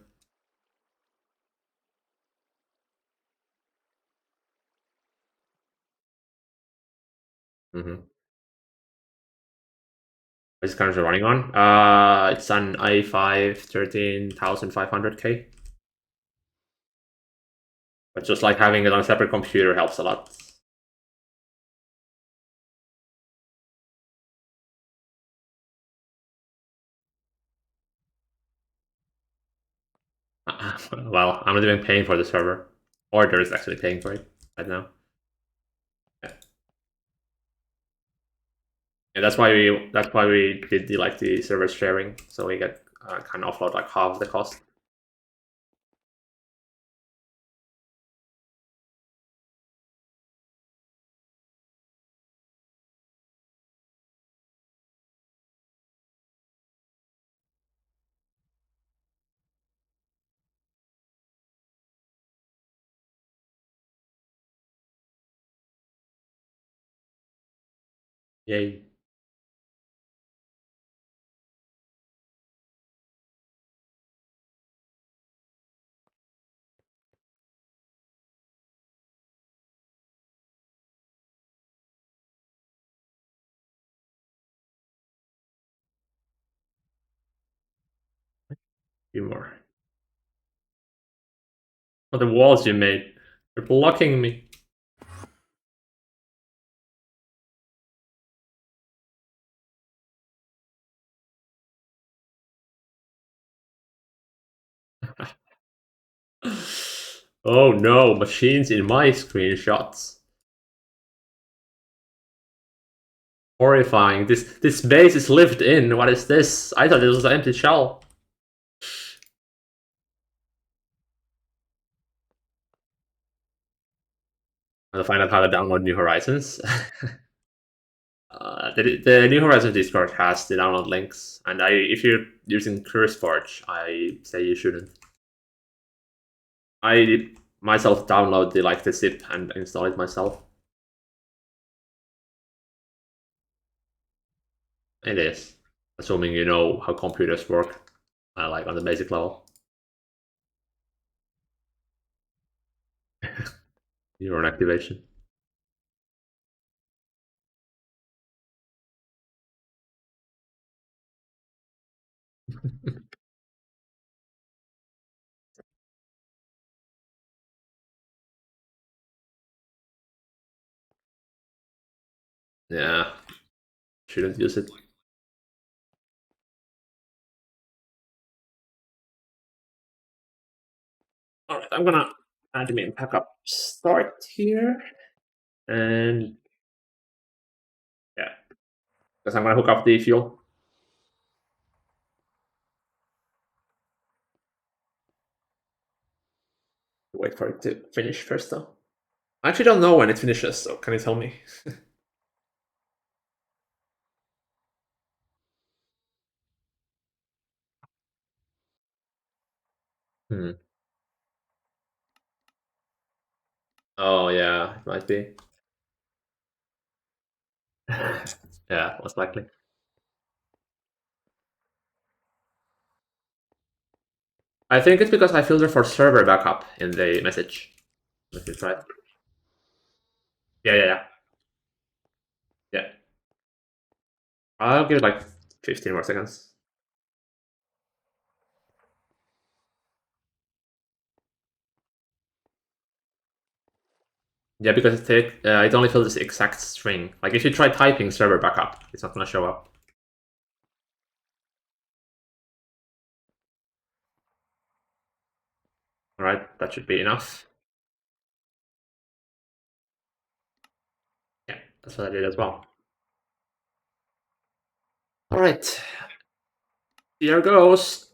S1: Mm-hmm. It's currently running on. It's an i5 13500K. But just like having it on a separate computer helps a lot. Well, I'm not even paying for the server. Order is actually paying for it right now. Yeah, and that's why we did the server sharing, so we get kind of offload like half the cost. Yay! Few more. Oh, the walls you made. They're blocking me. Oh no, machines in my screenshots. Horrifying. This base is lived in. What is this? I thought it was an empty shell. I'll find out how to download New Horizons. The New Horizons Discord has the download links, and if you're using CurseForge, I say you shouldn't. I myself download the zip and install it myself. It is, assuming you know how computers work, like on the basic level. Neuron activation. Yeah, shouldn't use it. All right, I'm gonna admin backup start here, and yeah, because I'm gonna hook up the fuel. Wait for it to finish first, though. I actually don't know when it finishes, so can you tell me? Hmm. Oh yeah, it might be. Yeah, most likely. I think it's because I filter for server backup in the message. If you try. Yeah, yeah, yeah. Yeah. I'll give it like 15 more seconds. Yeah, because it only fills this exact string. Like if you try typing server backup, it's not gonna show up. All right, that should be enough. Yeah, that's what I did as well. All right, here goes.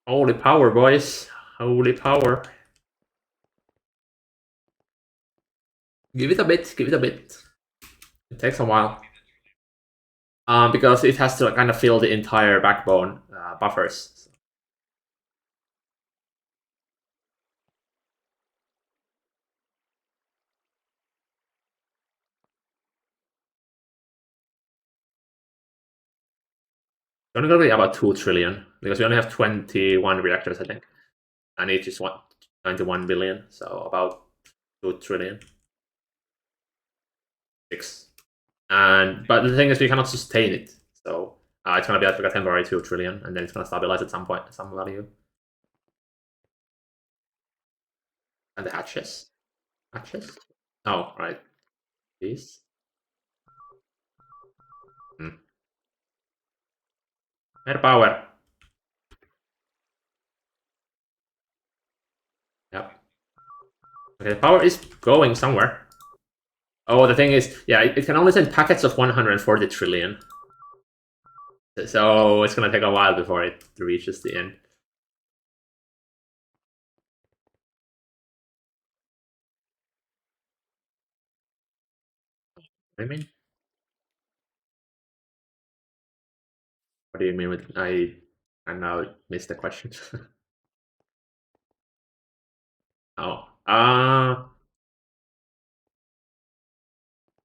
S1: Holy power, boys! Holy power! Give it a bit. Give it a bit. It takes a while. Because it has to kind of fill the entire backbone buffers. It's only going to be about 2 trillion because we only have 21 reactors, I think, and each is 91 billion, so about 2 trillion. 6. But the thing is, we cannot sustain it, so it's going to be like a temporary 2 trillion, and then it's going to stabilize at some point, some value. And the hatches, hatches. Oh, right, these. Air power. Yep. Okay, the power is going somewhere. Oh, the thing is, yeah, it can only send packets of 140 trillion. So it's gonna take a while before it reaches the end. I mean, what do you mean with I now missed the question. Oh,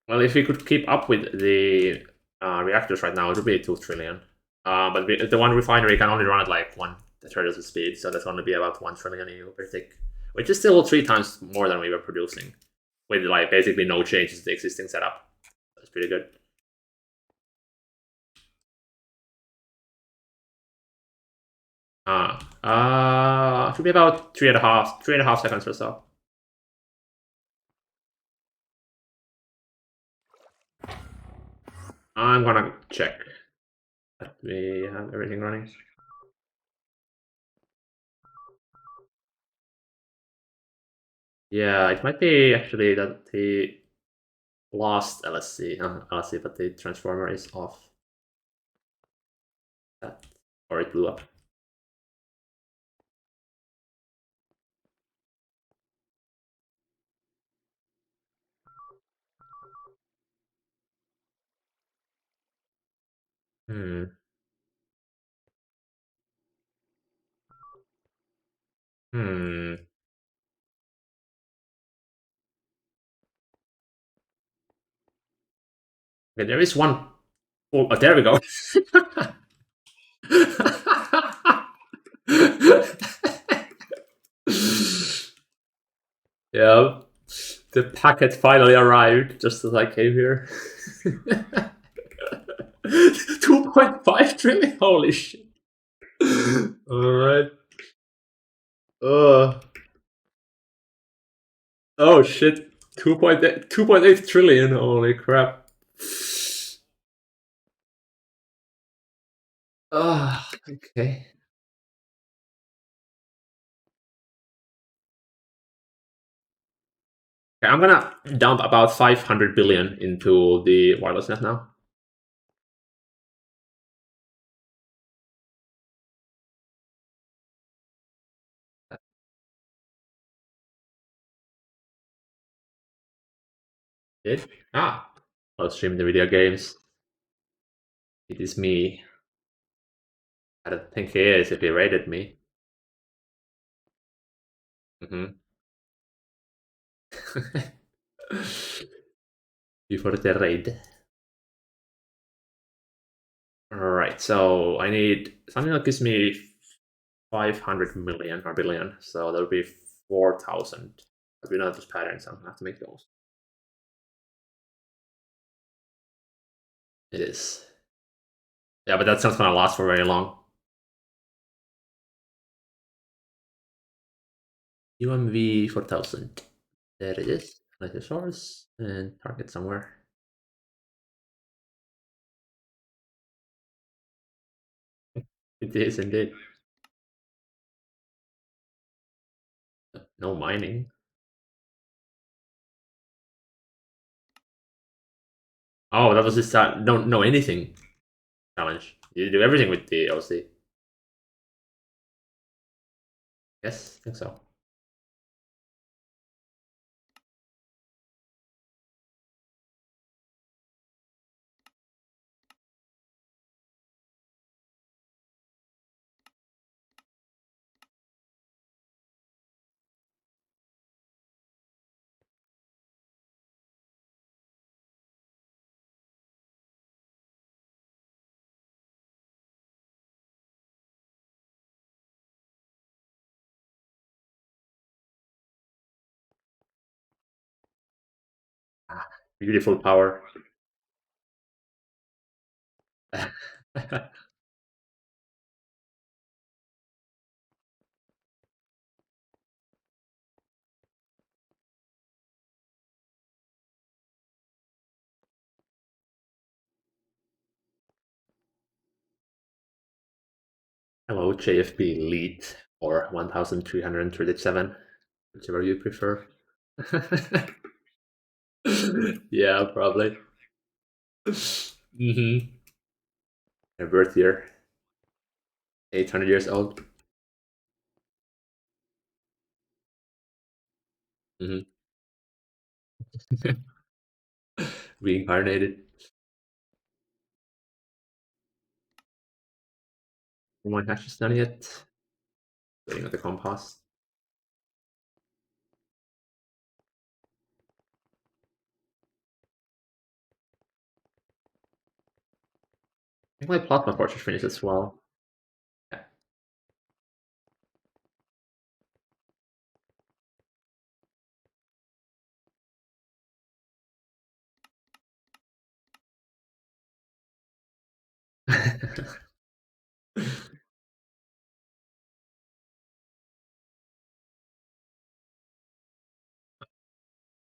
S1: well, if we could keep up with the reactors right now, it would be 2 trillion. But the one refinery can only run at like 1/3 of the speed, so that's going to be about 1 trillion EU per tick, which is still 3 times more than we were producing, with like basically no changes to the existing setup. That's pretty good. Should be about 3.5 seconds or so. I'm gonna check that we have everything running. Yeah, it might be actually that the last LSC, but the transformer is off. That, or it blew up. Hmm. Hmm. Okay, there is one. Oh, there we go. Yeah, the packet finally arrived just as I came here. 2.5 trillion. Holy shit. All right. Uh, oh shit. 2.8 trillion. Holy crap. Okay. Okay, I'm gonna dump about 500 billion into the wireless net now. Did? I'll stream the video games. It is me. I don't think he is if he raided me. Mm-hmm. Before the raid. Alright, so I need something that gives me 500 million or billion, so that'll be 4,000. But we don't have those patterns, so I'm gonna have to make those. It is. Yeah, but that's not gonna last for very long. UMV 4000. There it is. Select the source and target somewhere. It is indeed. No mining. Oh, that was just don't know anything challenge. You do everything with the OC. Yes, I think so. Beautiful power. Hello, JFB Elite or 1337, whichever you prefer. Yeah, probably. Mm-hmm. Their birth year, 800 years old. Mm-hmm. Reincarnated. One hash is done yet. Waiting at the compost. I think my plasma torch is finished as well. Yeah.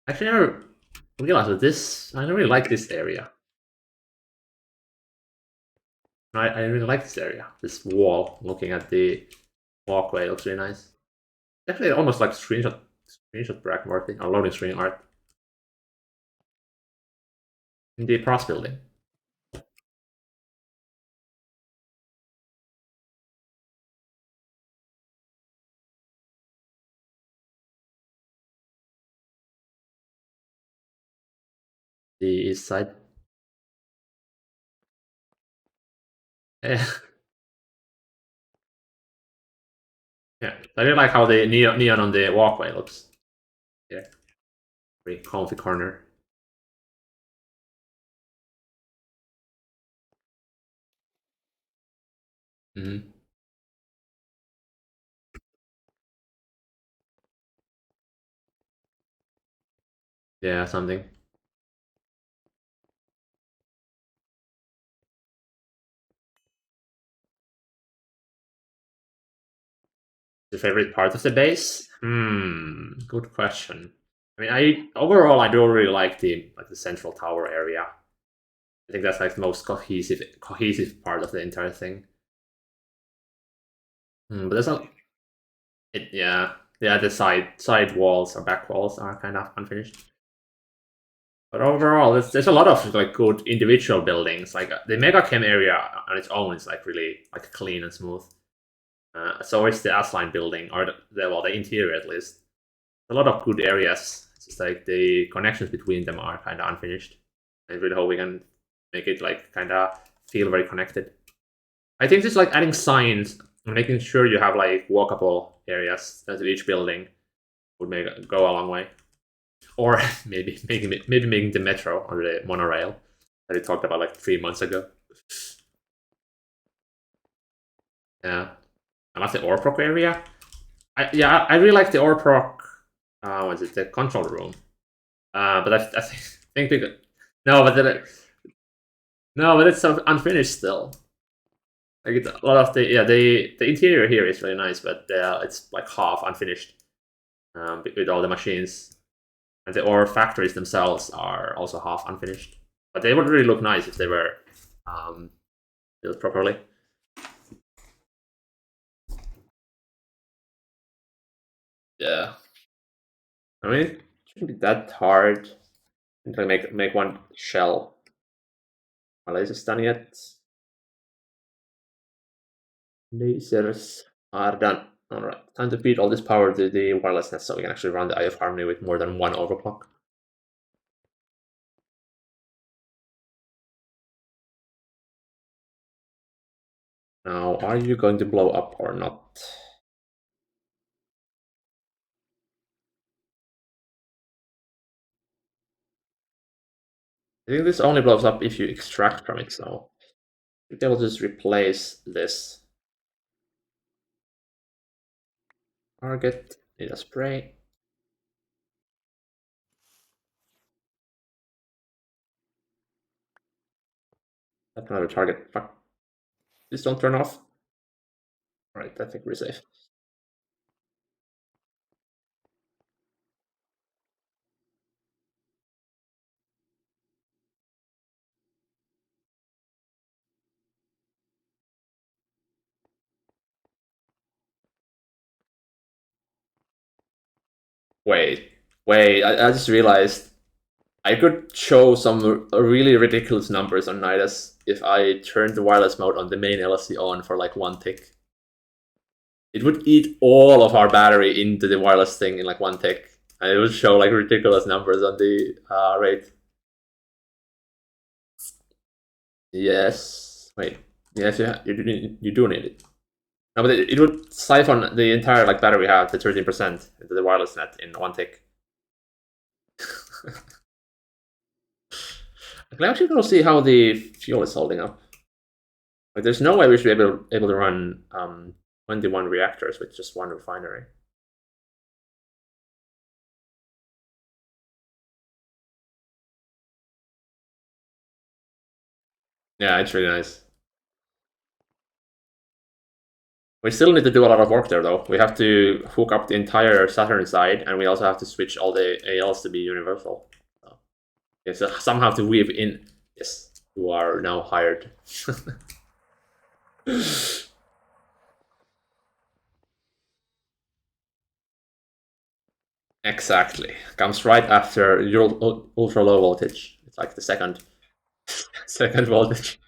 S1: Actually, I never realized that this. I don't really like this area. I really like this area. This wall, looking at the walkway, looks really nice. Actually, almost like screenshot Bragg Morty or loading screen art in the pros building. The east side. Yeah, yeah. I really like how the neon on the walkway looks. Yeah, very comfy corner. Mm-hmm. Yeah, something. The favorite part of the base? Good question. I mean, I overall I do really like the central tower area. I think that's like the most cohesive part of the entire thing. But there's a yeah, yeah, the side walls or back walls are kind of unfinished. But overall, there's a lot of like good individual buildings. Like the Mega Chem area on its own is like really like clean and smooth. So is the S-line building, or the interior at least. A lot of good areas. It's just like the connections between them are kind of unfinished. I really hope we can make it like kind of feel very connected. I think just like adding signs and making sure you have like walkable areas to each building would make go a long way. Or maybe making the metro or the monorail that we talked about like 3 months ago. Yeah, I like the Orproc area. I really like the Orproc. What is it? The control room. But I think we could, no, but then no, but it's unfinished still. Like it's a lot of the interior here is really nice, but it's like half unfinished with all the machines, and the ore factories themselves are also half unfinished. But they would really look nice if they were um, built properly. Yeah, I mean it shouldn't be that hard to make one shell. My laser's done yet. Lasers are done. Alright, time to feed all this power to the wireless net so we can actually run the Eye of Harmony with more than one overclock. Now, are you going to blow up or not? I think this only blows up if you extract from it, so you'll be able to just replace this. Target, need a spray. That's another target. Fuck. Please don't turn off. Alright, I think we're safe. Wait, wait, I just realized I could show some really ridiculous numbers on Nidus if I turned the wireless mode on the main LSC on for like 1 tick. It would eat all of our battery into the wireless thing in like 1 tick. And it would show like ridiculous numbers on the rate. Yes. Wait. Yes, you do need it. No, but it would siphon the entire like battery we have, the 13%, into the wireless net in 1 tick. I can actually go see how the fuel is holding up. Like, there's no way we should be able to run 21 reactors with just one refinery. Yeah, it's really nice. We still need to do a lot of work there, though. We have to hook up the entire Saturn side, and we also have to switch all the ALs to be universal. So, yeah, so somehow to weave in. Yes, you are now hired. Exactly. Comes right after your ultra low voltage. It's like the second second voltage.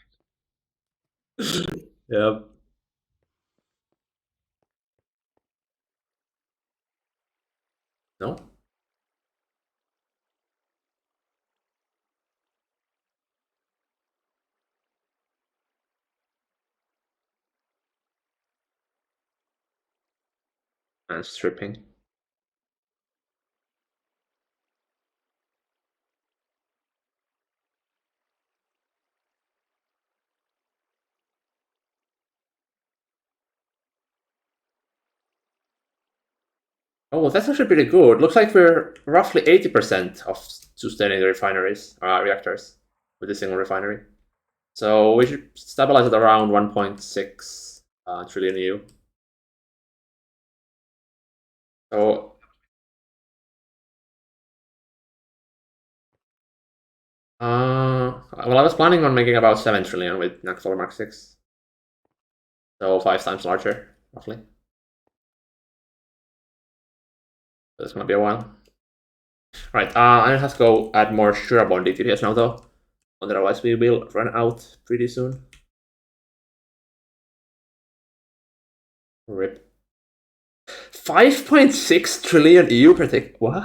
S1: Yep. No. And stripping. Oh, well, that's actually pretty good. Looks like we're roughly 80% of sustaining the refineries, reactors, with a single refinery. So we should stabilize at around 1.6 trillion EU. So, well, I was planning on making about 7 trillion with Naquadah Mark 6. So 5 times larger, roughly. So it's gonna be a while. Right, I have to go add more Shurabond DTDS now, though. Otherwise, we will run out pretty soon. Rip. 5.6 trillion EU per tick. What?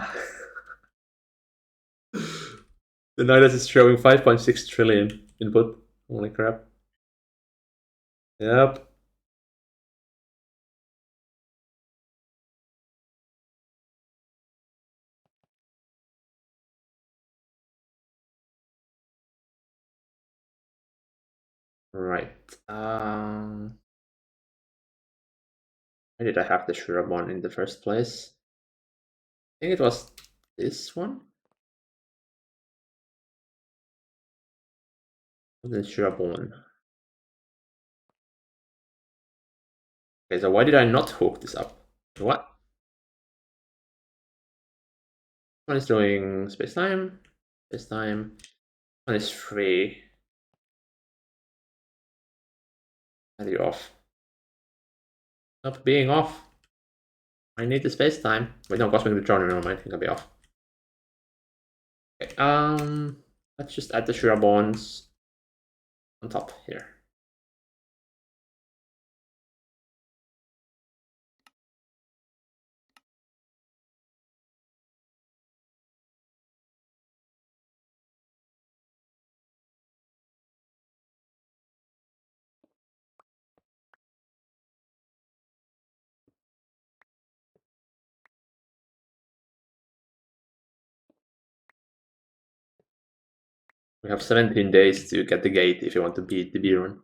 S1: The Nidus is showing 5.6 trillion input. Holy crap. Yep. Right. Why did I have the Shurabon in the first place? I think it was this one. The Shurabon. Okay, so why did I not hook this up? What? One is doing space-time. Space-time. One is free. Are you off? Stop being off. I need the space-time. Wait, no, Cosmic Neutrino, never mind. I think I'll be off. Okay, let's just add the Shurabons on top here. We have 17 days to get the gate if you want to beat the B-run.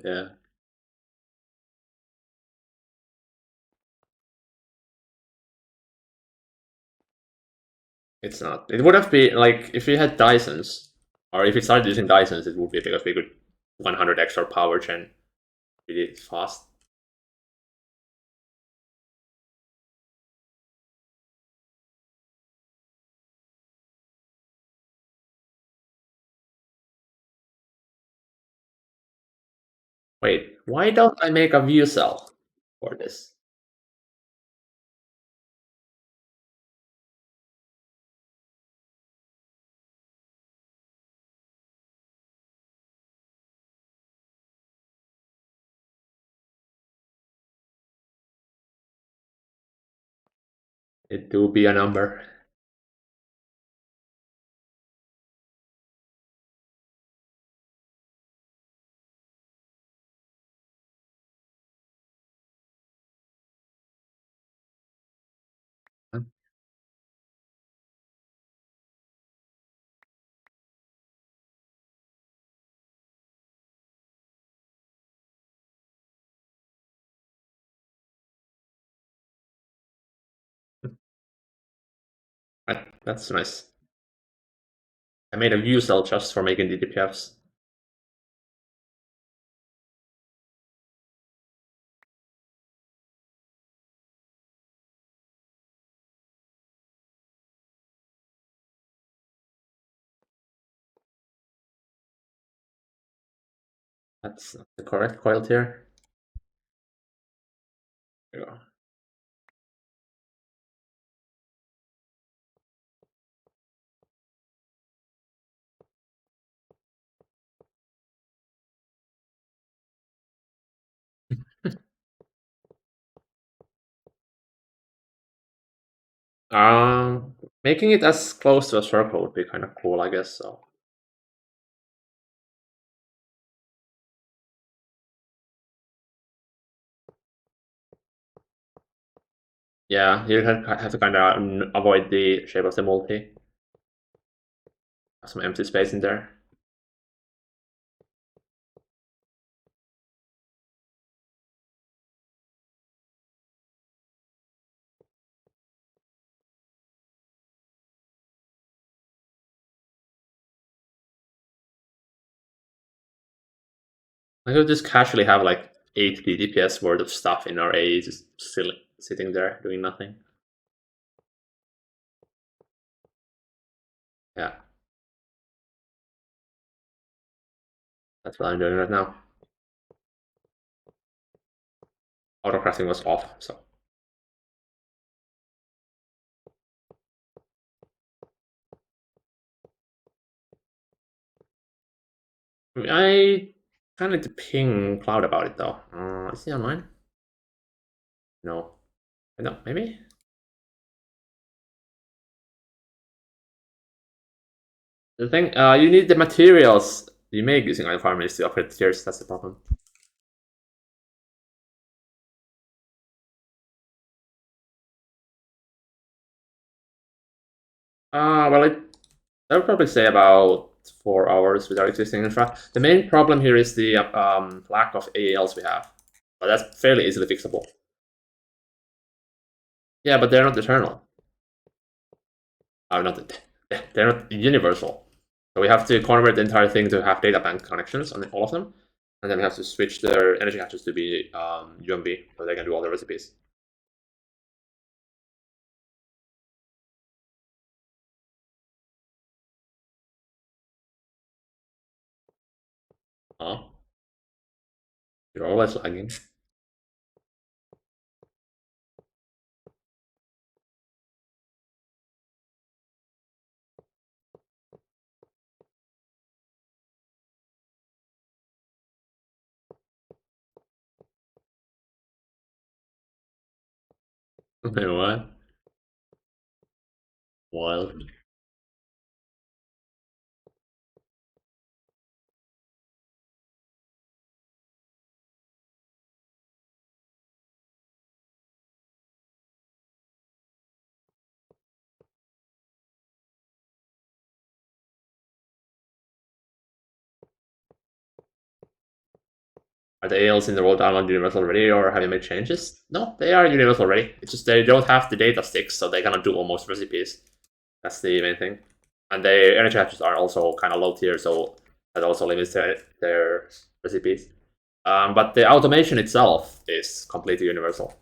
S1: Yeah. It's not. It would have been like if we had Dysons, or if we started using Dysons, it would be because we could 100 extra power gen really fast. Wait, why don't I make a view cell for this? It do be a number. That's nice. I made a view cell just for making DDPFs. That's not the correct coil tier. There you go. Making it as close to a circle would be kind of cool, I guess. So yeah, you have to kind of avoid the shape of the multi. Have some empty space in there. I could just casually have like 8 DPS worth of stuff in our A just still sitting there doing nothing. Yeah, that's what I'm doing right now. Autocrafting was off, so I kind of need to ping Cloud about it though. Is he online? No. No, maybe? The thing, you need the materials you make using Iron Farmers to upgrade the tiers, that's the problem. Well, I would probably say about 4 hours with our existing infra. The main problem here is the lack of AALs we have. But that's fairly easily fixable. Yeah, but they're not eternal. Not they're not universal. So we have to convert the entire thing to have data bank connections on all of them, and then we have to switch their energy hatches to be UMB so they can do all the recipes. Oh, you're always lagging. What? Wild. Are the ALs in the world download universal already, or have you made changes? No, they are universal already. It's just they don't have the data sticks, so they cannot do almost recipes. That's the main thing. And the energy hatches are also kind of low tier, so that also limits their recipes. But the automation itself is completely universal.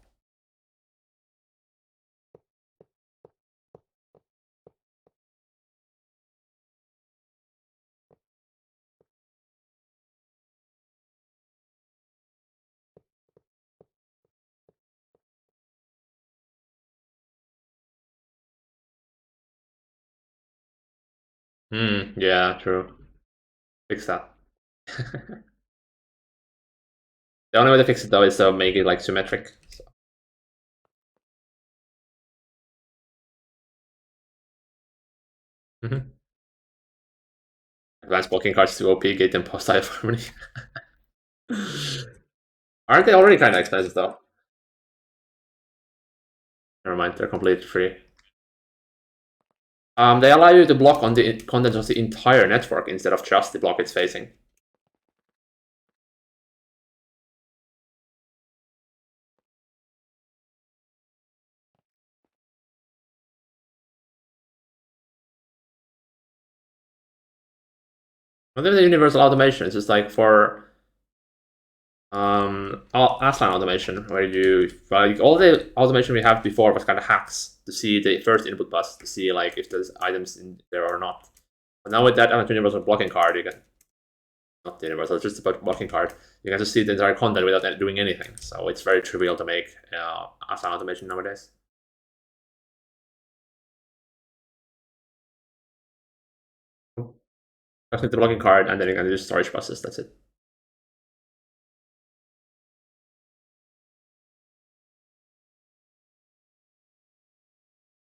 S1: Yeah, true. Fix that. The only way to fix it though is to make it like symmetric. So. Mm-hmm. Advanced blocking cards to OP gate and post harmony. Aren't they already kind of expensive though? Never mind, they're completely free. They allow you to block on the content of the entire network instead of just the block it's facing. But then the universal automation is just like for Aslan automation, where you like all the automation we have before was kind of hacks to see the first input bus to see like if there's items in there or not. But now with that universal blocking card, you can not the universal, it's just about blocking card. You can just see the entire content without doing anything. So it's very trivial to make Aslan automation nowadays. Just need the blocking card, and then you can do storage buses. That's it.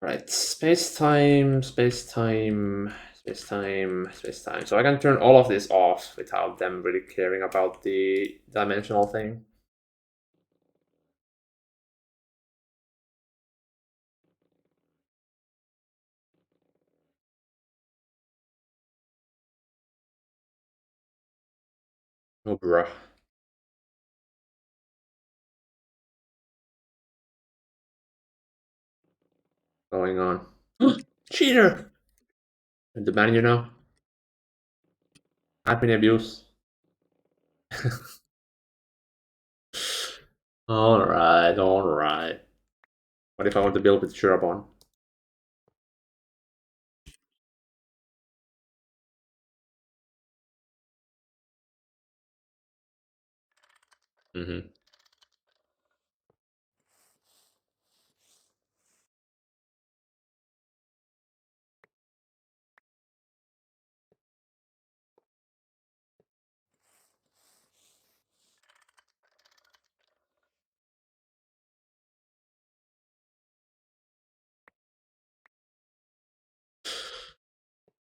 S1: Right, space-time, space-time, space-time, space-time. So I can turn all of this off without them really caring about the dimensional thing. Oh, bruh. Going on. Cheater! The man you know. Admin abuse. Alright, alright. What if I want to build with Shurabon? Mm-hmm.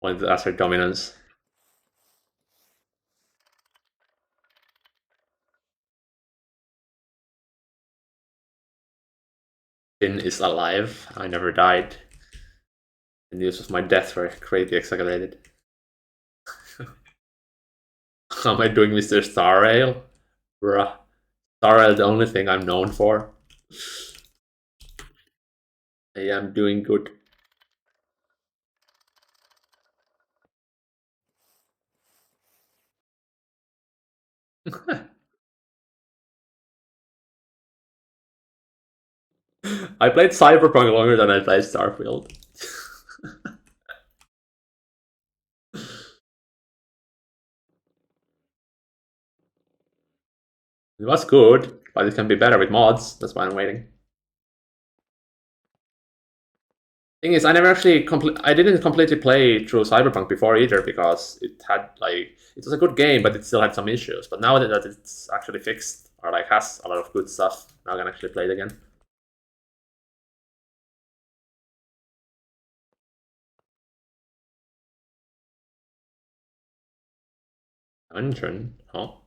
S1: Want to assert dominance. Finn is alive. I never died. The news of my death were greatly exaggerated. How am I doing, Mr. Star Rail? Bruh. Star Rail is the only thing I'm known for. I am doing good. I played Cyberpunk longer than I played Starfield. It was good, but it can be better with mods. That's why I'm waiting. Thing is, I never actually I didn't completely play through Cyberpunk before either because it had like it was a good game, but it still had some issues. But now that it's actually fixed or like has a lot of good stuff, now I can actually play it again. Dungeon, oh,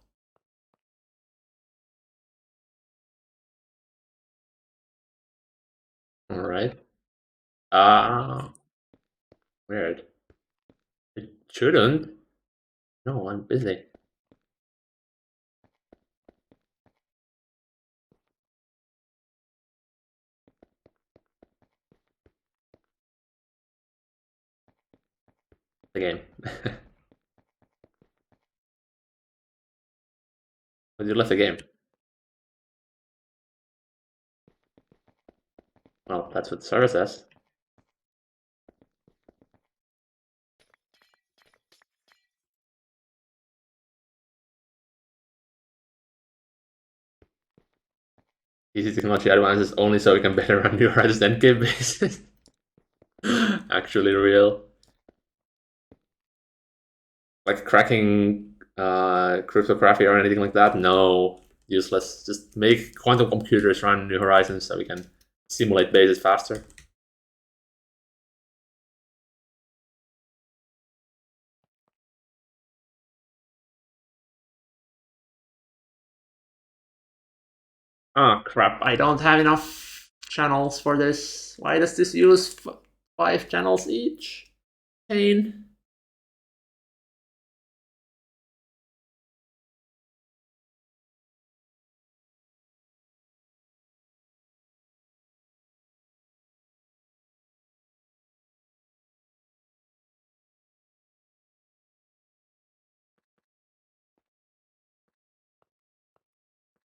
S1: all right. Weird. It shouldn't. No, I'm busy. the game. But you left the game. Well, that's what the server says. Easy technology advances only so we can better run New Horizons endgame bases. Actually real. Like cracking cryptography or anything like that? No. Useless. Just make quantum computers run New Horizons so we can simulate bases faster. Oh crap, I don't have enough channels for this. Why does this use 5 channels each? Pain.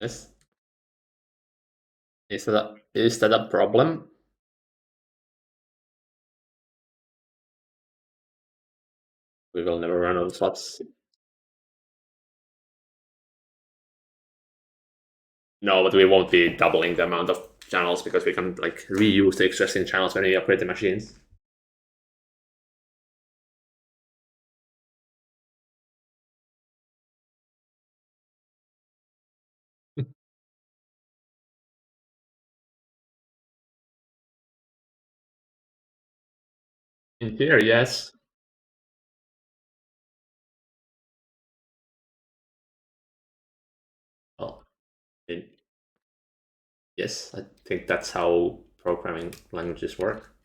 S1: Yes. Is that a problem? We will never run out of slots. No, but we won't be doubling the amount of channels because we can like reuse the existing channels when we upgrade the machines. In theory, yes. Well, in, yes, I think that's how programming languages work.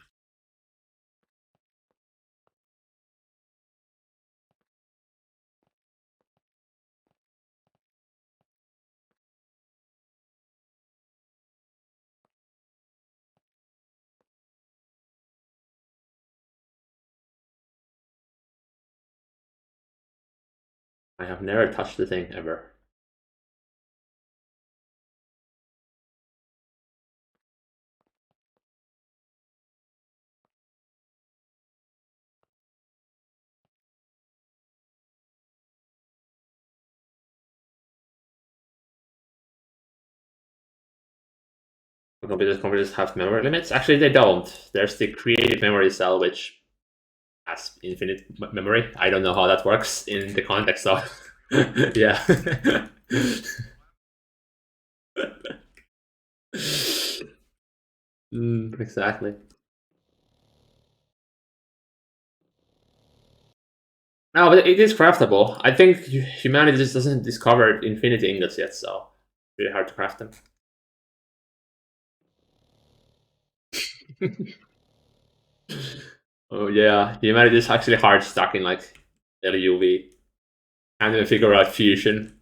S1: I have never touched the thing ever. Computers have memory limits. Actually, they don't. There's the creative memory cell, which has infinite memory. I don't know how that works in the context of. Yeah. Exactly. No, but it is craftable. I think humanity just doesn't discover infinity ingots yet, so it's really hard to craft them. Oh yeah, humanity is actually hard stuck in like LUV. Can't even figure out fusion.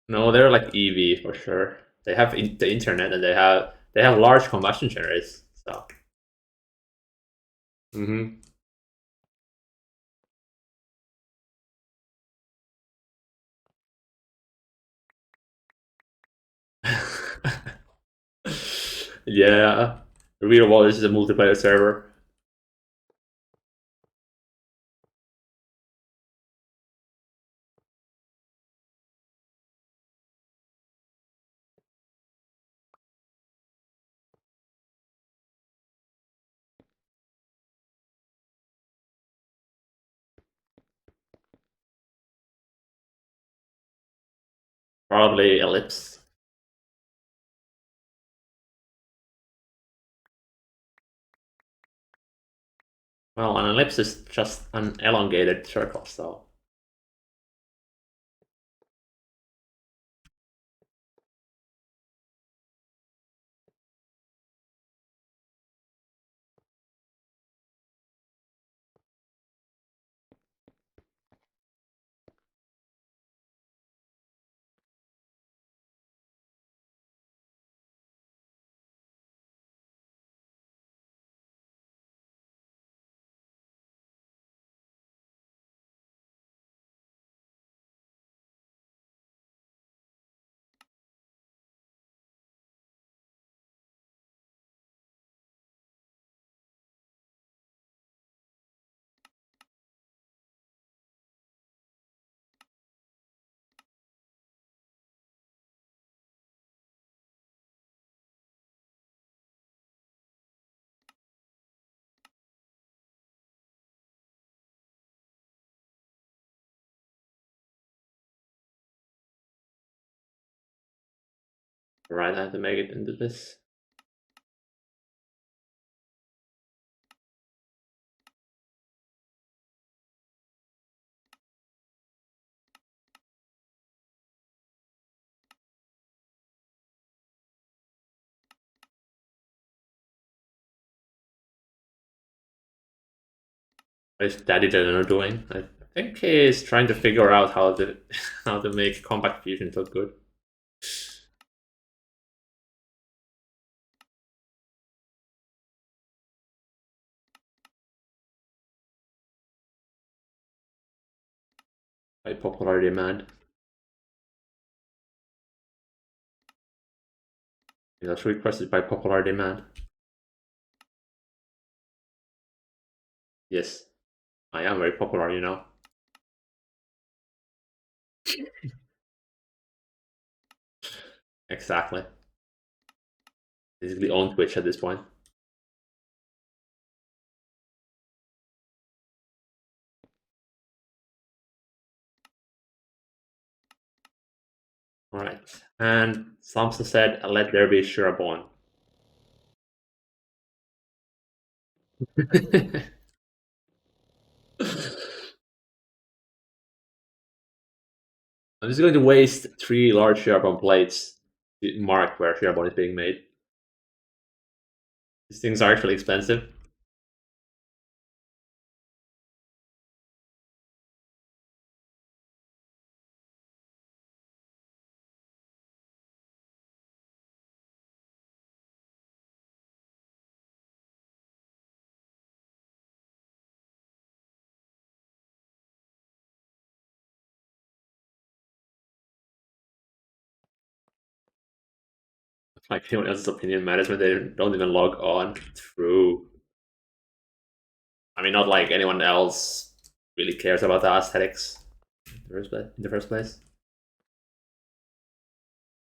S1: No, they're like EV for sure. They have the internet and they have large combustion generators. So. Hmm. Yeah, real world is a multiplayer server. Probably Ellipse. Well, an ellipse is just an elongated circle, so right, I have to make it into this. What is Daddy Dino doing? I think he's trying to figure out how to how to make compact fusion look good. By popular demand. It was requested by popular demand. Yes, I am very popular, you know. Exactly. Basically on Twitch at this point. Alright. And Samson said, let there be Shirabon. I'm just going to waste 3 large Shirabon plates to mark where Shirabon is being made. These things are actually expensive. Like anyone else's opinion matters when they don't even log on. True. I mean, not like anyone else really cares about the aesthetics in the first place.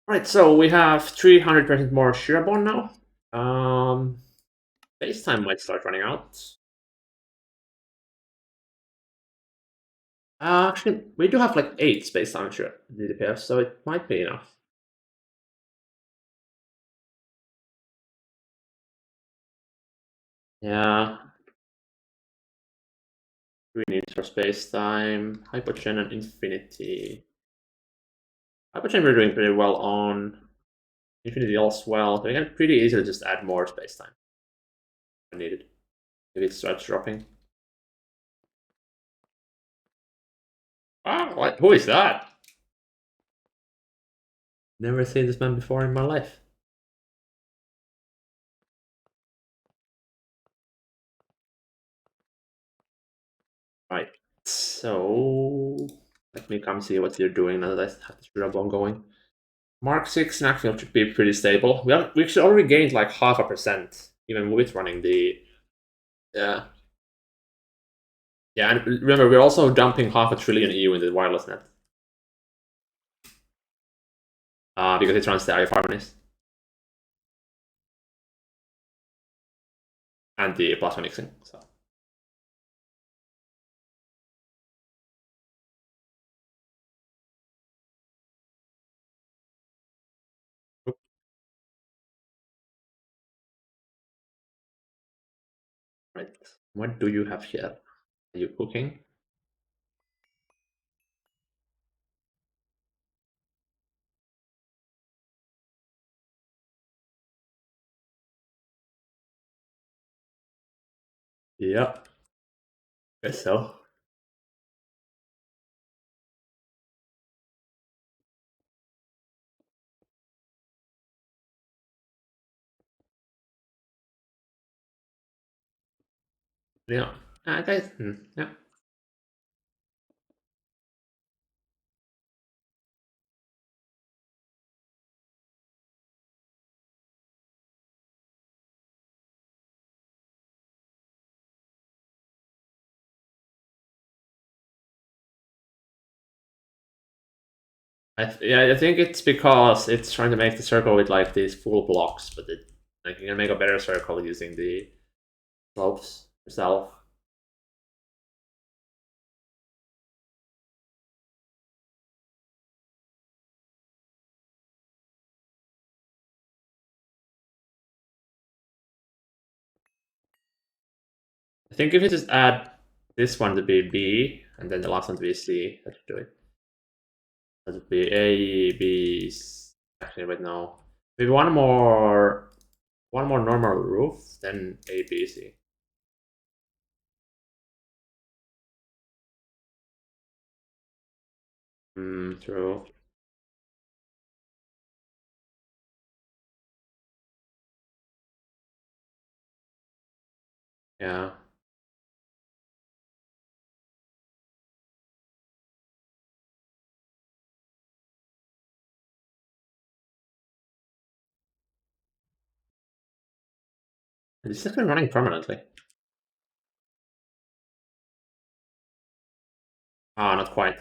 S1: Right, so we have 300% more Shirabon now. Base time might start running out. Actually, we do have like 8 space time DDPS, so it might be enough. Yeah. 3 needs for space time, Hypogen, and Infinity. Hypogen we're doing pretty well on. Infinity as well. We can pretty easily just add more space time when needed. If it starts dropping. Ah, what? Who is that? Never seen this man before in my life. Right. So let me come see what you're doing now that I have this Shirabon going. Mark 6 Snackfield should be pretty stable. We actually already gained like 0.5%, even with running the yeah. Yeah, and remember we're also dumping 500 billion EU in the wireless net. Because it runs the IF harmonies. And the plasma mixing. So Right. What do you have here? Are you cooking? Yeah, guess so. Yeah. Yeah. Yeah, I think it's because it's trying to make the circle with like these full blocks, but like you can make a better circle using the slopes yourself. I think if you just add this one to be B and then the last one to be C, that should do it. That would be A, B. Actually, wait, no. Maybe one more normal roof, then A, B, C. True. Yeah. This has been running permanently. Ah, not quite.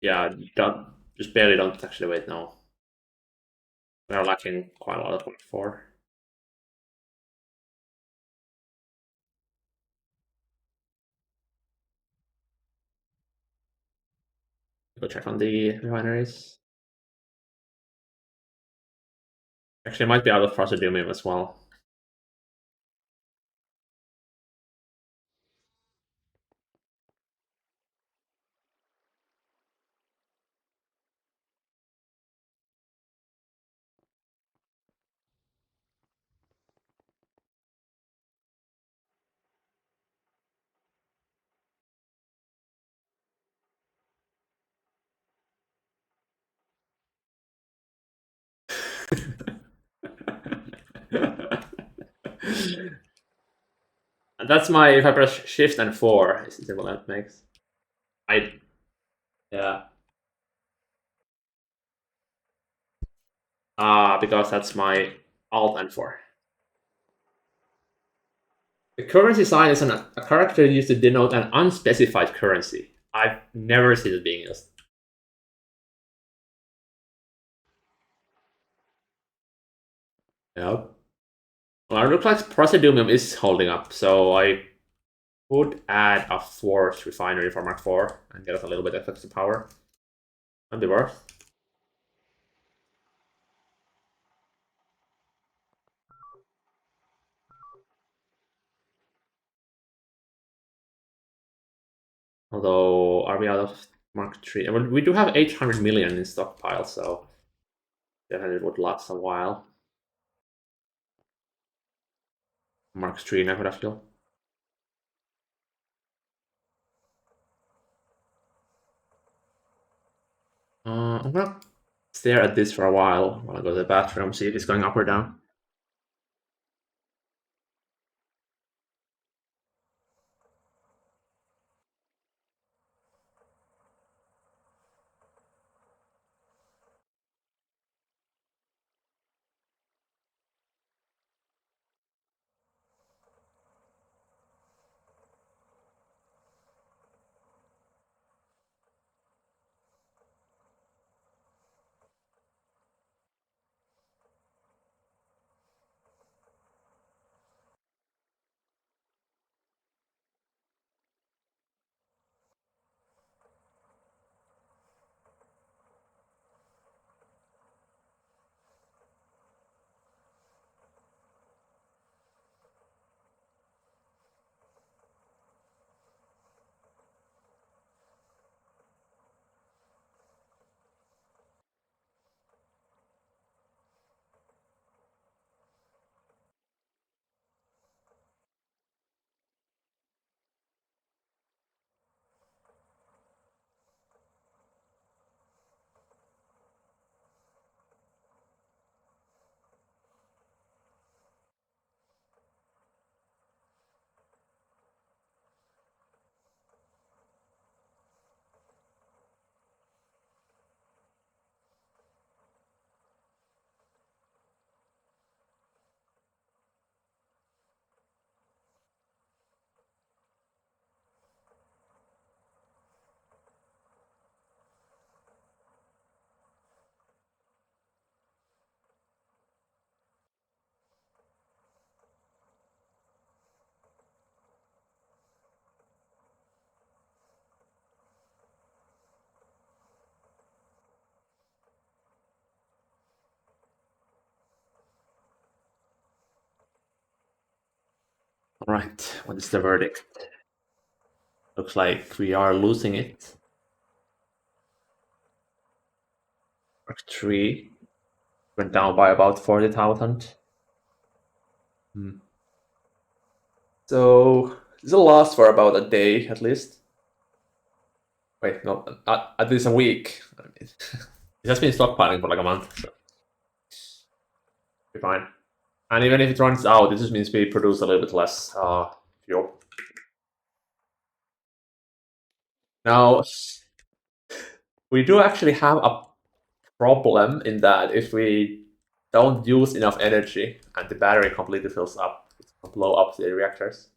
S1: Yeah, don't just barely don't actually wait. No, we are lacking quite a lot of 24. Go check on the refineries. Actually, it might be out of Praseodymium as well. And that's my if I press Shift and 4 is the what that makes. I yeah. Because that's my Alt and 4. The currency sign is a character used to denote an unspecified currency. I've never seen it being used. Yep. Well, it looks like Praseodymium is holding up, so I would add a fourth refinery for Mark 4 and get us a little bit of extra power. Might be worth. Although, are we out of Mark 3? Well, we do have 800 million in stockpile, so definitely would last a while. Mark 3 Naquadah fuel. I'm gonna stare at this for a while while I go to the bathroom, see if it's going up or down. All right, what is the verdict? Looks like we are losing it. Mark 3 went down by about 40,000. Hmm. So this will last for about a day at least. Wait, no, at least a week. I mean, it has been stockpiling for like a month, so we're fine. And even if it runs out, it just means we produce a little bit less fuel. Now, we do actually have a problem in that if we don't use enough energy and the battery completely fills up, it's gonna blow up the reactors.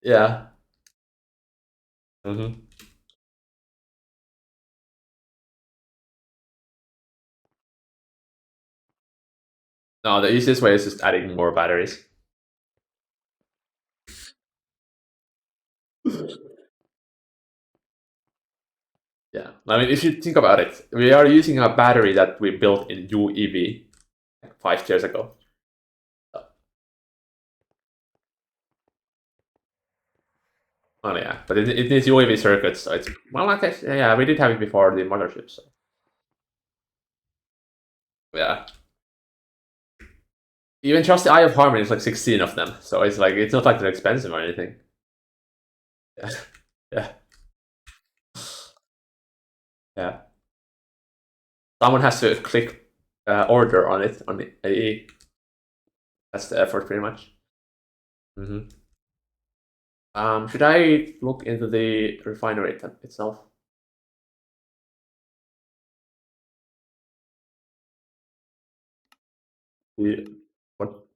S1: Yeah. Hmm. No, the easiest way is just adding more batteries. Yeah, I mean, if you think about it, we are using a battery that we built in UEV like 5 years ago. Oh yeah, but it needs UEV circuits, so it's well, okay, yeah, we did have it before the mothership, so yeah. Even just the Eye of Harmony is like 16 of them, so it's like it's not like they're expensive or anything. Yeah, yeah, yeah. Someone has to click order on it on the AE. That's the effort, pretty much. Hmm. Should I look into the refinery itself? Yeah. What?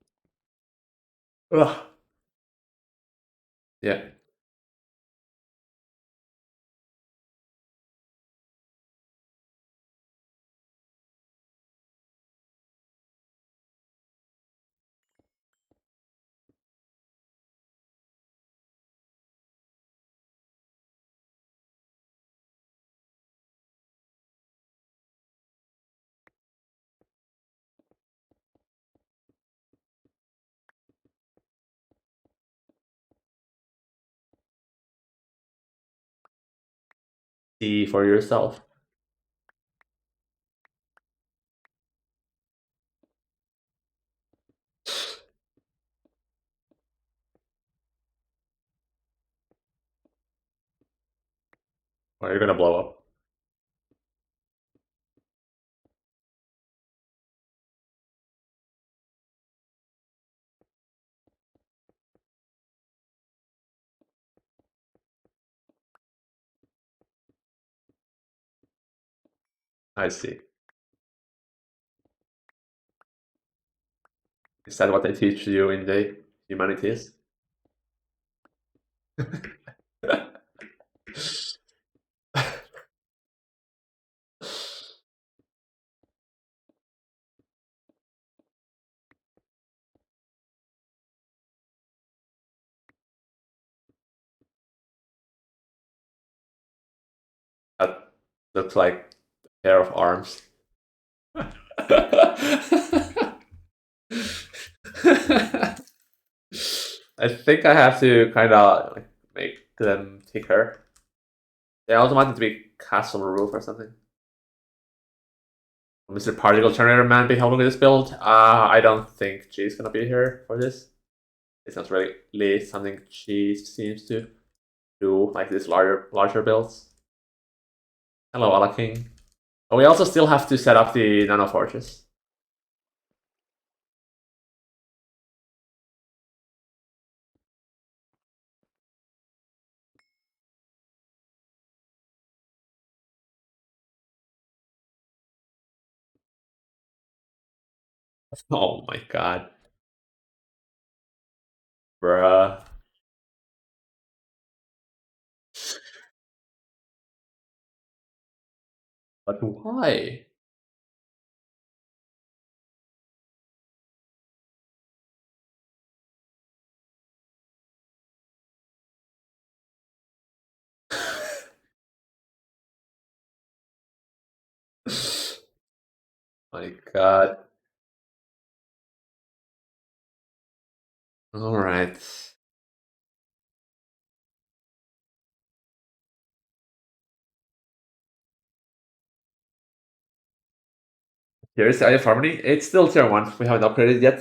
S1: Ugh. Yeah, see for yourself. Or you're gonna blow up. I see. Is that what they teach you in the humanities? That looks like a pair of arms. I think I have to kind of like make them thicker. They also want it to be castle roof or something. Mr. Particle Generator Man be helping with this build. I don't think G's gonna be here for this. It's not really something she seems to do, like these larger builds. Hello, Allah King. But we also still have to set up the Nano Fortress. Oh my god. Bruh. But why? My god. All right. Here's the IF Harmony. It's still tier 1. We haven't upgraded yet.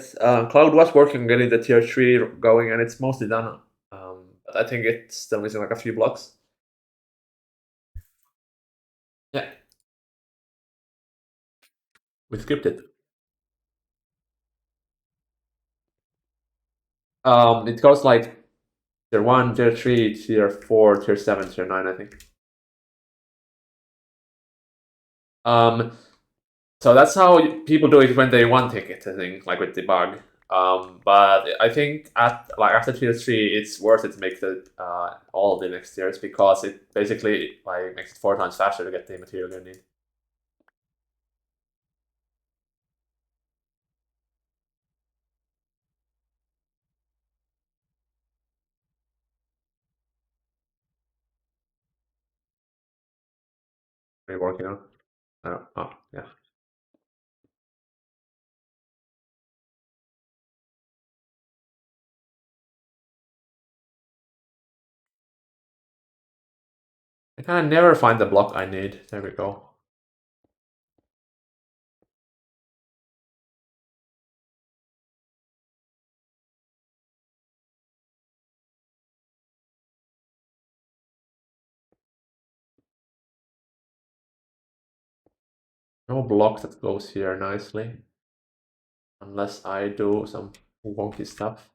S1: Cloud was working on getting the tier 3 going, and it's mostly done. But I think it's still missing like a few blocks. Yeah. We skipped it. It goes like tier 1, tier 3, tier 4, tier 7, tier 9, I think. Um, so that's how people do it when they want tickets, I think, like with debug. But I think at like after tier 3, it's worth it to make the all the next tiers because it basically like makes it 4 times faster to get the material you need. We're working on. Oh, yeah. I kind of never find the block I need. There we go. No block that goes here nicely. Unless I do some wonky stuff.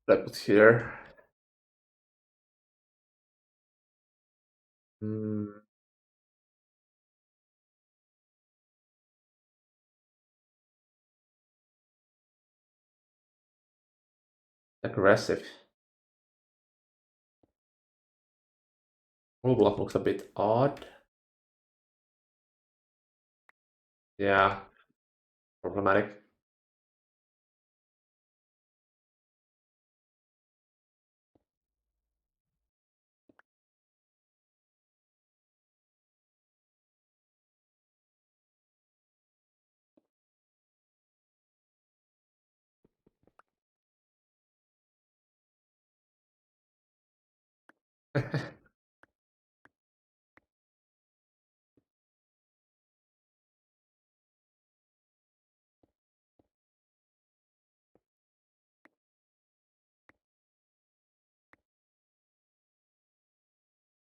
S1: That I put here. Mm, aggressive. Full block looks a bit odd. Yeah, problematic.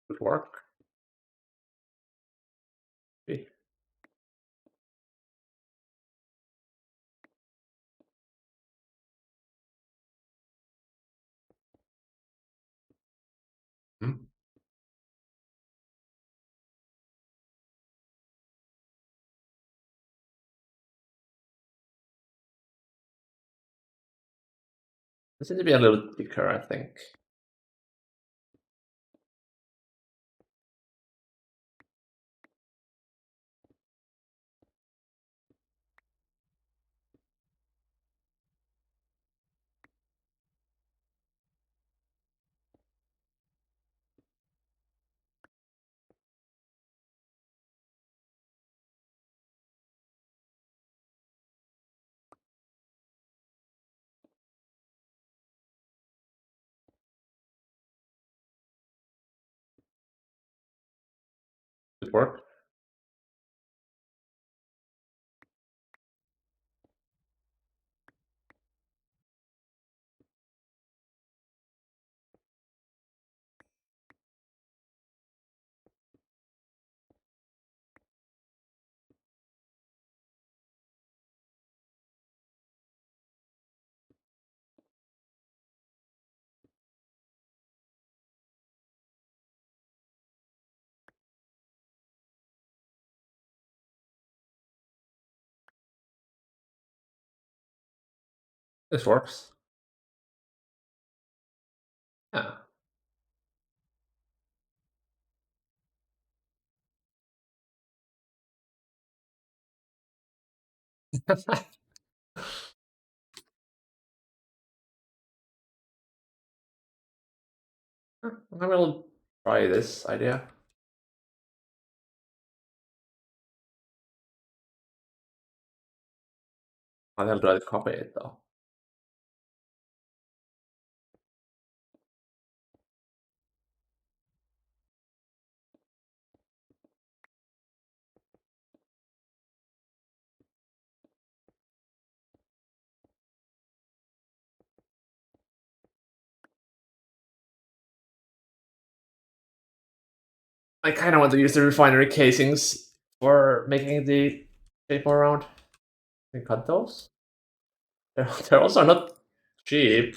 S1: Good work. Okay. Hmm. This needs to be a little thicker, I think. Good work. This works. Yeah. I will try this idea. How the hell do I copy it though? I kind of want to use the refinery casings for making the shape more round. Can cut those. They're also not cheap.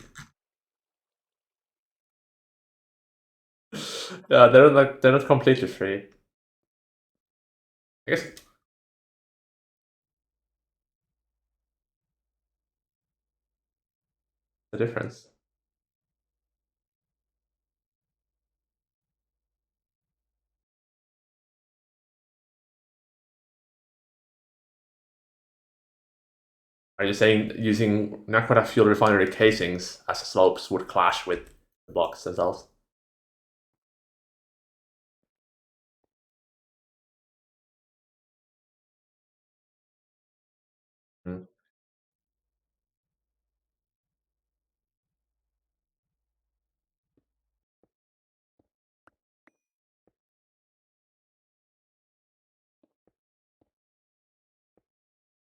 S1: Yeah, they're not completely free. I guess the difference. Are you saying using Naquadah fuel refinery casings as slopes would clash with the blocks themselves? Hmm.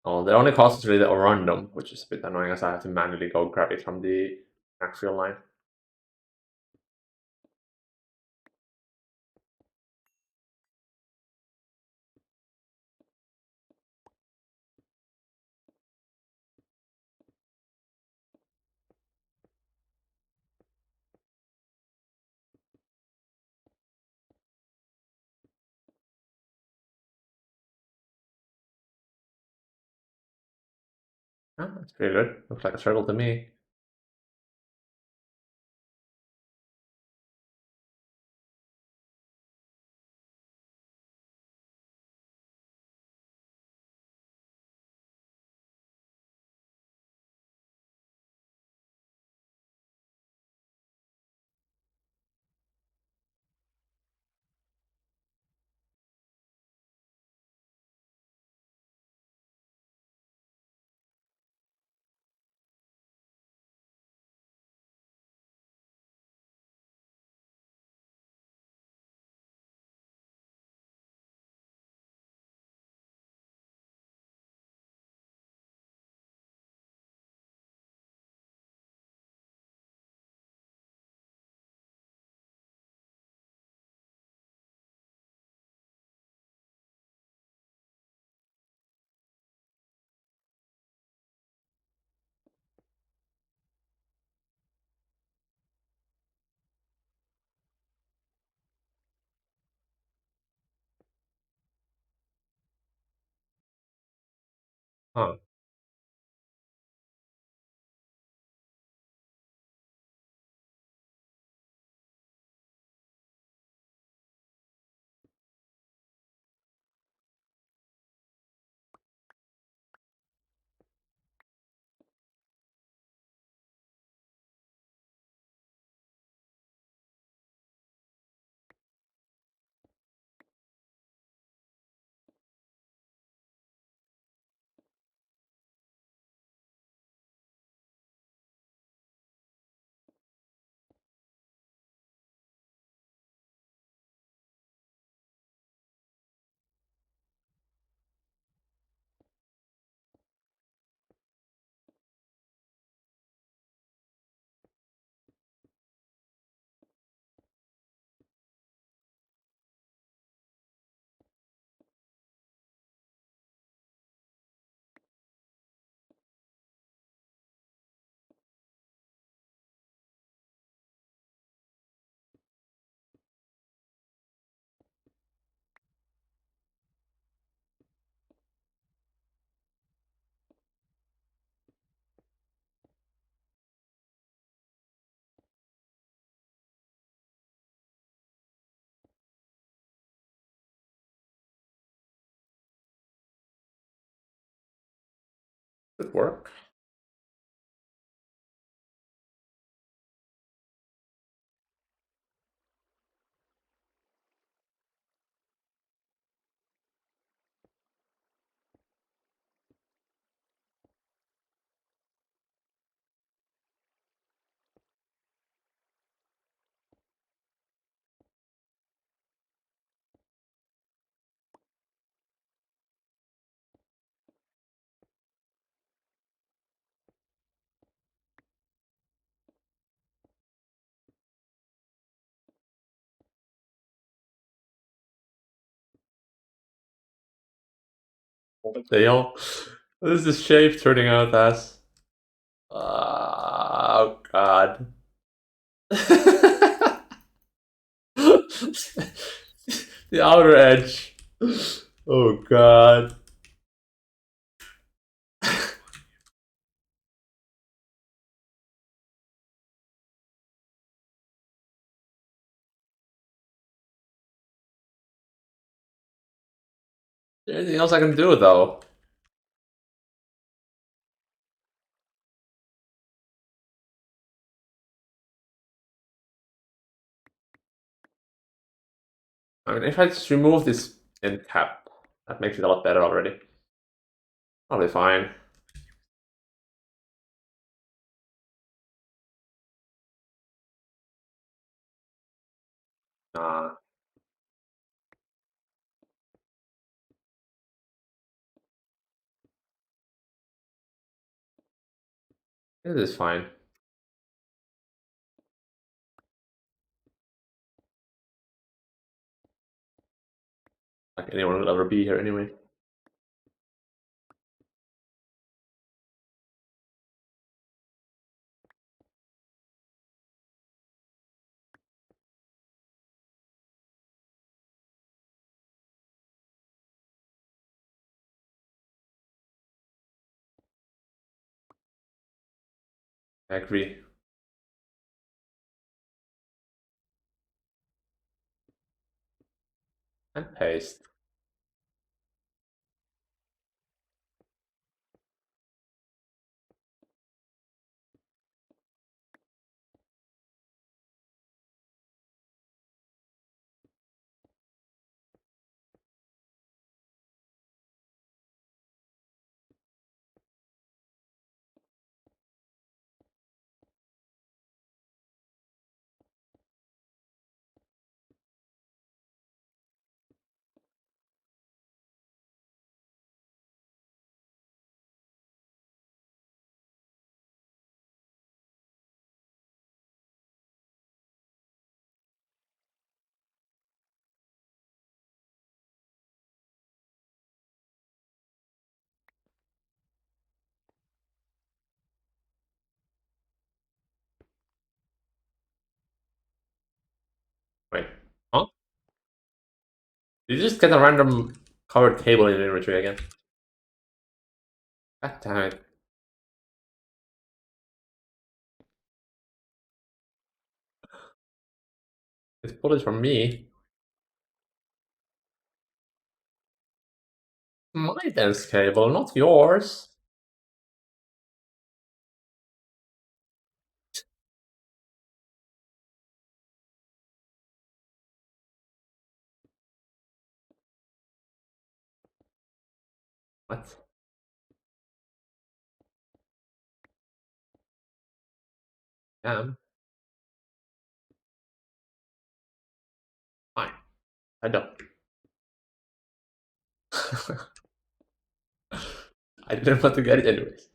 S1: Oh, the only cost is really the random, which is a bit annoying as I have to manually go grab it from the fuel line. Oh, that's pretty good. Looks like a circle to me. Huh. Good work. the hell? What is this shape turning out as? Oh god. The outer edge. Oh god. Anything else I can do though? I mean, if I just remove this end cap, that makes it a lot better already. I'll be fine. Nah, this is fine. Like anyone will ever be here anyway. I agree. And paste. Wait. Huh? Did you just get a random covered cable in inventory again? God damn it. It's bullet from me. My dense cable, not yours. What? Damn. Fine. I don't. I didn't want to get it anyways.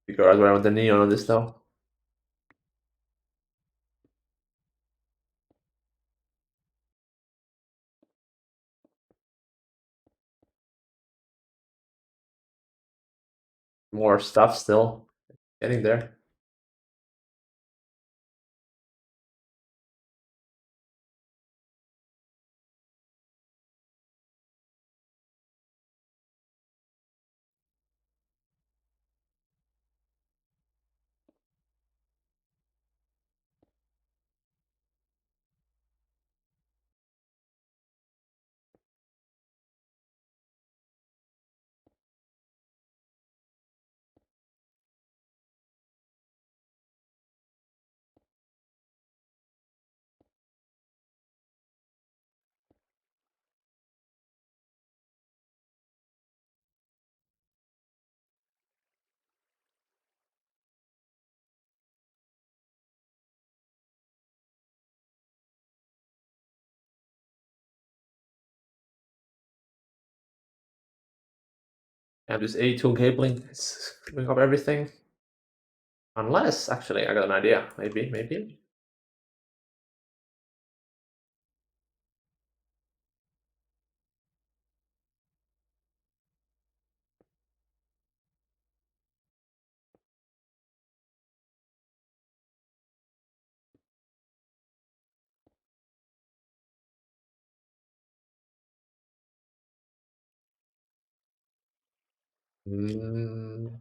S1: Figure out where I want the neon on this though. More stuff still. Getting there. And this A2 cabling is screwing up everything. Unless, actually, I got an idea. Maybe. Mm,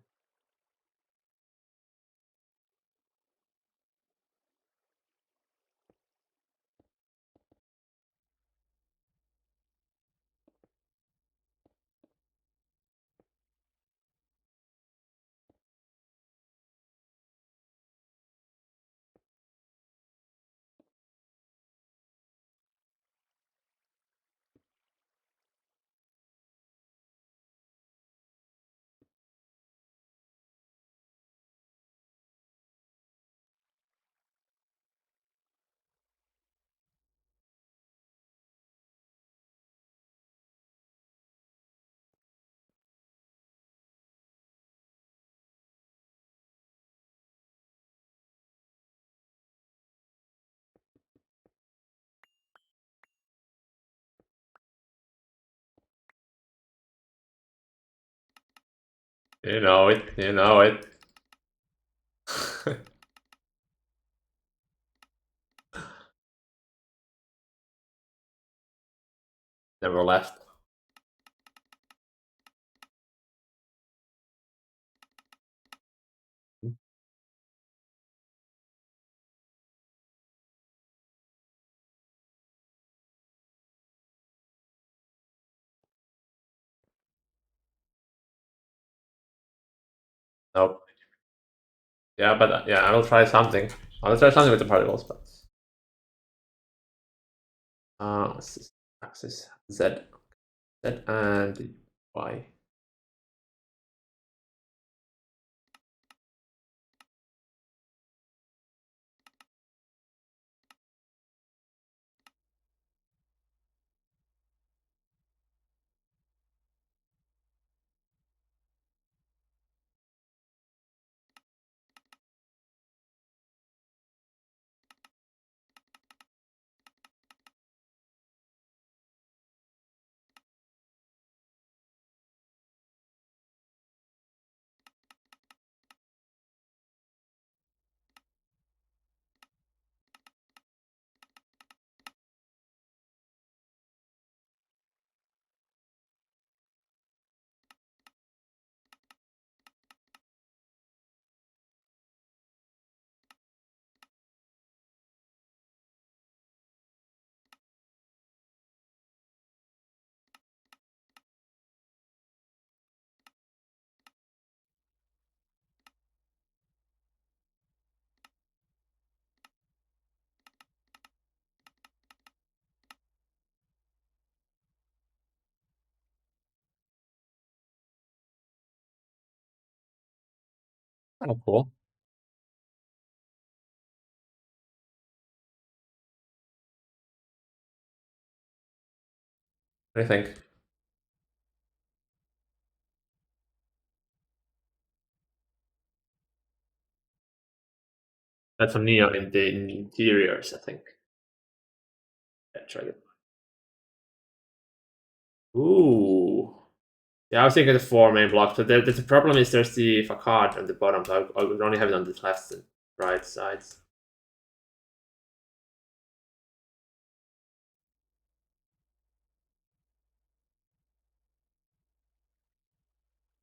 S1: you know it. You know it. Never left. Nope. Yeah, but yeah, I will try something. I'll try something with the particles, but what's this axis? Z and Y. Oh, cool. What do you think? That's some neon in the interiors, I think. Yeah, try it. Ooh. Yeah, I was thinking the four main blocks, but the problem is there's the facade on the bottom, so I would only have it on the left and right sides.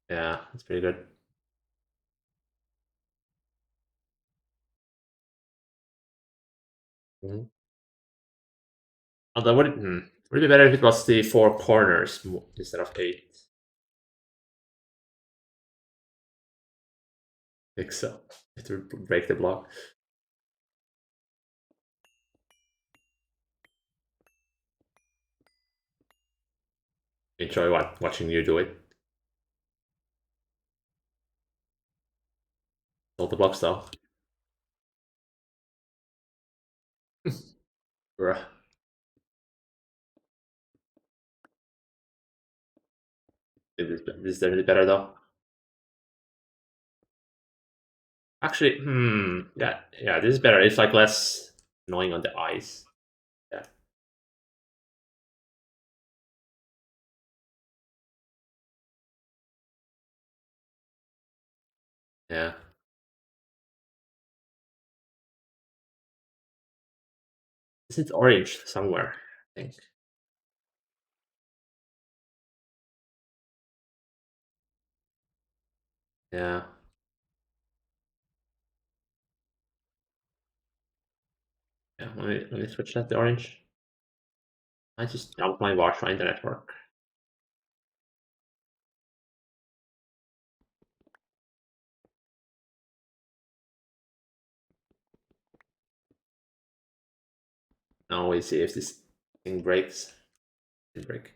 S1: Yeah, it's pretty good. Mhm. Although, would it be better if it was the four corners instead of eight? I think so. To break the block. Enjoy watching you do it. All the blocks though. Bruh. This is definitely better though. Actually, yeah, this is better. It's like less annoying on the eyes. Yeah, yeah. Is it orange somewhere? I think. Yeah, yeah. Let me switch that to orange. I just dumped my watch on the network. Now we see if this thing breaks. It break.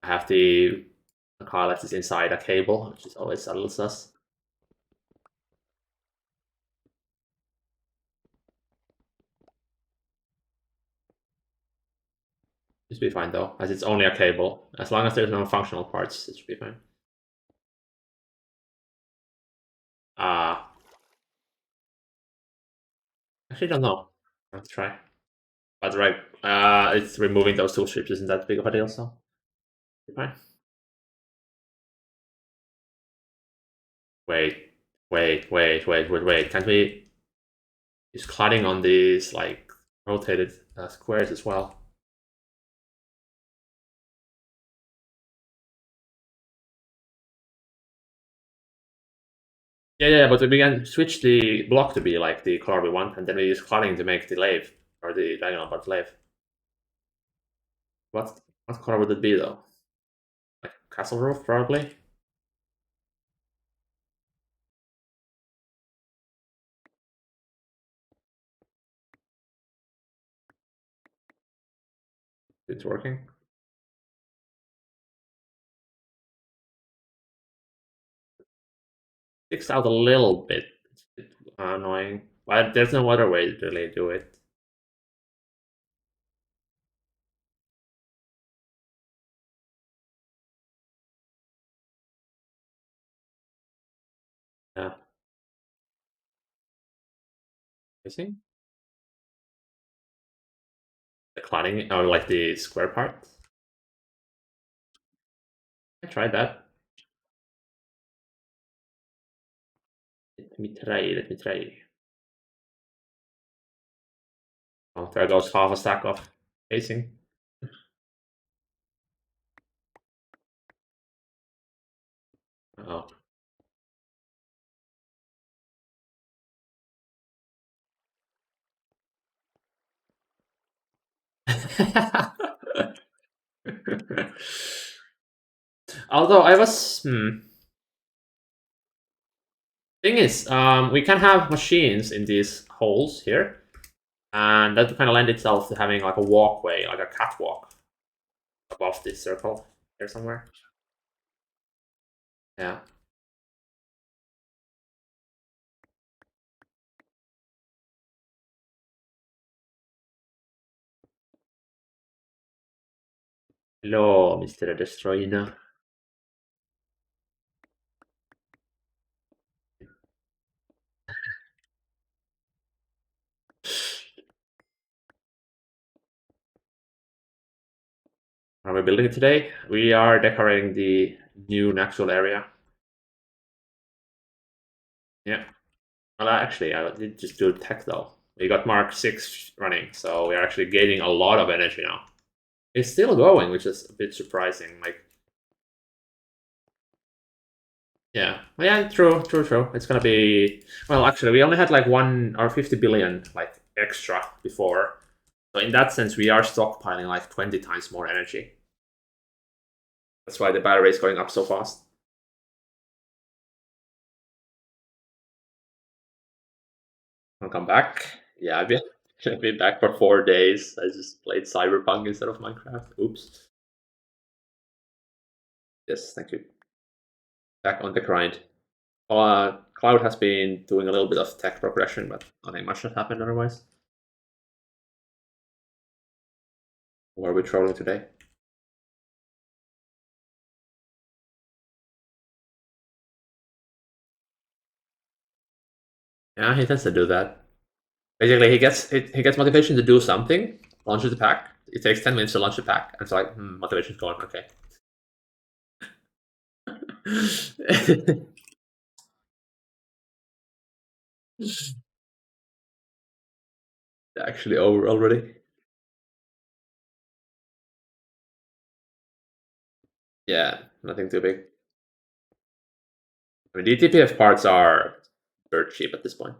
S1: I have the car that is inside a cable, which is always a little sus. It should be fine though, as it's only a cable. As long as there's no functional parts, it should be fine. Uh actually don't know. Let's try. But right, it's removing those two strips isn't that big of a deal, so fine. Wait, wait. Can't we use cladding on these like rotated squares as well? Yeah, but we can switch the block to be like the color we want, and then we use cladding to make the lathe or the diagonal part lathe. What color would it be though? Like castle roof, probably. It's working. Sticks out a little bit. It's a bit annoying, but there's no other way to really do it. Yeah, you see the cladding or like the square part. I tried that. Let me try. Let me try. Oh, there goes half a stack of casing. Oh. Although I was thing is, we can have machines in these holes here, and that kind of lend itself to having like a walkway, like a catwalk above this circle here somewhere. Yeah. Hello, Mr. Destroyer. Are we building it today? We are decorating the new Naxwell area. Yeah. Well, actually, I did just do tech though. We got Mark 6 running, so we're actually gaining a lot of energy now. It's still going, which is a bit surprising. Like, yeah, yeah, true. It's gonna be well. Actually, we only had like 1 or 50 billion like extra before, so in that sense, we are stockpiling like 20 times more energy. That's why the battery is going up so fast. I'll come back. Yeah, I've been back for 4 days. I just played Cyberpunk instead of Minecraft. Oops. Yes, thank you. Back on the grind. Cloud has been doing a little bit of tech progression, but nothing much has happened otherwise. Where are we trolling today? Yeah, he tends to do that. Basically, he gets motivation to do something, launches the pack. It takes 10 minutes to launch the pack, and it's like motivation's gone. Okay. Actually, over already. Yeah, nothing too big. I mean, DTPF parts are dirt cheap at this point.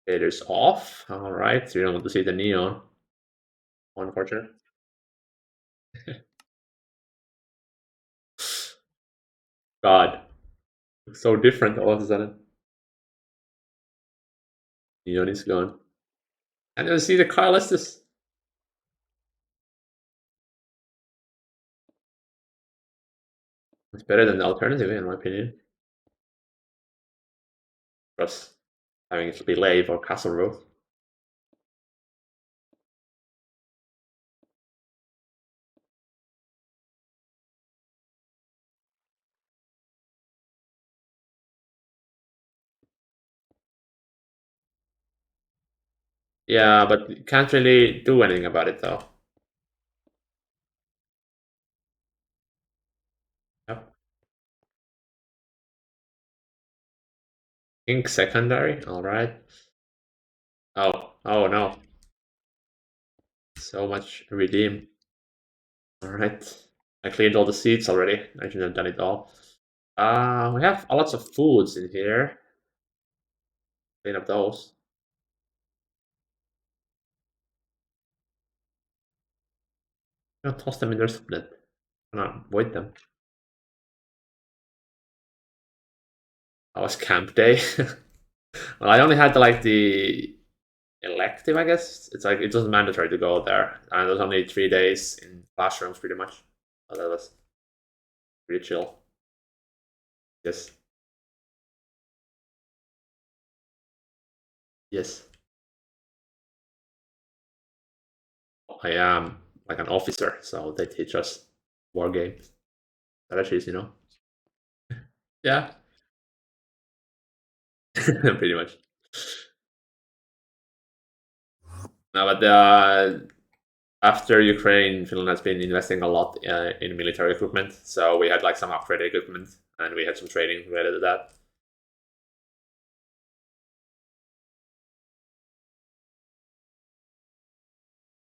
S1: Shaders off. All right, so you don't want to see the neon. Unfortunate. God, it's so different all of a sudden. Neon is gone. And you see the Kyle Estes. It's better than the alternative, in my opinion. Plus, having it be Lave or Castle Road. Yeah, but you can't really do anything about it though. Yep. Ink secondary. All right. Oh no. So much redeem. All right. I cleaned all the seats already. I should have done it all. We have lots of foods in here. Clean up those. I'm gonna toss them in their split. I'm gonna avoid them. That was camp day. Well, I only had like the elective, I guess. It's like it wasn't mandatory to go there, and it was only 3 days in classrooms, pretty much. So that was pretty chill. Yes, yes. I am like an officer, so they teach us war games, strategies, Yeah, pretty much. No, but after Ukraine, Finland has been investing a lot in military equipment. So we had like some upgraded equipment, and we had some training related to that.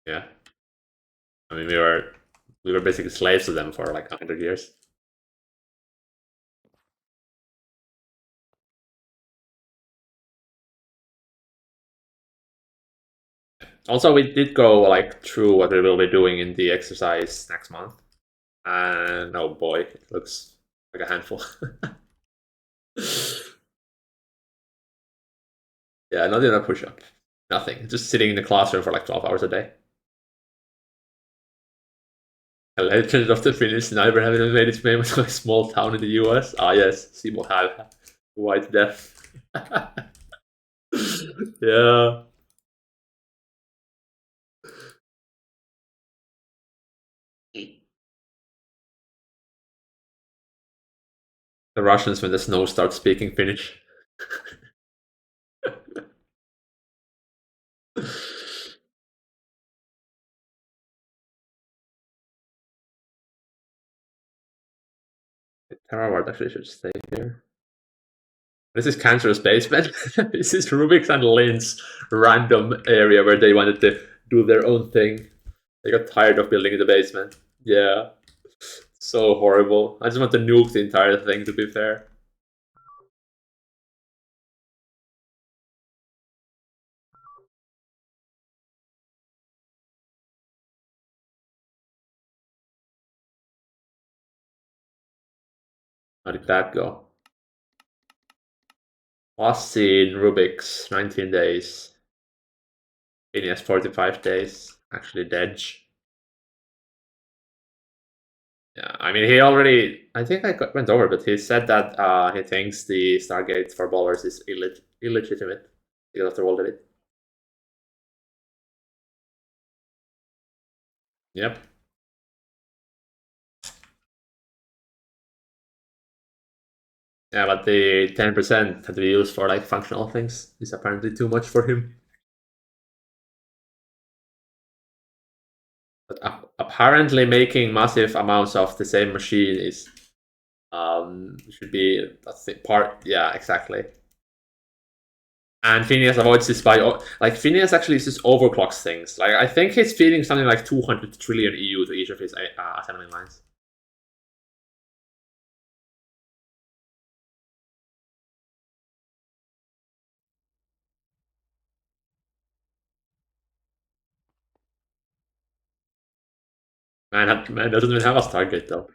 S1: Yeah, I mean we were basically slaves to them for like 100 years. Also, we did go like through what we will be doing in the exercise next month, and oh boy, it looks like a handful. Yeah, not even a push up, nothing. Just sitting in the classroom for like 12 hours a day. A legend of the Finnish sniper having made its name to a small town in the US. Ah, yes, Simo Häl. White Death. Yeah. The Russians when the snow starts speaking Finnish. Terraward actually should stay here. This is Cancer's basement. This is Rubik's and Lynn's random area where they wanted to do their own thing. They got tired of building in the basement. Yeah. So horrible. I just want to nuke the entire thing, to be fair. How did that go? Last seen Rubik's 19 days. Phineas 45 days. Actually dead. Yeah, I mean, he already. I think went over, but he said that he thinks the Stargate for bowlers is illegitimate because of the role that it. Yep. Yeah, but the 10% had to be used for like functional things is apparently too much for him. But apparently, making massive amounts of the same machine is should be that's the part. Yeah, exactly. And Phineas avoids this by like Phineas actually just overclocks things. Like I think he's feeding something like 200 trillion EU to each of his assembly lines. Man doesn't even have a Stargate though.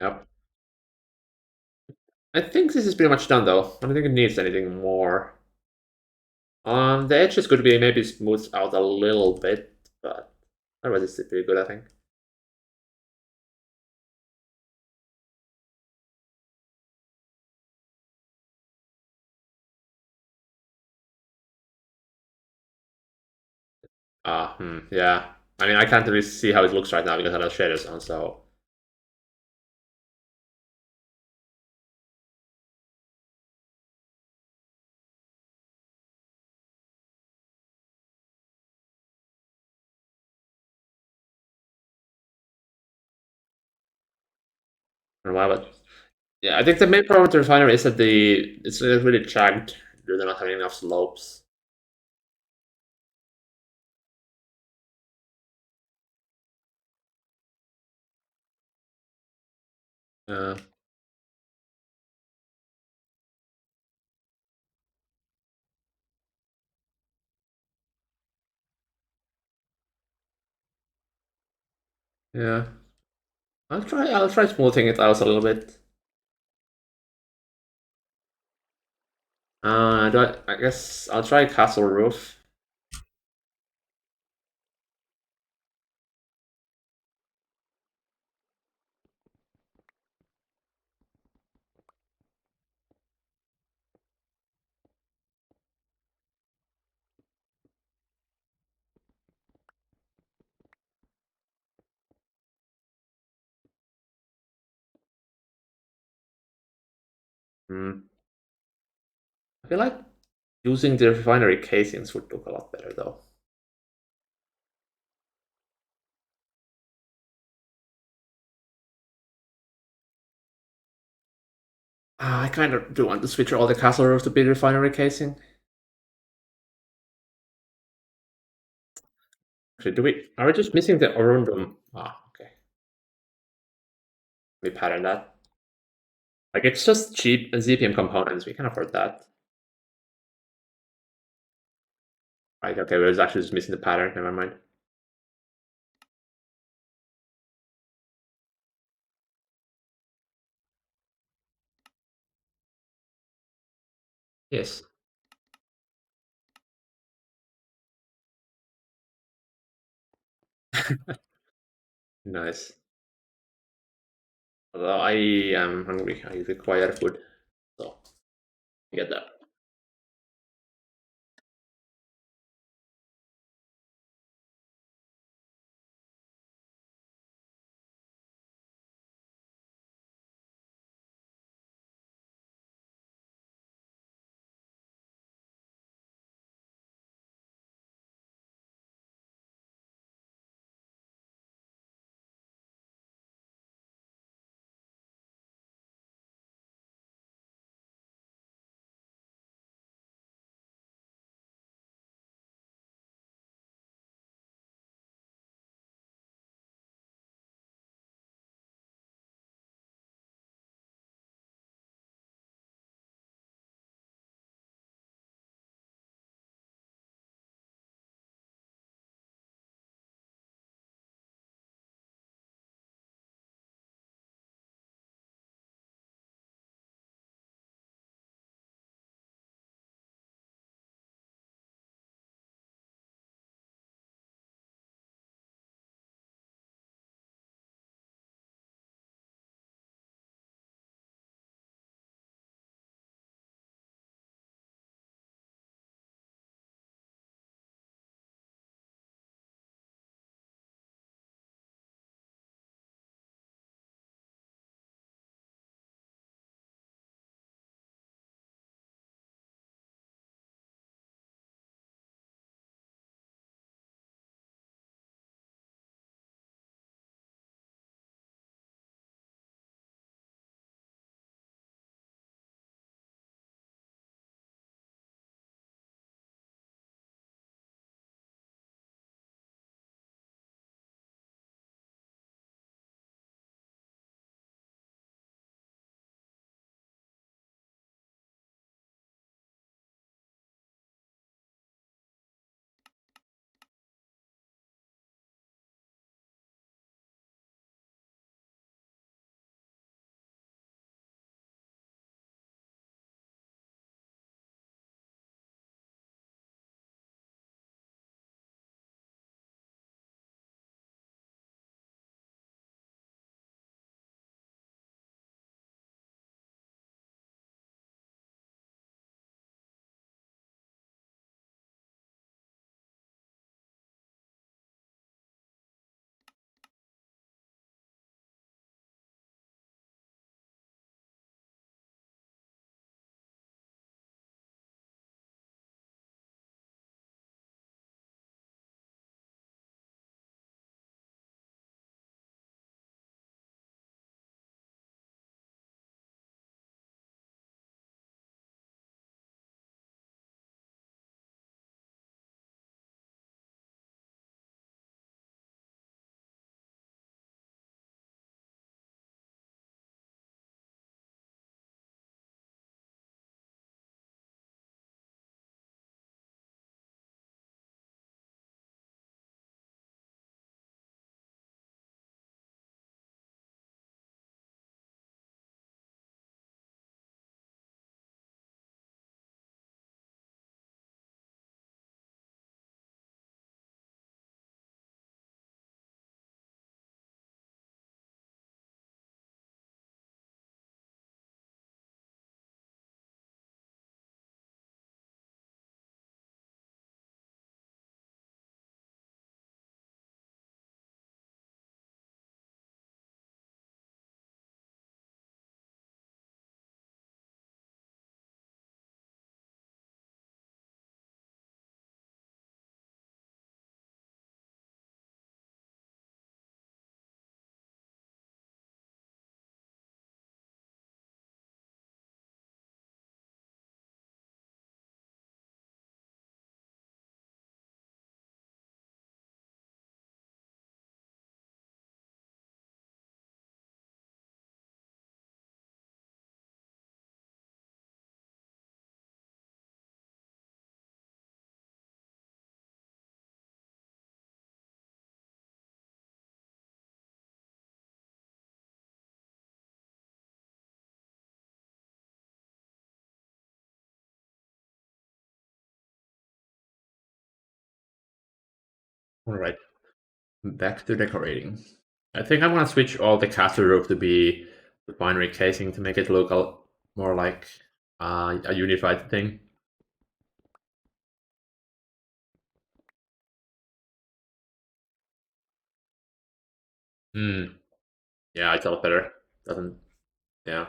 S1: Yep. I think this is pretty much done though. I don't think it needs anything more. The edge is going to be maybe smoothed out a little bit, but otherwise it's pretty good, I think. Yeah. I mean, I can't really see how it looks right now because I have shaders on, so I don't know why, but yeah, I think the main problem with the refinery is that it's really jagged. They're not having enough slopes. Uh, yeah. I'll try smoothing it out a little bit. I guess I'll try castle roof. Hmm. I feel like using the refinery casings would look a lot better though. I kind of do want to switch all the castle roof to be refinery casing. Actually, do we? Are we just missing the Orundum? Ah, okay. We pattern that. Like it's just cheap ZPM components. We can afford that. Right? Okay, we're actually just missing the pattern. Never mind. Yes. Nice. Although I am hungry, I require food. So get that. All right, back to decorating. I think I'm gonna switch all the castle roof to be the binary casing to make it look more like a unified thing. Hmm. Yeah, I felt better. Doesn't. Yeah.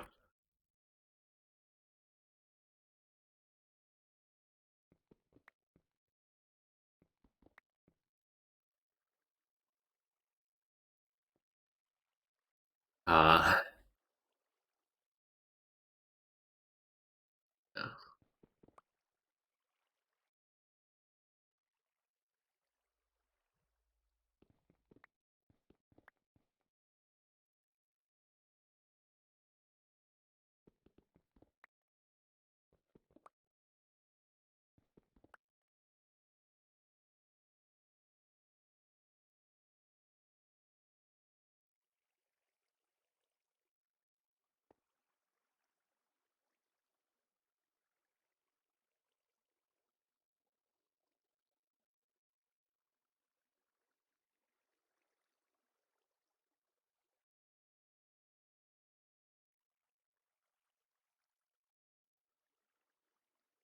S1: Uh, yeah.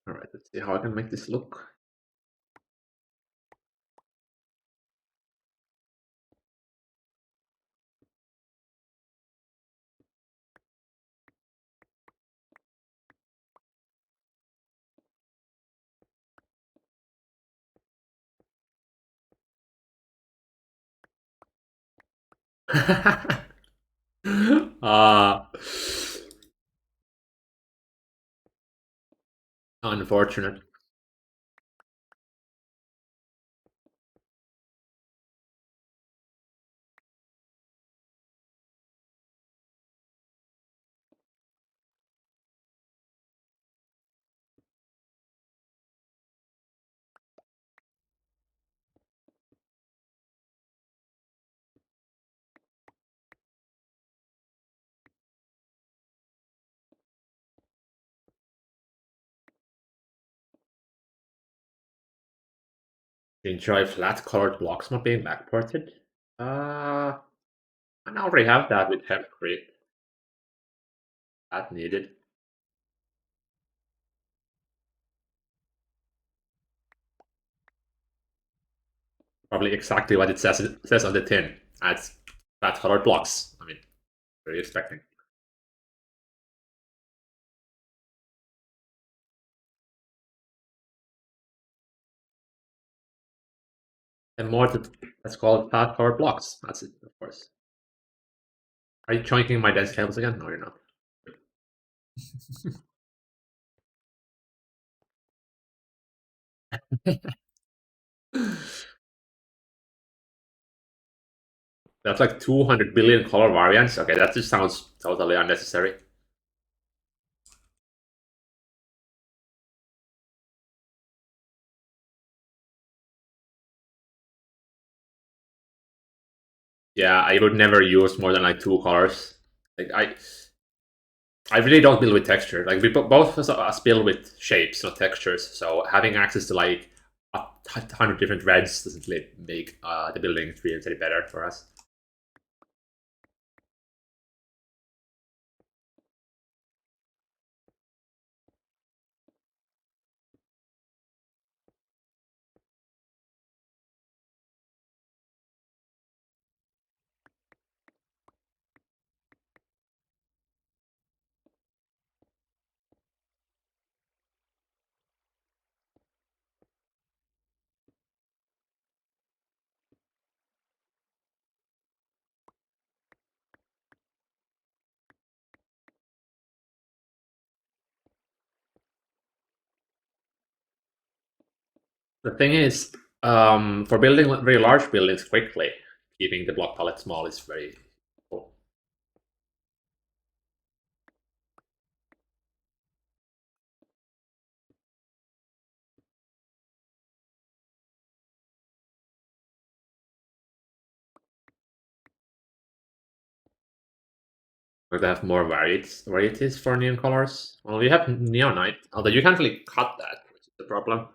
S1: All right. Let's see how I can make this look. uh, unfortunate. Enjoy flat colored blocks not being backported. Uh, I already have that with Hempcrete. That needed. Probably exactly what it says on the tin. That's flat colored blocks. I mean, what are you expecting? And more that's called flat colored blocks. That's it, of course. Are you chunking my desk cables again? No, you're not. That's like 200 billion color variants. Okay, that just sounds totally unnecessary. Yeah, I would never use more than like two colors. Like I really don't build with texture. Like we both of us build with shapes, not textures. So having access to like 100 different reds doesn't really make the building experience any better for us. The thing is, for building very large buildings quickly, keeping the block palette small is very cool. We have more varieties for neon colors. Well, we have neonite, although you can't really cut that, which is the problem.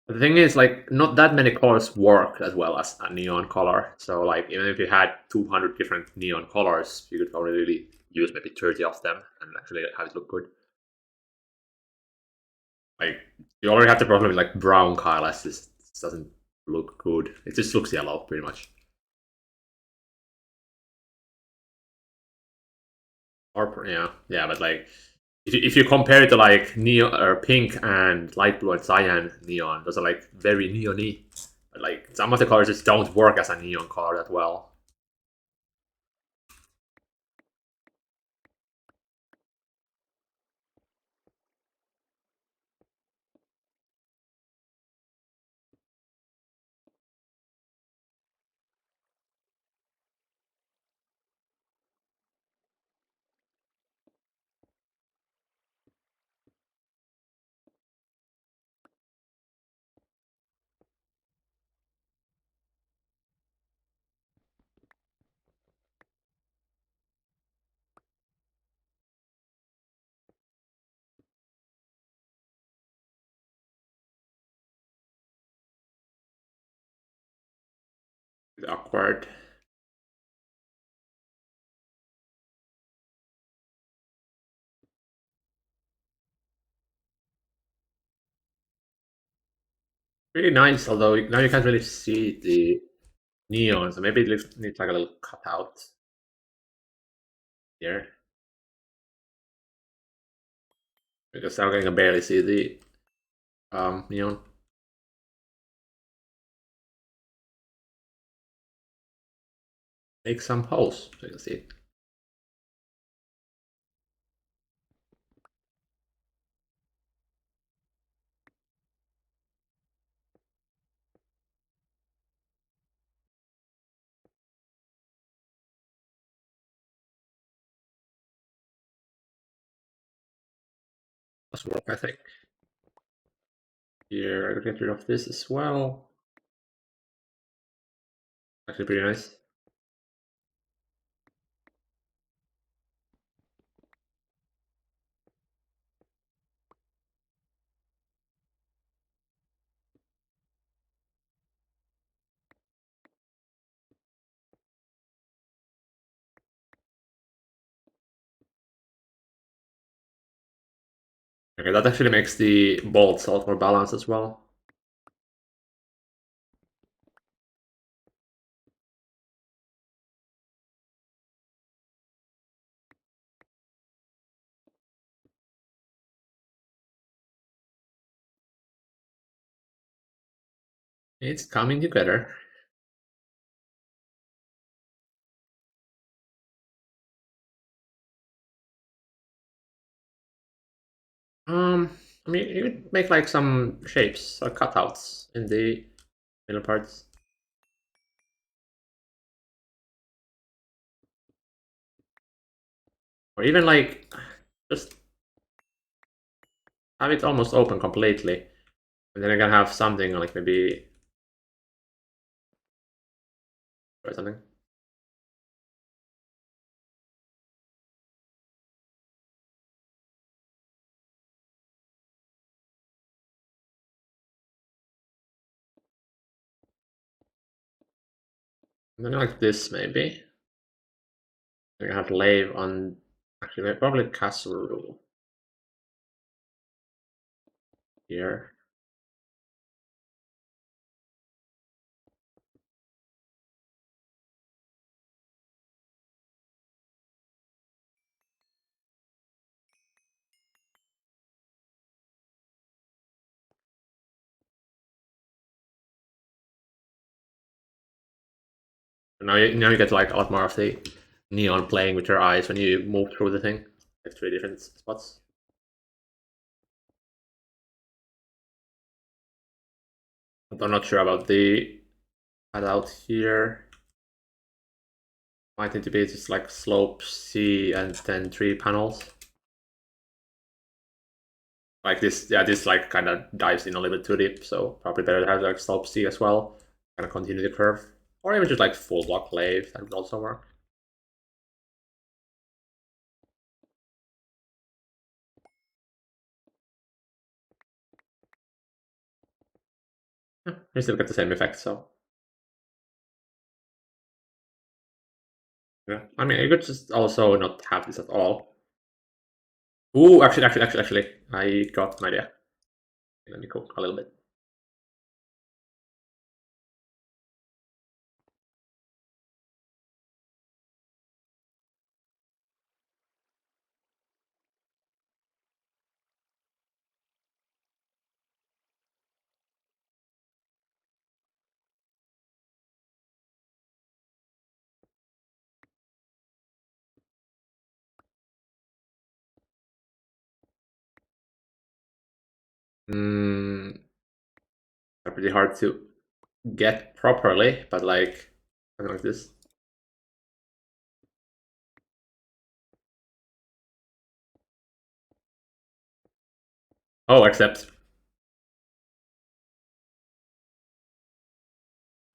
S1: The thing is, like, not that many colors work as well as a neon color. So, like, even if you had 200 different neon colors, you could probably really use maybe 30 of them and actually have it look good. Like, you already have the problem with like brown colors. This doesn't look good. It just looks yellow, pretty much. Or yeah, yeah, but like if you compare it to like neon or pink and light blue and cyan neon, those are like very neony. But like some of the colors just don't work as a neon color that well. It's awkward. Really nice, although now you can't really see the neon, so maybe it needs like a little cutout here. Because now I can barely see the neon. Make some holes so you can see it. That's work, I think. Here, I'll get rid of this as well. Actually, pretty nice. Okay, that actually makes the bolts a lot more balanced as well. It's coming together. Um, I mean, you could make like some shapes or cutouts in the middle parts. Or even like, just have it almost open completely. And then I can have something like maybe, or something. And then like this maybe. I can have lave on, actually probably castle rule here. Now you get like a lot more of the neon playing with your eyes when you move through the thing. Like three different spots. But I'm not sure about the cutout here. Might need to be just like slope C and then three panels. Like this, yeah, this like kind of dives in a little bit too deep, so probably better to have like slope C as well. Kind of continue the curve. Or even just like full block lave, that would also work. You still get the same effect, so yeah. I mean, you could just also not have this at all. Ooh, actually, I got an idea. Let me cook a little bit. Mm, pretty hard to get properly, but like something like this. Oh, except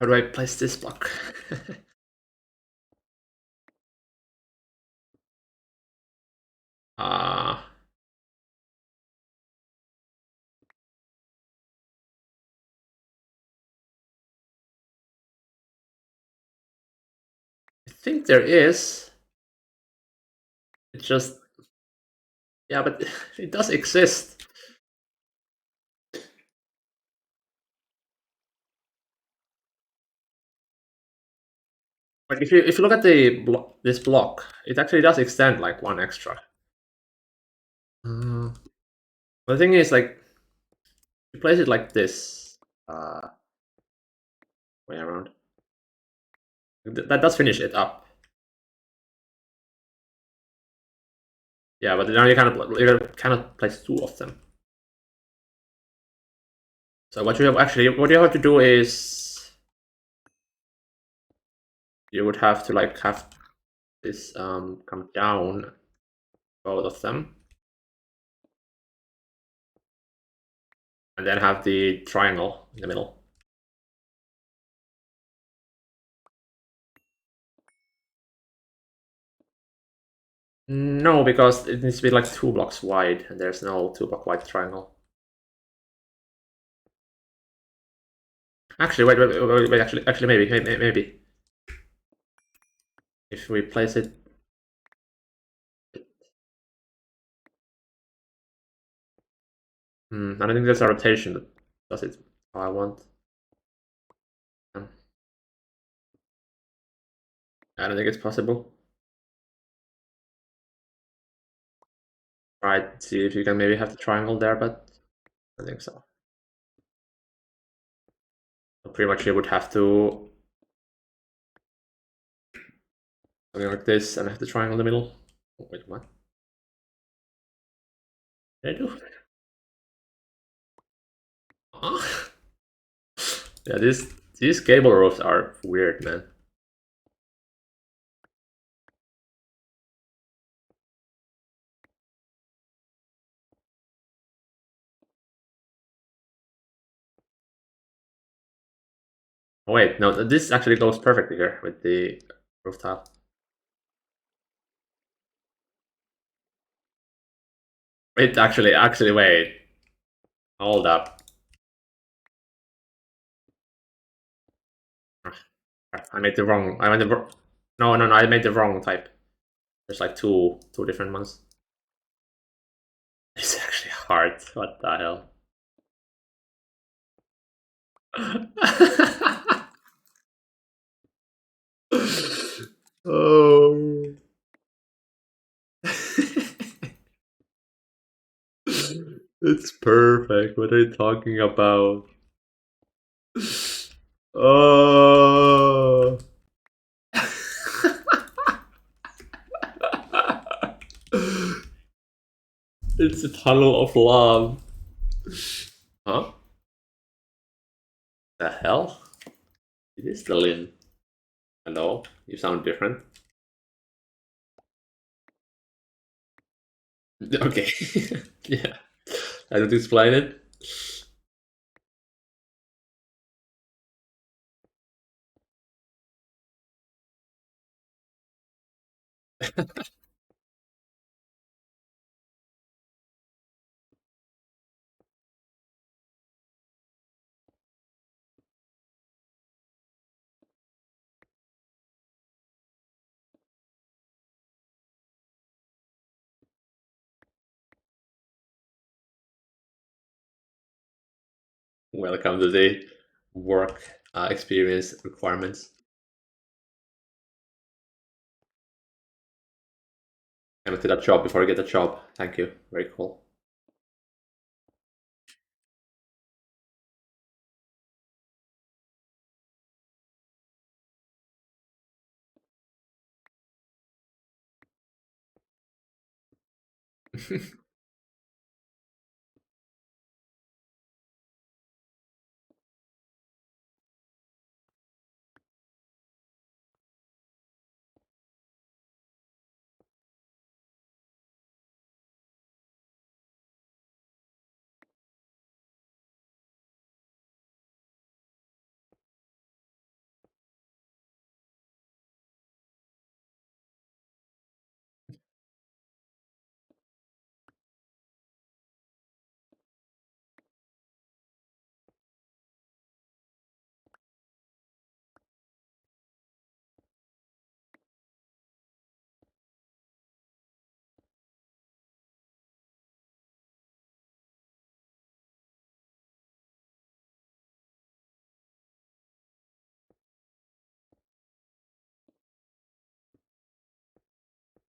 S1: how do I place this block? uh, I think there is. It's just yeah, but it does exist. Like if you look at this block, it actually does extend like one extra. Uh, the thing is, like, you place it like this, way around. That does finish it up. Yeah, but now you cannot place two of them. So what you have to do is you would have to like have this come down, both of them, and then have the triangle in the middle. No, because it needs to be like 2 blocks wide, and there's no 2 block wide triangle. Actually, wait. Actually, maybe if we place it. I don't think there's a rotation that does it how I want. Um, I don't think it's possible. Right, see if you can maybe have the triangle there, but I think so. Pretty much you would have to something like this and have the triangle in the middle. Oh, wait, what? Did I do? Huh? Yeah, these cable rows are weird, man. Oh, wait, no, this actually goes perfectly here with the roof tile. Wait, actually, wait. Hold up. I made the wrong. I made the no. I made the wrong type. There's like two different ones. It's actually hard. What the hell? Oh. It's perfect. What are you talking about? Oh. It's a tunnel of love. Huh? The hell? It is the Lin. Hello? You sound different. Okay. Yeah. I don't explain it. Welcome to the work experience requirements. Came to that job before I get a job. Thank you. Very cool.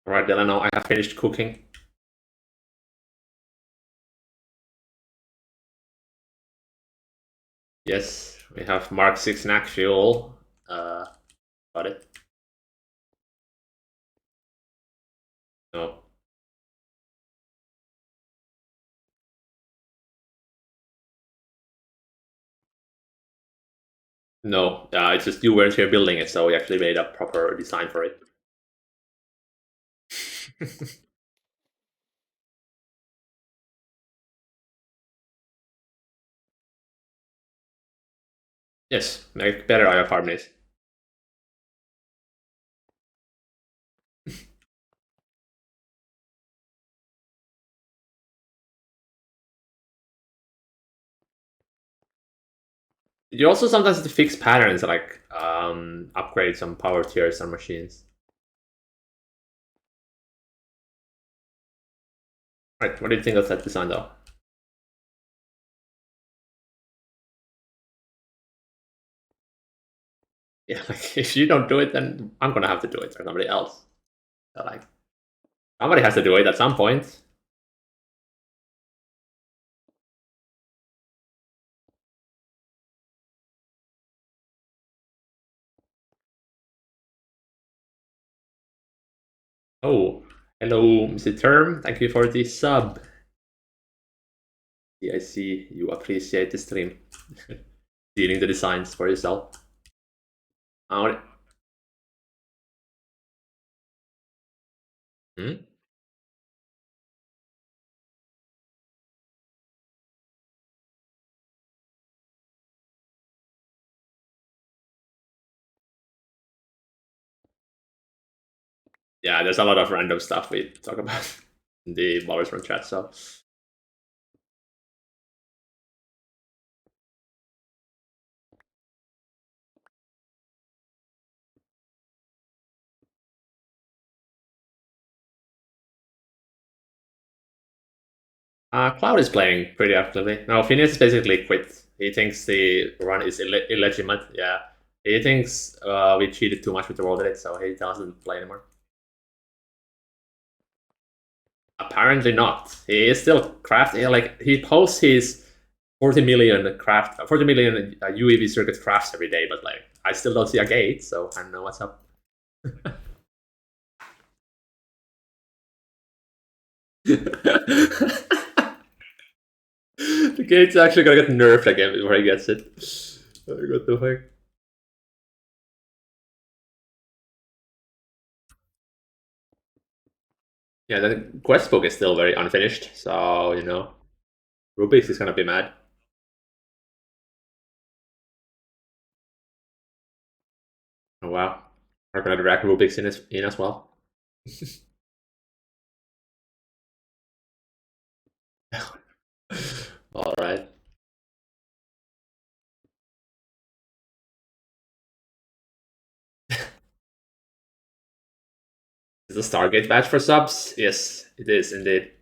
S1: All right, Delano, I have finished cooking. Yes, we have Mark 6 snack fuel. Got it. No. No, it's just you weren't here building it, so we actually made a proper design for it. Yes, make better apartments. You also sometimes have to fix patterns, like upgrade some power tiers on machines. Right, what do you think of that design, though? Yeah, like if you don't do it, then I'm gonna have to do it, or somebody else. So, like somebody has to do it at some point. Oh, hello, Mr. Term. Thank you for the sub. Yeah, I see you appreciate the stream. Dealing the designs for yourself. Uh, hmm? Yeah, there's a lot of random stuff we talk about in the Ballers from chat. So, Cloud is playing pretty actively. No, Phineas basically quit. He thinks the run is illegitimate. Yeah, he thinks we cheated too much with the world edit, so he doesn't play anymore. Apparently not. He is still crafting. Like he posts his 40 million 40 million UEV circuit crafts every day, but like I still don't see a gate, so I don't know what's up. The gate's actually gonna get nerfed again before he gets it. What the fuck? Yeah, the quest book is still very unfinished, so you know, Rubik's is gonna be mad. Oh wow, we're gonna drag Rubik's in as well. All right. Is the Stargate badge for subs? Yes, it is indeed.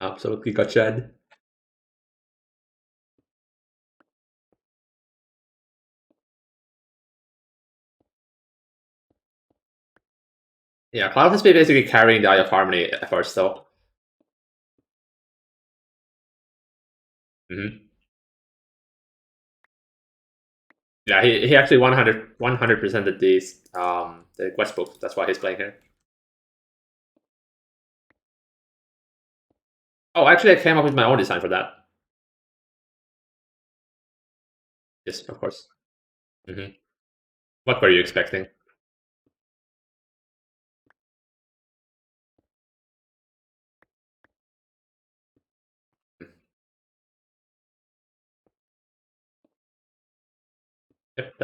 S1: Absolutely gotcha. Yeah, Cloud has been basically carrying the Eye of Harmony at first, though. Hmm. Yeah, he actually 100%ed the quest book. That's why he's playing here. Oh, actually, I came up with my own design for that. Yes, of course. Hmm. What were you expecting? Yep,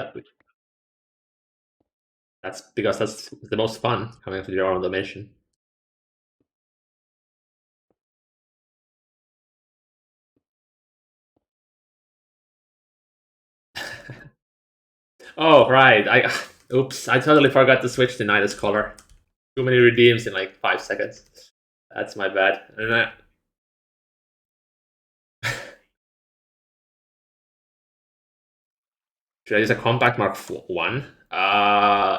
S1: that's because that's the most fun coming up with your own automation. Oh, right. Oops, I totally forgot to switch to Nidus color. Too many redeems in like 5 seconds. That's my bad. And should I use a compact Mark 1?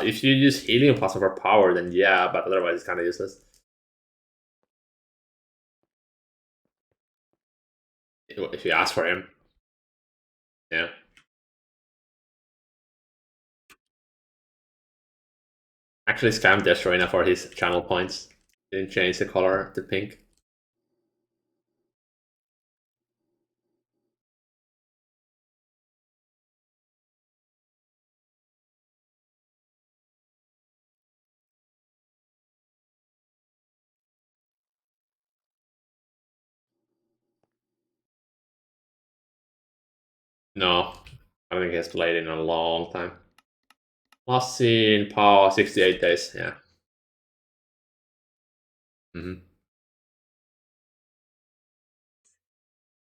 S1: If you use helium plus overpower, then yeah, but otherwise it's kind of useless. If you ask for him, yeah. Actually, scam Destroyna for his channel points. Didn't change the color to pink. No, I don't think he has played in a long time. Last seen Power 68 days. Yeah. Mm-hmm.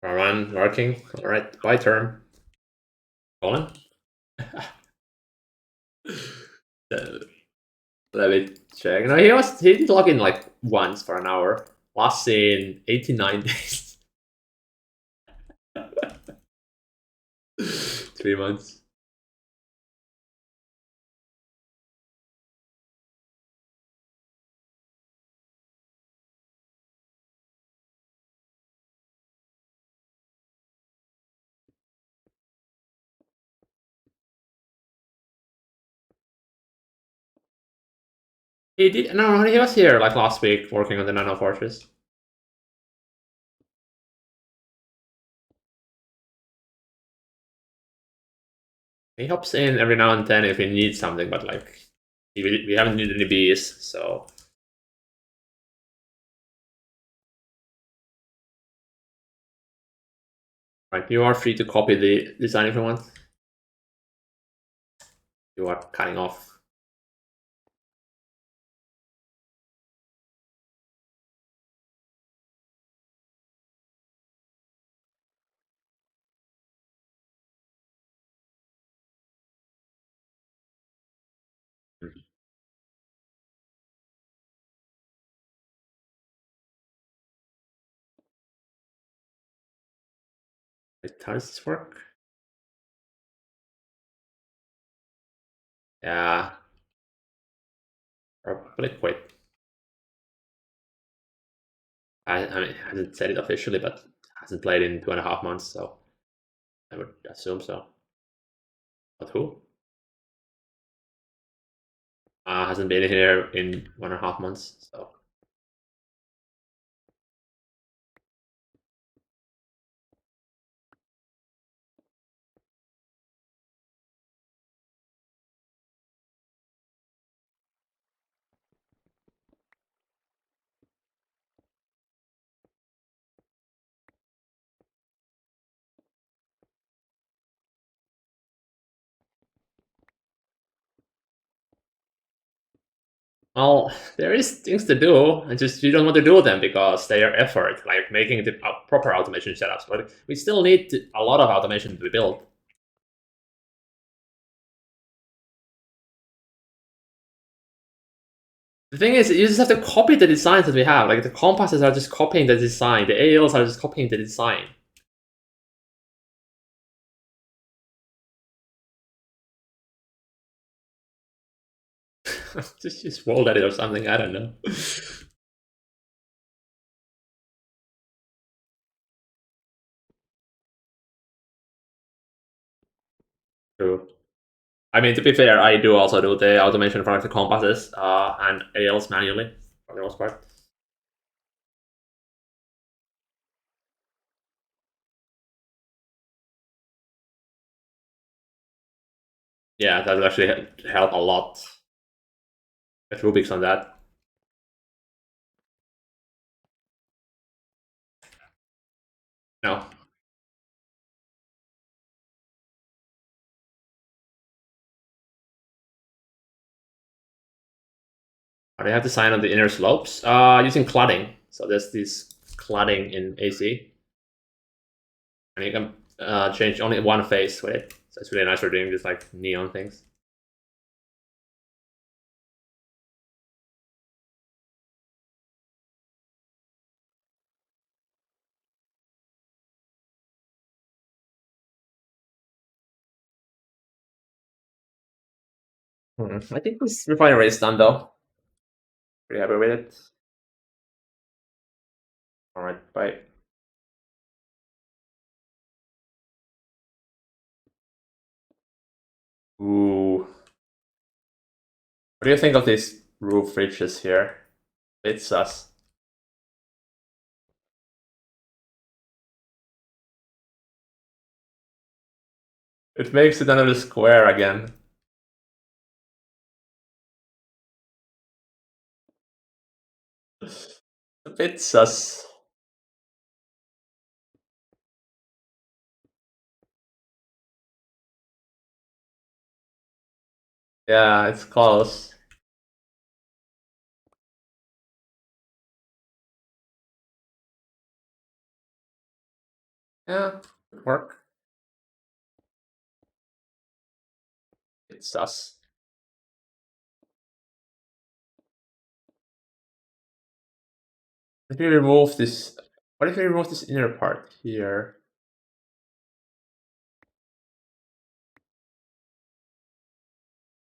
S1: Run working. All right. By turn. Colin. Let me check. No, he did log in like once for an hour. Last seen 89 days. 3 months. He did no, he was here like last week working on the Nano Fortress. He hops in every now and then if he needs something, but like we haven't needed any bees, so right. You are free to copy the design if you want. You are cutting off. Wait, how does this work? Yeah, probably quite. I mean, hasn't said it officially, but hasn't played in 2.5 months, so I would assume so. But who? Hasn't been here in 1.5 months, so well, there is things to do, and just you don't want to do them because they are effort, like making the proper automation setups. But we still need a lot of automation to be built. thing is, you just have to copy the designs that we have. Like the compasses are just copying the design. The ALs are just copying the design. Just roll at it or something. I don't know. True. I mean, to be fair, I do also do the automation for like the compasses and ALs manually for the most part. Yeah, that will actually help a lot. Get Rubik's on that. No. I have to sign on the inner slopes using cladding. So there's this cladding in AC, and you can change only one face with it. So it's really nice for doing just like neon things. I think this refinery is done though. Pretty happy with it. All right, bye. Ooh. What do you think of these roof ridges here? It's sus. It makes it another square again. A bit sus. Yeah, it's close. Yeah, good work. It's sus. If we remove this, what if we remove this inner part here?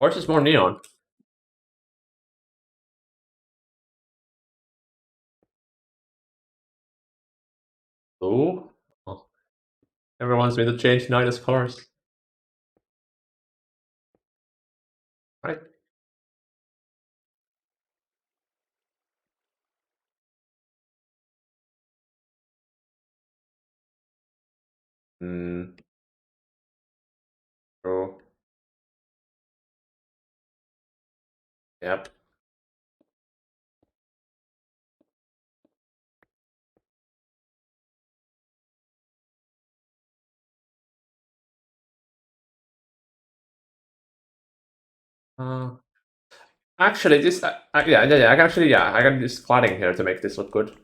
S1: Or just more neon? Ooh. Oh, everyone wants me to change Nida's colors. Right. Hmm. True. Yep. Uh, actually, this yeah, I can actually I can use cladding here to make this look good.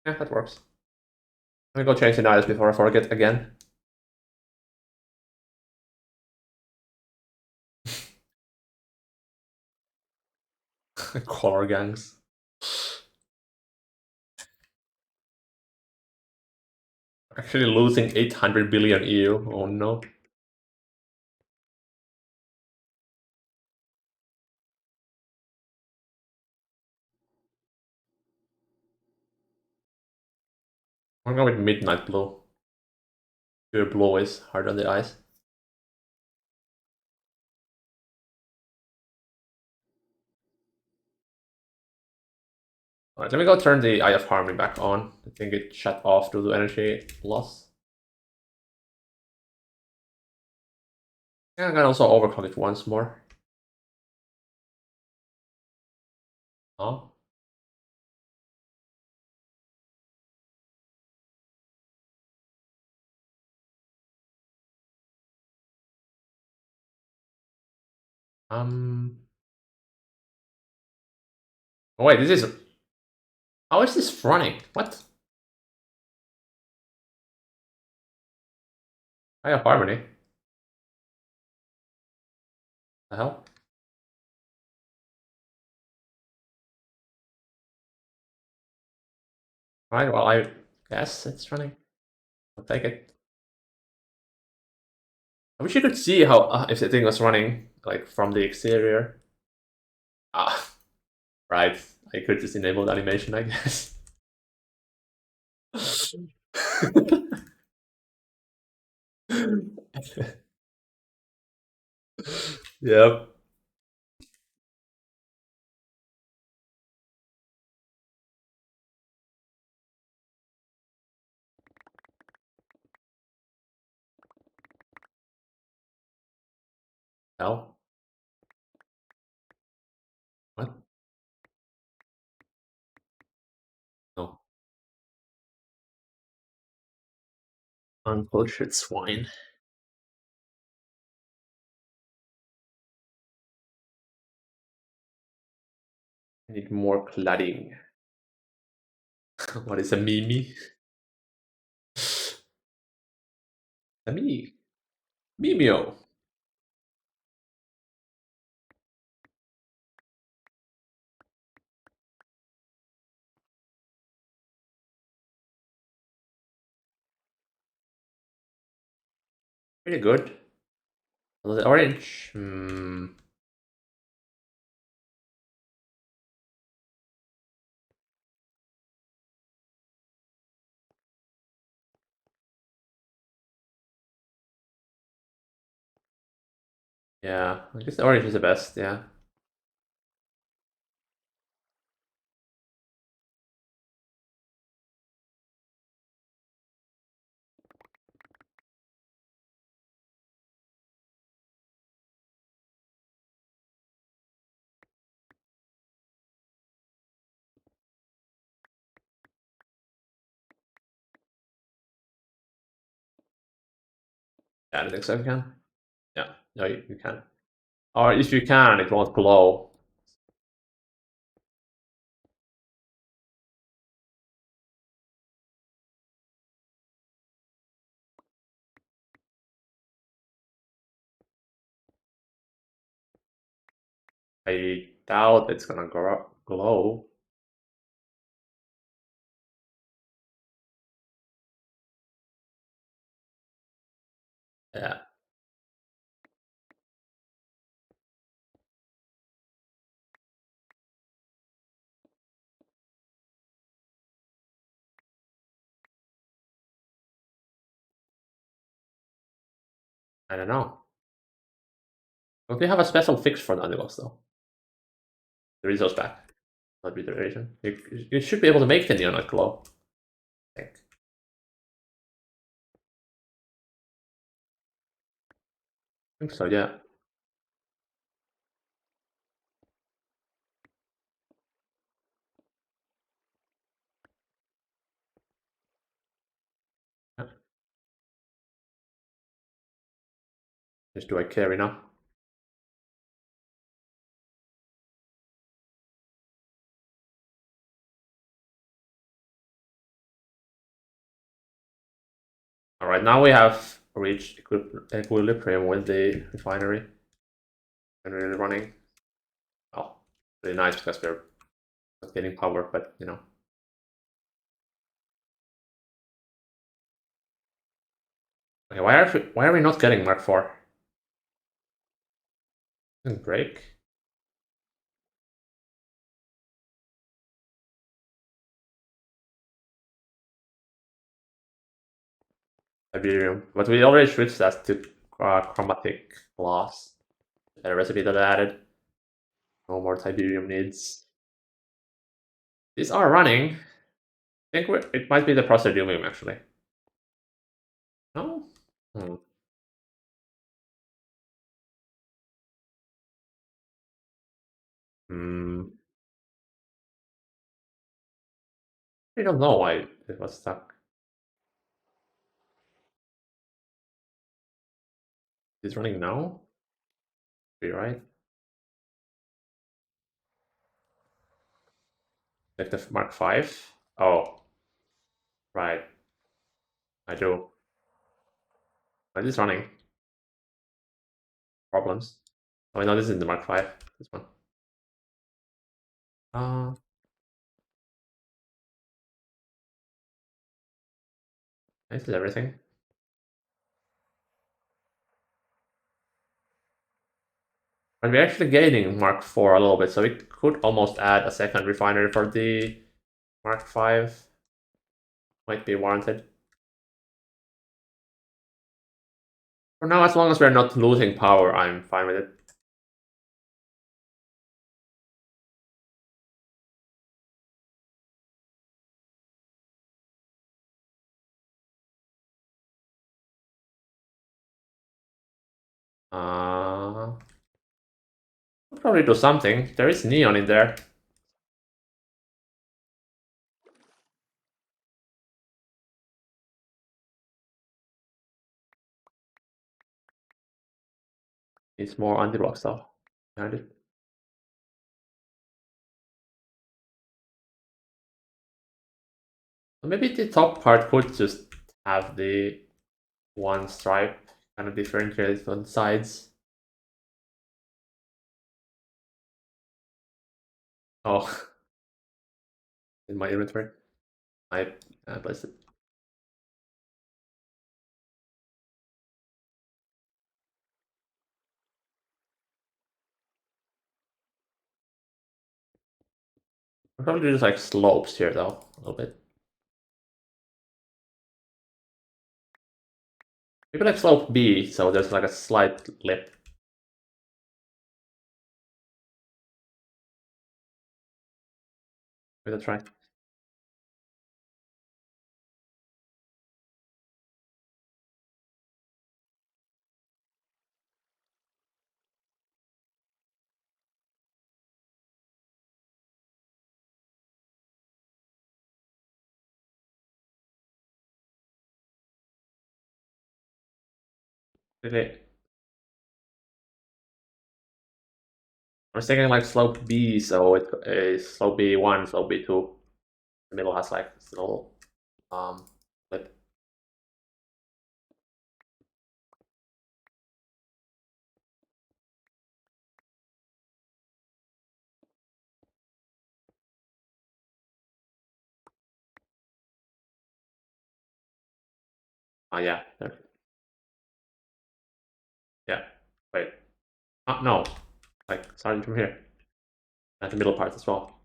S1: Yeah, that works. Let me go change the Nida's before I forget again. Color gangs. Actually losing 800 billion EU. Oh no. I'm going with midnight blue. Pure blue is hard on the eyes. Alright, let me go turn the Eye of Harmony back on. I think it shut off due to energy loss. Yeah, I can also overclock it once more. Oh. Um. Oh, wait, this is. How is this running? What? Eye of Harmony? The hell? Alright, well, I guess it's running. I'll take it. I wish you could see how if the thing was running like from the exterior. Ah, right. I could just enable the animation, I guess. Yep. Hell. What? No. Uncultured swine. I need more cladding. What is a mimi? A me. Mimio. Pretty good. The orange. Yeah, I guess the orange is the best, yeah. Yeah, I think so, you can. Yeah, no, you can. Or if you can, it won't glow. I doubt it's gonna glow. Yeah, I don't know. Don't they have a special fix for the underglows though? The resource pack, not reiteration. You should be able to make the neon glow. I think. I think so, yeah. Yeah. Just do I carry now? Alright, now we have reached equilibrium with the refinery. And really running. Oh, really nice because we're not getting power, but you know. Okay, why are we not getting Mark 4? Break? Tiberium. But we already switched that to chromatic glass. A recipe that I added. No more Tiberium needs. These are running. I think it might be the Procedurium actually. No? Hmm. Hmm. I don't know why it was stuck. It's running now? Be right. Like the Mark 5? Oh, right. I do. But it's running. Problems. Oh no, this is the Mark 5. This one. Uh This is everything. And we're actually gaining Mark 4 a little bit, so we could almost add a second refinery for the Mark 5. Might be warranted. For now, as long as we're not losing power, I'm fine with it. We'll probably do something. There is neon in there. It's more anti-block stuff behind it. Maybe the top part could just have the one stripe kind of differentiated on the sides. Oh, in my inventory. I placed it. I'll probably just like slopes here though, a little bit. Maybe like slope B, so there's like a slight lip. Give it a try. Okay. I was thinking like slope B, so it is slope B1, slope B2. The middle has like this little lip. Oh yeah, there. Yeah. Wait. No. Like starting from here. At the middle part as well.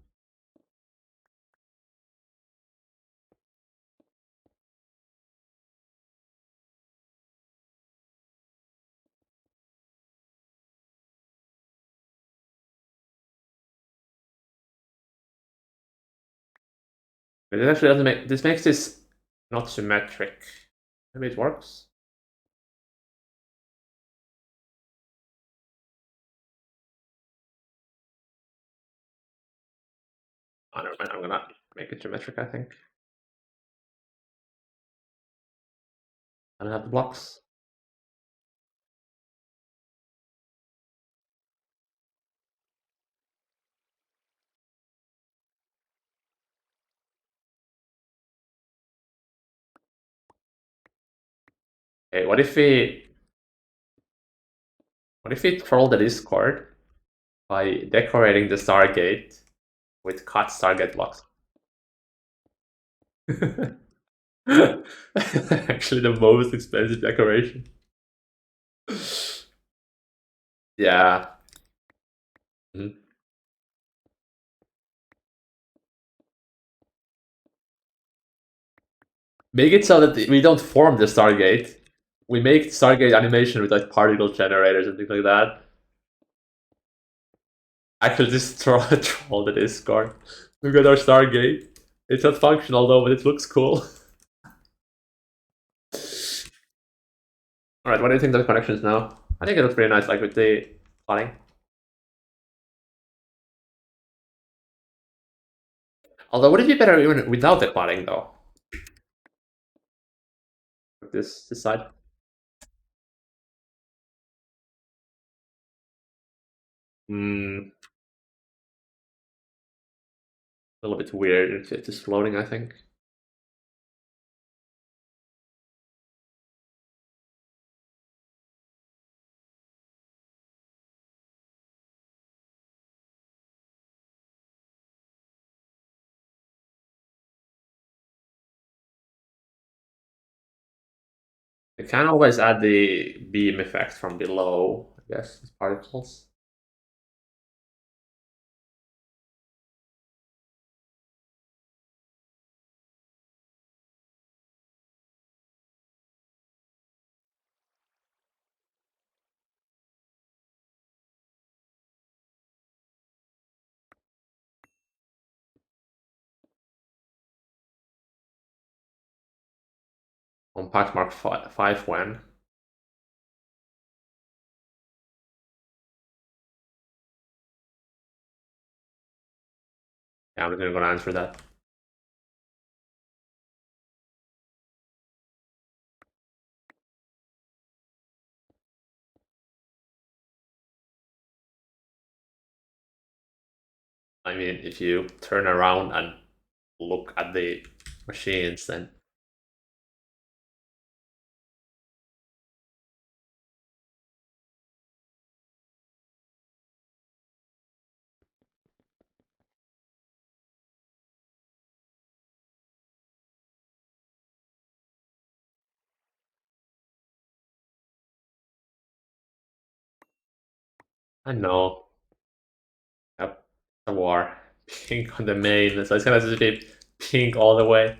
S1: But it actually doesn't make this makes this not symmetric. Maybe it works. Oh, never mind. I'm gonna make it symmetric, I think. I don't have the blocks. Okay, what if we troll the Discord by decorating the Stargate with cut Stargate blocks? Actually, the most expensive decoration. Yeah. Mhm. Make it so that we don't form the Stargate. We make Stargate animation with like particle generators and things like that. Actually, just troll the Discord. Look at our Stargate. It's not functional though, but it looks cool. Alright, what do you think of the connections now? I think it looks pretty nice, like with the plotting. Although, would it be better even without the plotting though? This side. Hmm, a little bit weird. It's just floating, I think. You can always add the beam effect from below, I guess, as particles. On patch mark 5 when? Yeah, I'm gonna answer that. I mean, if you turn around and look at the machines, then I know. Yep, a war. Pink on the main, so it's gonna just be pink all the way.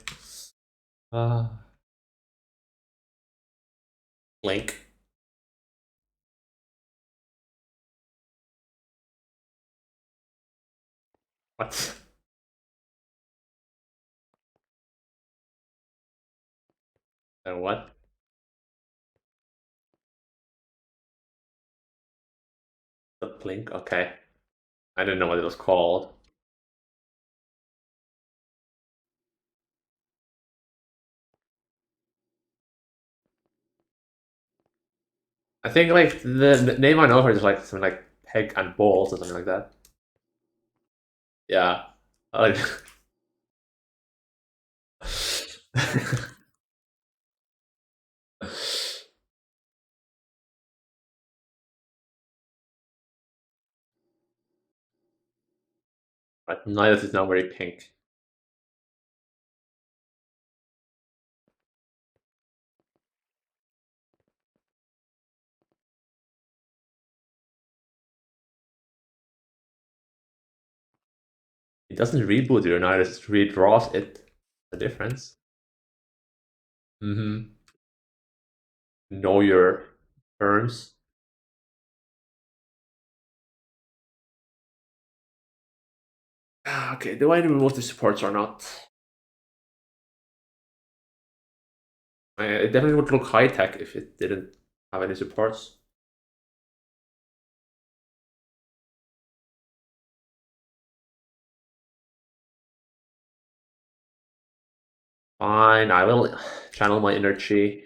S1: Uh, Link. What? What? The blink? Okay. I didn't know what it was called. I think like the name I know for it is like something like peg and balls or something like that. Yeah. Like but neither is now very pink. It doesn't reboot your neither, it just redraws it. The difference. Mm-hmm. Know your terms. Okay, do I remove the supports or not? It definitely would look high tech if it didn't have any supports. Fine, I will channel my inner chi.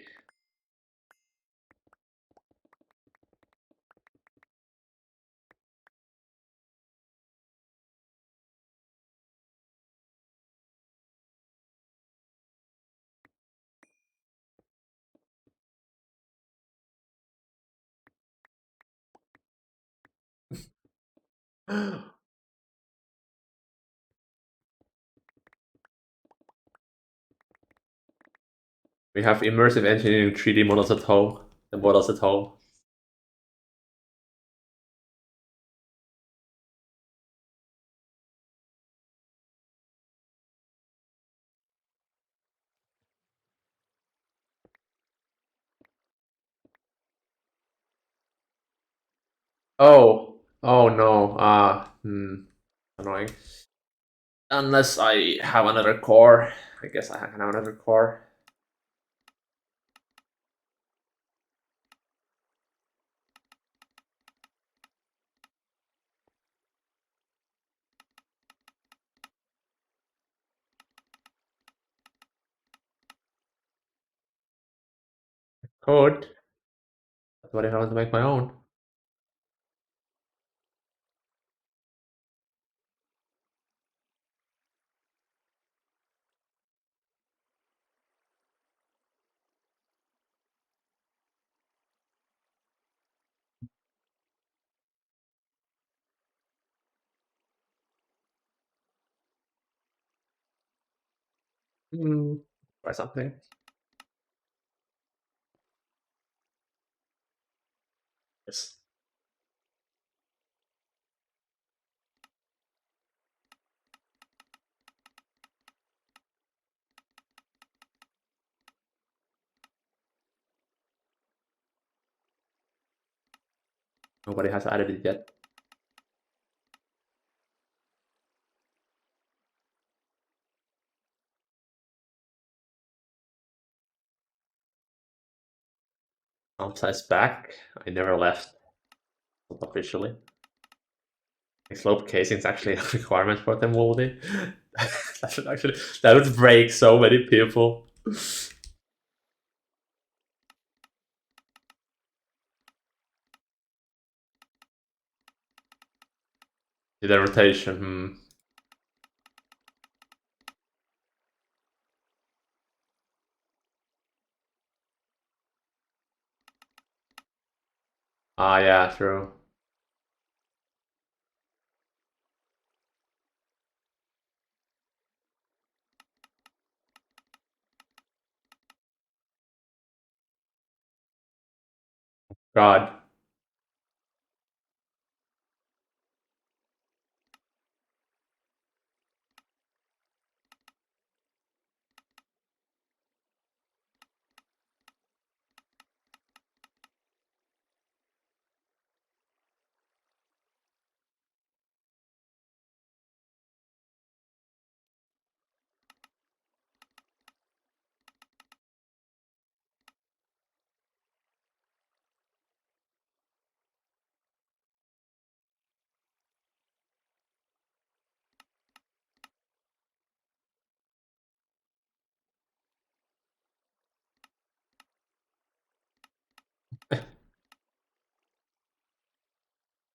S1: We have immersive engineering 3D models at home. The models at home. Oh no. Annoying. Unless I have another core. I guess I can have another core. Could. That's what if I want to make my own. Hmm. Try something. Yes. Nobody has added it yet. Upside's back. I never left officially. Slope casing is actually a requirement for them, Woldy. That would break so many people. The rotation. Ah, yeah, true. God.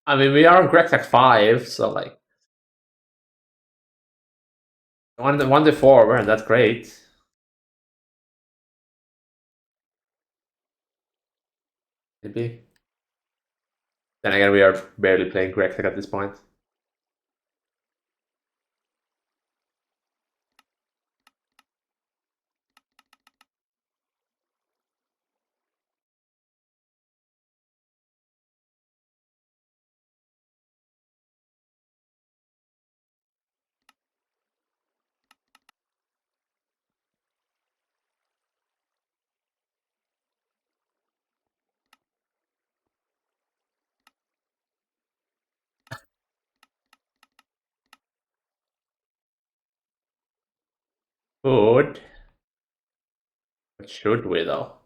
S1: I mean, we are on Greg Tech 5, so like 1 to 4, we're that's great. Maybe. Then again, we are barely playing Greg Tech at this point. Good. But should we though?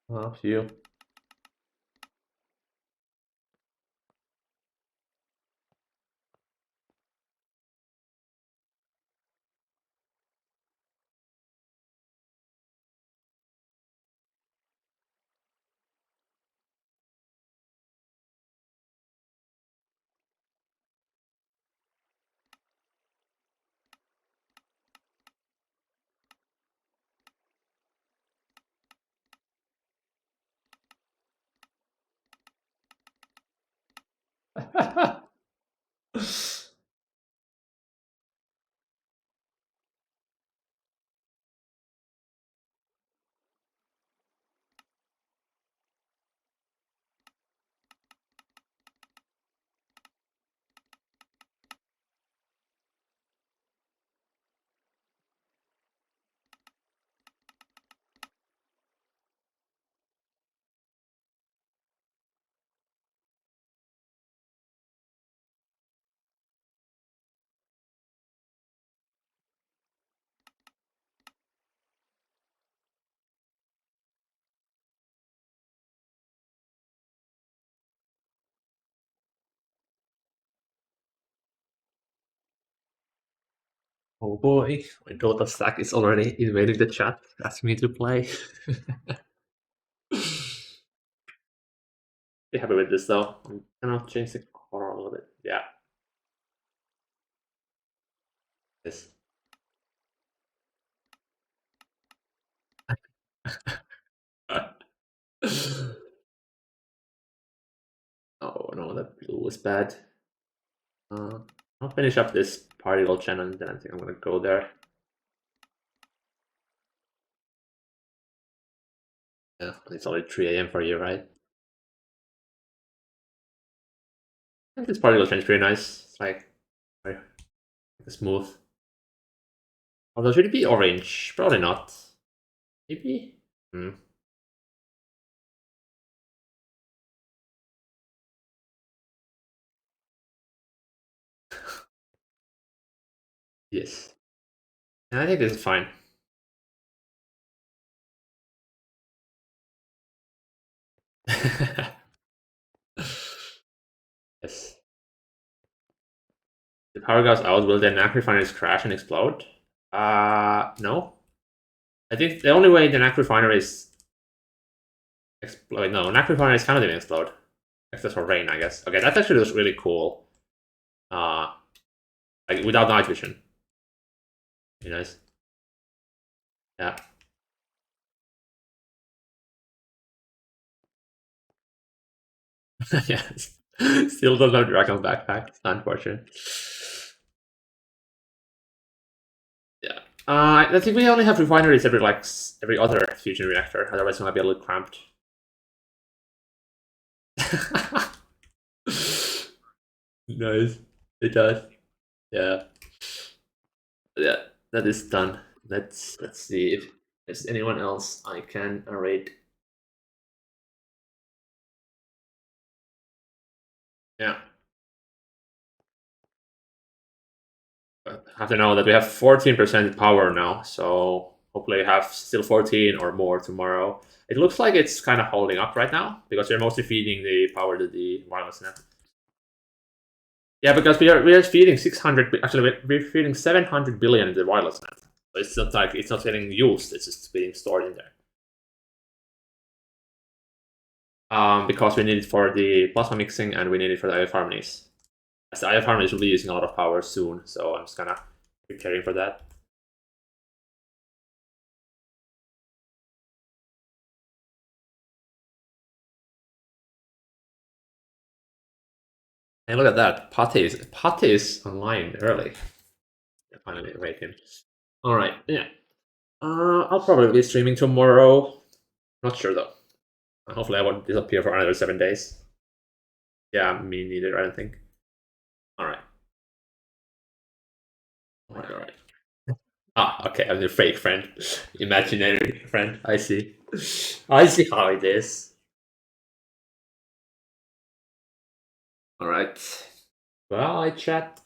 S1: Well, few. Oh boy, my Dota stack is already invading the chat, asking me to play. Be happy with this though. I'm gonna change the color a little bit. Yeah. This. Oh no, that blue was bad. I'll finish up this particle channel and then I think I'm gonna go there. Yeah, it's only 3 AM for you, right? I think this particle channel is pretty nice. It's like very smooth. Although should it be orange? Probably not. Maybe? Hmm. Yes. And I think this is fine. Yes. The power goes out, will the NAC refineries crash and explode? No. I think the only way the NAC refineries explode, no, NAC refineries cannot even explode. Except for rain, I guess. Okay, that actually looks really cool. Like without night vision. Very nice. Yeah. Yes. Still don't have Dragon backpack. It's unfortunate. Yeah. I think we only have refineries every every other fusion reactor. Otherwise, it's gonna be a little cramped. Nice. It does. Yeah. Yeah. That is done. Let's see if there's anyone else I can rate. Yeah. I have to know that we have 14% power now, so hopefully have still 14 or more tomorrow. It looks like it's kind of holding up right now because we're mostly feeding the power to the wireless net. Yeah, because we are feeding 600. Actually, we're feeding 700 billion in the wireless net. So it's not like it's not getting used. It's just being stored in there. Because we need it for the plasma mixing and we need it for the IF harmonies. As the IF harmonies will be using a lot of power soon, so I'm just kind of preparing for that. And look at that, Pate is online early. I finally rate him. All right, yeah. I'll probably be streaming tomorrow. Not sure though. Hopefully, I won't disappear for another 7 days. Yeah, me neither. I don't think. All right. All right. All right. Ah, okay. I'm your fake friend, imaginary friend. I see. I see how it is. All right. Bye, chat.